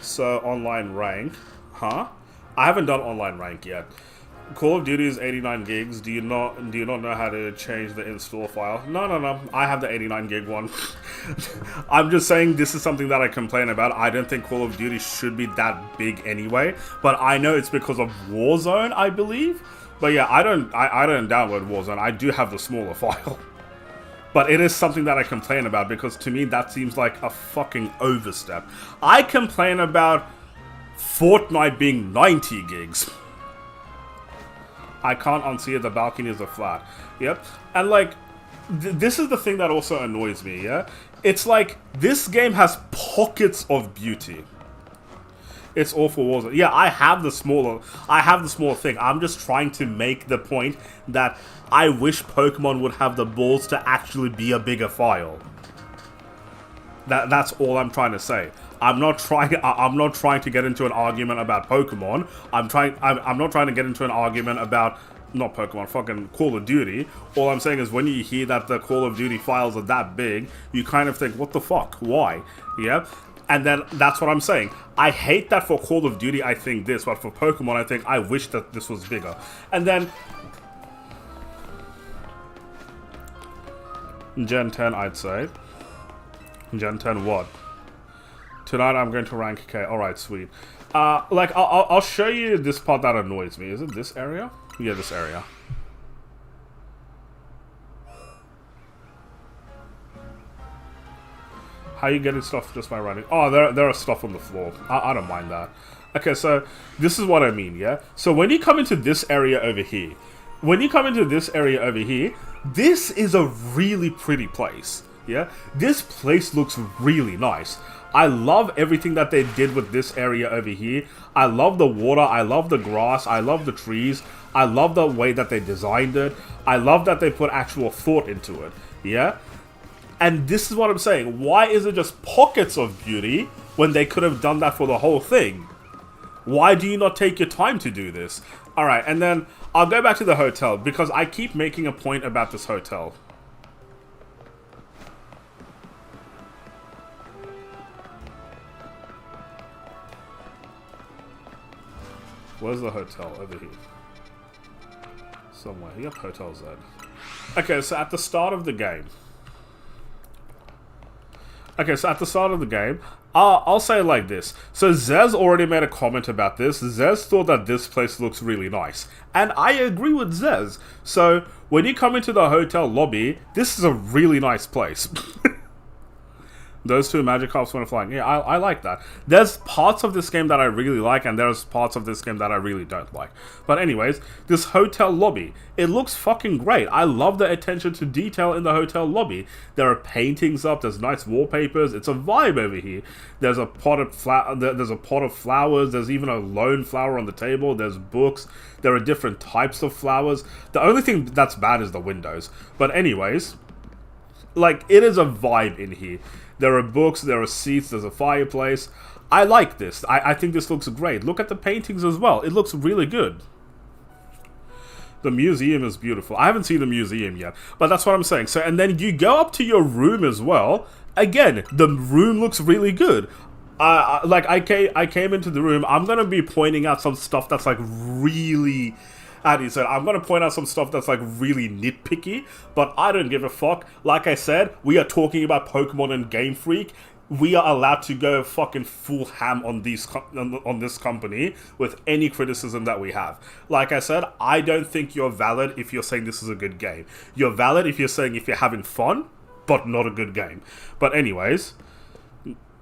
So online rank, huh? I haven't done online rank yet. Call of Duty is 89 gigs. Do you not know how to change the install file? No. I have the 89 gig one. I'm just saying this is something that I complain about. I don't think Call of Duty should be that big anyway. But I know it's because of Warzone, I believe. But yeah, I don't download Warzone. I do have the smaller file. But it is something that I complain about because to me that seems like a fucking overstep. I complain about Fortnite being 90 gigs. I can't unsee it, the balconies are flat. Yep. And like, this is the thing that also annoys me, yeah? It's like, this game has pockets of beauty. It's all for Warzone. Yeah, I have the smaller thing. I'm just trying to make the point that I wish Pokemon would have the balls to actually be a bigger file. That's all I'm trying to say. I'm not trying to get into an argument about Pokemon. I'm not trying to get into an argument about not Pokemon, fucking Call of Duty. All I'm saying is when you hear that the Call of Duty files are that big, you kind of think, what the fuck? Why? Yeah? And then that's what I'm saying. I hate that for Call of Duty I think this, but for Pokemon I think I wish that this was bigger. And then Gen 10 I'd say. Gen 10 what? Tonight I'm going to rank K. Alright, sweet. Like, I'll show you this part that annoys me. Is it this area? Yeah, this area. How are you getting stuff just by running? Oh, there are stuff on the floor. I don't mind that. Okay, so this is what I mean, yeah? So when you come into this area over here, this is a really pretty place, yeah? This place looks really nice. I love everything that they did with this area over here. I love the water, I love the grass, I love the trees, I love the way that they designed it. I love that they put actual thought into it, yeah? And this is what I'm saying. Why is it just pockets of beauty when they could have done that for the whole thing? Why do you not take your time to do this? Alright, and then I'll go back to the hotel because I keep making a point about this hotel. Where's the hotel? Over here. Somewhere. Yep, Hotel Z. Okay, so at the start of the game, I'll say it like this. So Zez already made a comment about this. Zez thought that this place looks really nice. And I agree with Zez. So when you come into the hotel lobby, this is a really nice place. Those two Magikarps when flying. Yeah, I like that. There's parts of this game that I really like, and there's parts of this game that I really don't like. But anyways, this hotel lobby, it looks fucking great. I love the attention to detail in the hotel lobby. There are paintings up, there's nice wallpapers, it's a vibe over here. There's a pot of flowers, there's even a lone flower on the table, there's books, there are different types of flowers. The only thing that's bad is the windows. But anyways, like, it is a vibe in here. There are books, there are seats, there's a fireplace. I like this. I think this looks great. Look at the paintings as well. It looks really good. The museum is beautiful. I haven't seen the museum yet, but that's what I'm saying. So, and then you go up to your room as well. Again, the room looks really good. I came into the room. I'm going to be pointing out some stuff that's like really... I'm going to point out some stuff that's like really nitpicky, but I don't give a fuck. Like I said, we are talking about Pokemon and Gamefreak. We are allowed to go fucking full ham on this company with any criticism that we have. Like I said, I don't think you're valid if you're saying this is a good game. You're valid if you're saying if you're having fun, but not a good game. But anyways...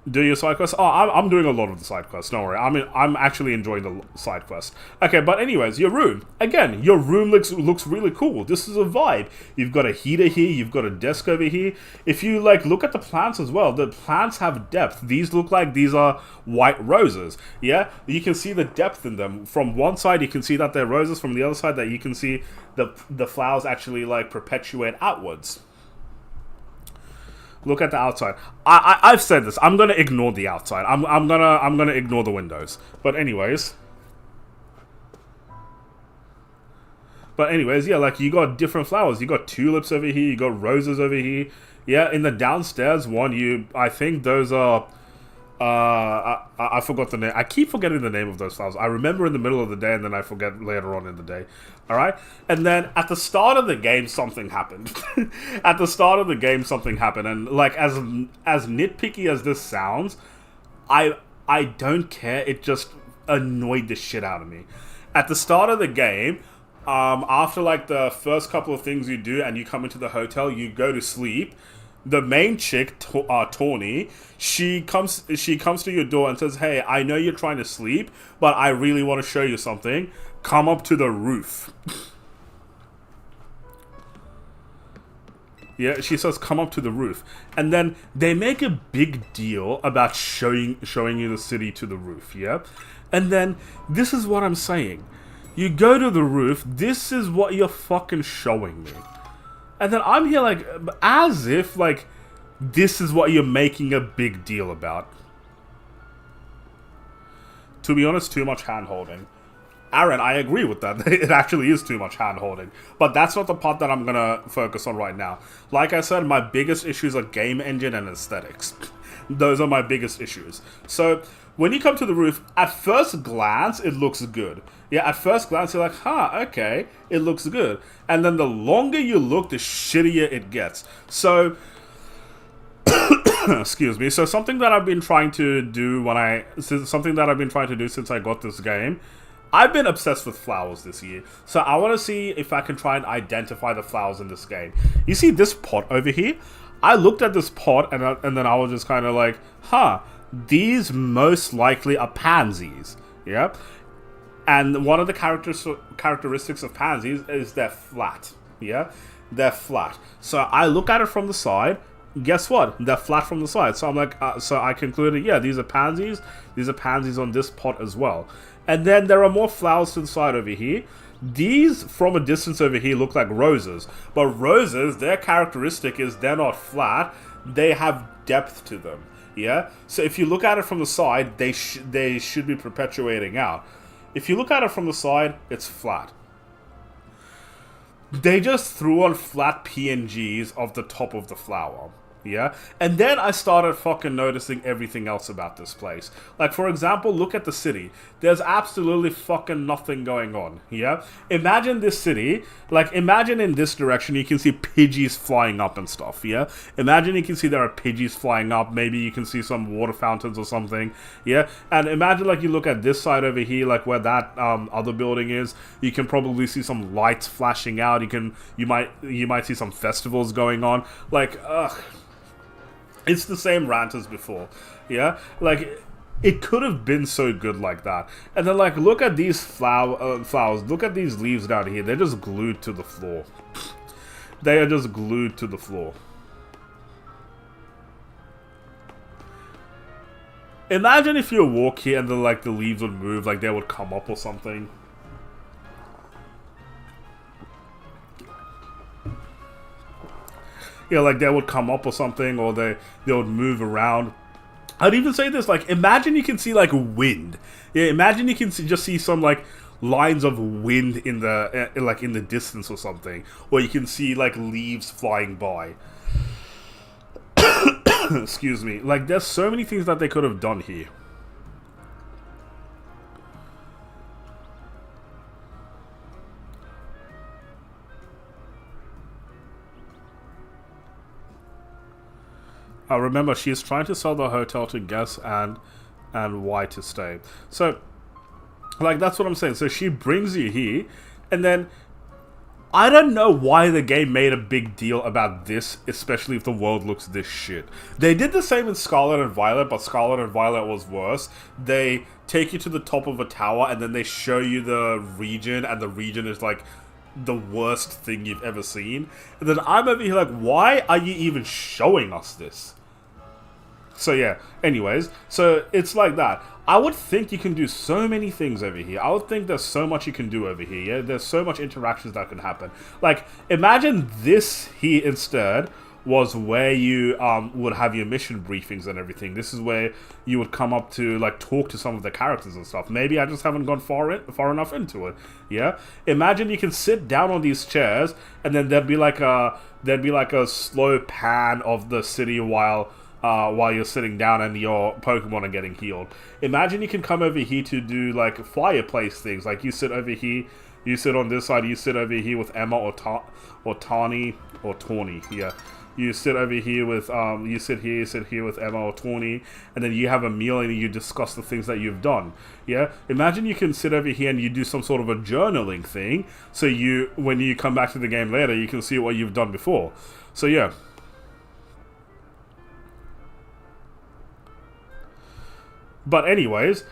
Do your side quests? Oh, I'm doing a lot of the side quests, don't worry. I'm actually enjoying the side quest. Okay, but anyways, your room. Again, your room looks really cool. This is a vibe. You've got a heater here, you've got a desk over here. If you, like, look at the plants as well, the plants have depth. These look like these are white roses, yeah? You can see the depth in them. From one side, you can see that they're roses. From the other side, that you can see the flowers actually, like, perpetuate outwards. Look at the outside. I've said this. I'm gonna ignore the outside. I'm gonna ignore the windows. But anyways, yeah, like, you got different flowers. You got tulips over here. You got roses over here. Yeah, in the downstairs one, I think those are. I forgot the name. I keep forgetting the name of those flowers. I remember in the middle of the day, and then I forget later on in the day. Alright? And then, at the start of the game, something happened. At the start of the game, something happened. And, like, as nitpicky as this sounds, I don't care. It just annoyed the shit out of me. At the start of the game, after, like, the first couple of things you do, and you come into the hotel, you go to sleep. The main chick, Tawny, she comes to your door and says, "Hey, I know you're trying to sleep, but I really want to show you something. Come up to the roof." Yeah, she says, "Come up to the roof." And then they make a big deal about showing you the city to the roof, yeah? And then, this is what I'm saying. You go to the roof, this is what you're fucking showing me. And then I'm here like, as if, like, this is what you're making a big deal about. To be honest, too much hand-holding. Aaron, I agree with that. It actually is too much hand-holding. But that's not the part that I'm gonna focus on right now. Like I said, my biggest issues are game engine and aesthetics. Those are my biggest issues. So, when you come to the roof, at first glance, it looks good. Yeah, at first glance, you're like, huh, okay, it looks good. And then the longer you look, the shittier it gets. So, excuse me. So something that I've been trying to do since I got this game, I've been obsessed with flowers this year. So I want to see if I can try and identify the flowers in this game. You see this pot over here? I looked at this pot and then I was just kind of like, huh, these most likely are pansies. Yeah? And one of the characteristics of pansies is they're flat. Yeah? They're flat. So I look at it from the side. Guess what? They're flat from the side. So I'm like, so I concluded, yeah, these are pansies. These are pansies on this pot as well. And then there are more flowers to the side over here. These, from a distance over here, look like roses. But roses, their characteristic is they're not flat. They have depth to them. Yeah? So if you look at it from the side, they should be perpetuating out. If you look at it from the side, it's flat. They just threw on flat PNGs of the top of the flower. Yeah? And then I started fucking noticing everything else about this place. Like, for example, look at the city. There's absolutely fucking nothing going on. Yeah? Imagine this city. Like, imagine in this direction you can see Pidgeys flying up and stuff. Yeah? Imagine you can see there are Pidgeys flying up. Maybe you can see some water fountains or something. Yeah? And imagine, like, you look at this side over here, like where that other building is. You can probably see some lights flashing out. You might see some festivals going on. Like, ugh. It's the same rant as before. Yeah? Like, it could have been so good like that. And then, like, look at these flowers. Look at these leaves down here. They're just glued to the floor. They are just glued to the floor. Imagine if you walk here and then, like, the leaves would move, like they would come up or something. Yeah, like they would come up or something, or they would move around. I'd even say this, like, imagine you can see, like, wind. Yeah, imagine you can just see some, like, lines of wind in the, like, in the distance or something. Or you can see, like, leaves flying by. Excuse me. Like, there's so many things that they could have done here. Remember, she is trying to sell the hotel to guests and Y to stay. So, like, that's what I'm saying. So she brings you here, and then I don't know why the game made a big deal about this, especially if the world looks this shit. They did the same in Scarlet and Violet, but Scarlet and Violet was worse. They take you to the top of a tower, and then they show you the region, and the region is like the worst thing you've ever seen. And then I'm over here like, why are you even showing us this? So yeah, anyways, so it's like that. I would think you can do so many things over here. I would think there's so much you can do over here, yeah? There's so much interactions that can happen. Like, imagine this here instead was where you would have your mission briefings and everything. This is where you would come up to, like, talk to some of the characters and stuff. Maybe I just haven't gone far enough into it, yeah? Imagine you can sit down on these chairs, and then there'd be like a slow pan of the city while you're sitting down and your Pokemon are getting healed. Imagine you can come over here to do, like, fireplace things. Like, you sit over here, you sit on this side, you sit over here with Emma or Tawny, yeah. You sit over here with, you sit here with Emma or Tawny, and then you have a meal and you discuss the things that you've done, yeah? Imagine you can sit over here and you do some sort of a journaling thing, so when you come back to the game later, you can see what you've done before. So, yeah. But anyways,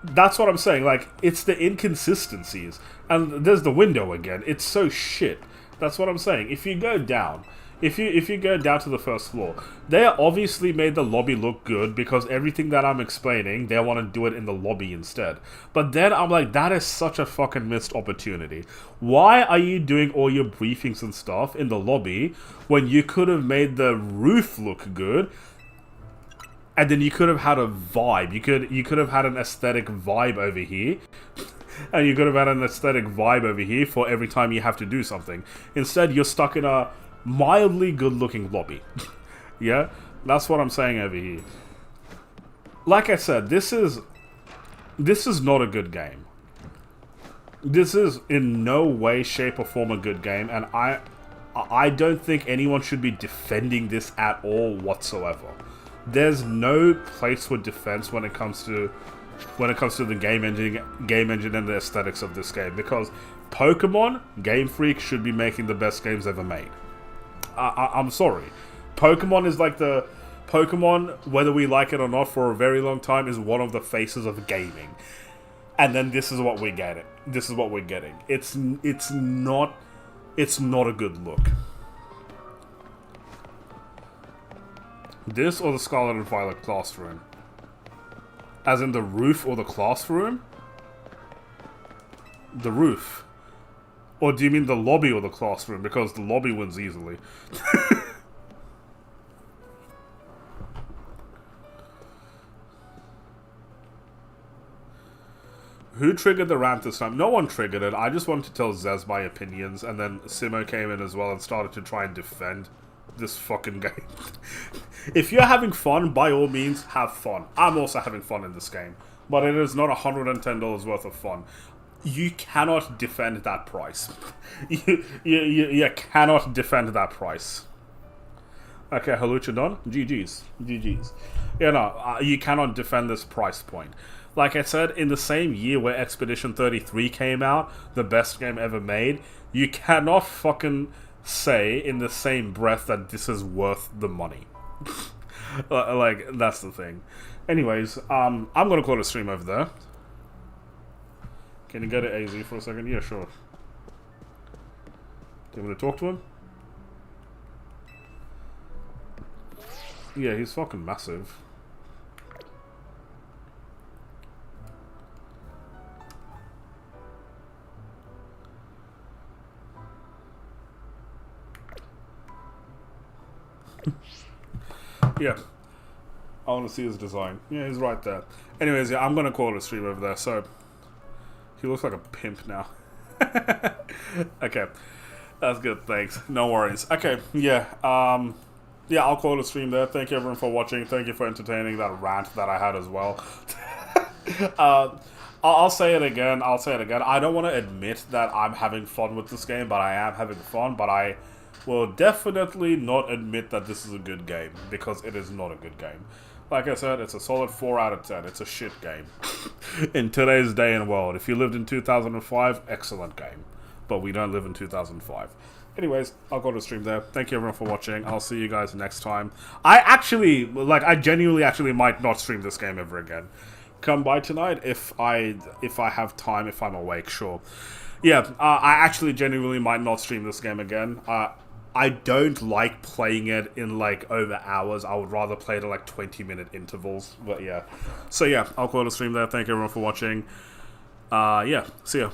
that's what I'm saying. Like, it's the inconsistencies. And there's the window again. It's so shit. That's what I'm saying. If you go down, if you go down to the first floor, they obviously made the lobby look good because everything that I'm explaining, they want to do it in the lobby instead. But then I'm like, that is such a fucking missed opportunity. Why are you doing all your briefings and stuff in the lobby when you could have made the roof look good? And then you could have had a vibe. You could have had an aesthetic vibe over here. And you could have had an aesthetic vibe over here for every time you have to do something. Instead, you're stuck in a mildly good-looking lobby. Yeah? That's what I'm saying over here. Like I said, this is not a good game. This is in no way, shape, or form a good game. And I don't think anyone should be defending this at all whatsoever. There's no place for defense when it comes to the game engine and the aesthetics of this game, because Pokemon, Gamefreak should be making the best games ever made. I'm sorry. Pokemon is like the Pokemon, whether we like it or not, for a very long time is one of the faces of gaming. And then this is what we get. This is what we're getting. It's not a good look. This or the Scarlet and Violet classroom? As in the roof or the classroom? The roof. Or do you mean the lobby or the classroom? Because the lobby wins easily. Who triggered the rant this time? No one triggered it. I just wanted to tell Zez my opinions, and then Simo came in as well and started to try and defend this fucking game. If you're having fun, by all means, have fun. I'm also having fun in this game. But it is not $110 worth of fun. You cannot defend that price. you cannot defend that price. Okay, Haluchadon, GG's. GG's. Yeah, no, you cannot defend this price point. Like I said, in the same year where Expedition 33 came out, the best game ever made, you cannot fucking say in the same breath that this is worth the money. Like, that's the thing. Anyways, I'm gonna call a stream over there. Can you go to AZ for a second? Yeah, sure. Do you want to talk to him? Yeah, he's fucking massive. Yeah. I want to see his design. Yeah, he's right there. Anyways, yeah, I'm gonna call a stream over there, so... He looks like a pimp now. Okay. That's good, thanks. No worries. Okay, yeah, yeah, I'll call a stream there. Thank you everyone for watching. Thank you for entertaining that rant that I had as well. I'll say it again. I don't want to admit that I'm having fun with this game, but I am having fun. But I will definitely not admit that this is a good game, because it is not a good game. Like I said, it's a solid 4 out of 10. It's a shit game. In today's day and world. If you lived in 2005, excellent game. But we don't live in 2005. Anyways, I'll go to stream there. Thank you everyone for watching. I'll see you guys next time. I genuinely actually might not stream this game ever again. Come by tonight if I have time, if I'm awake, sure. Yeah, I actually genuinely might not stream this game again. I don't like playing it in like over hours. I would rather play it at like 20-minute intervals. But yeah. So yeah, I'll call it a stream there. Thank you everyone for watching. Yeah, see ya.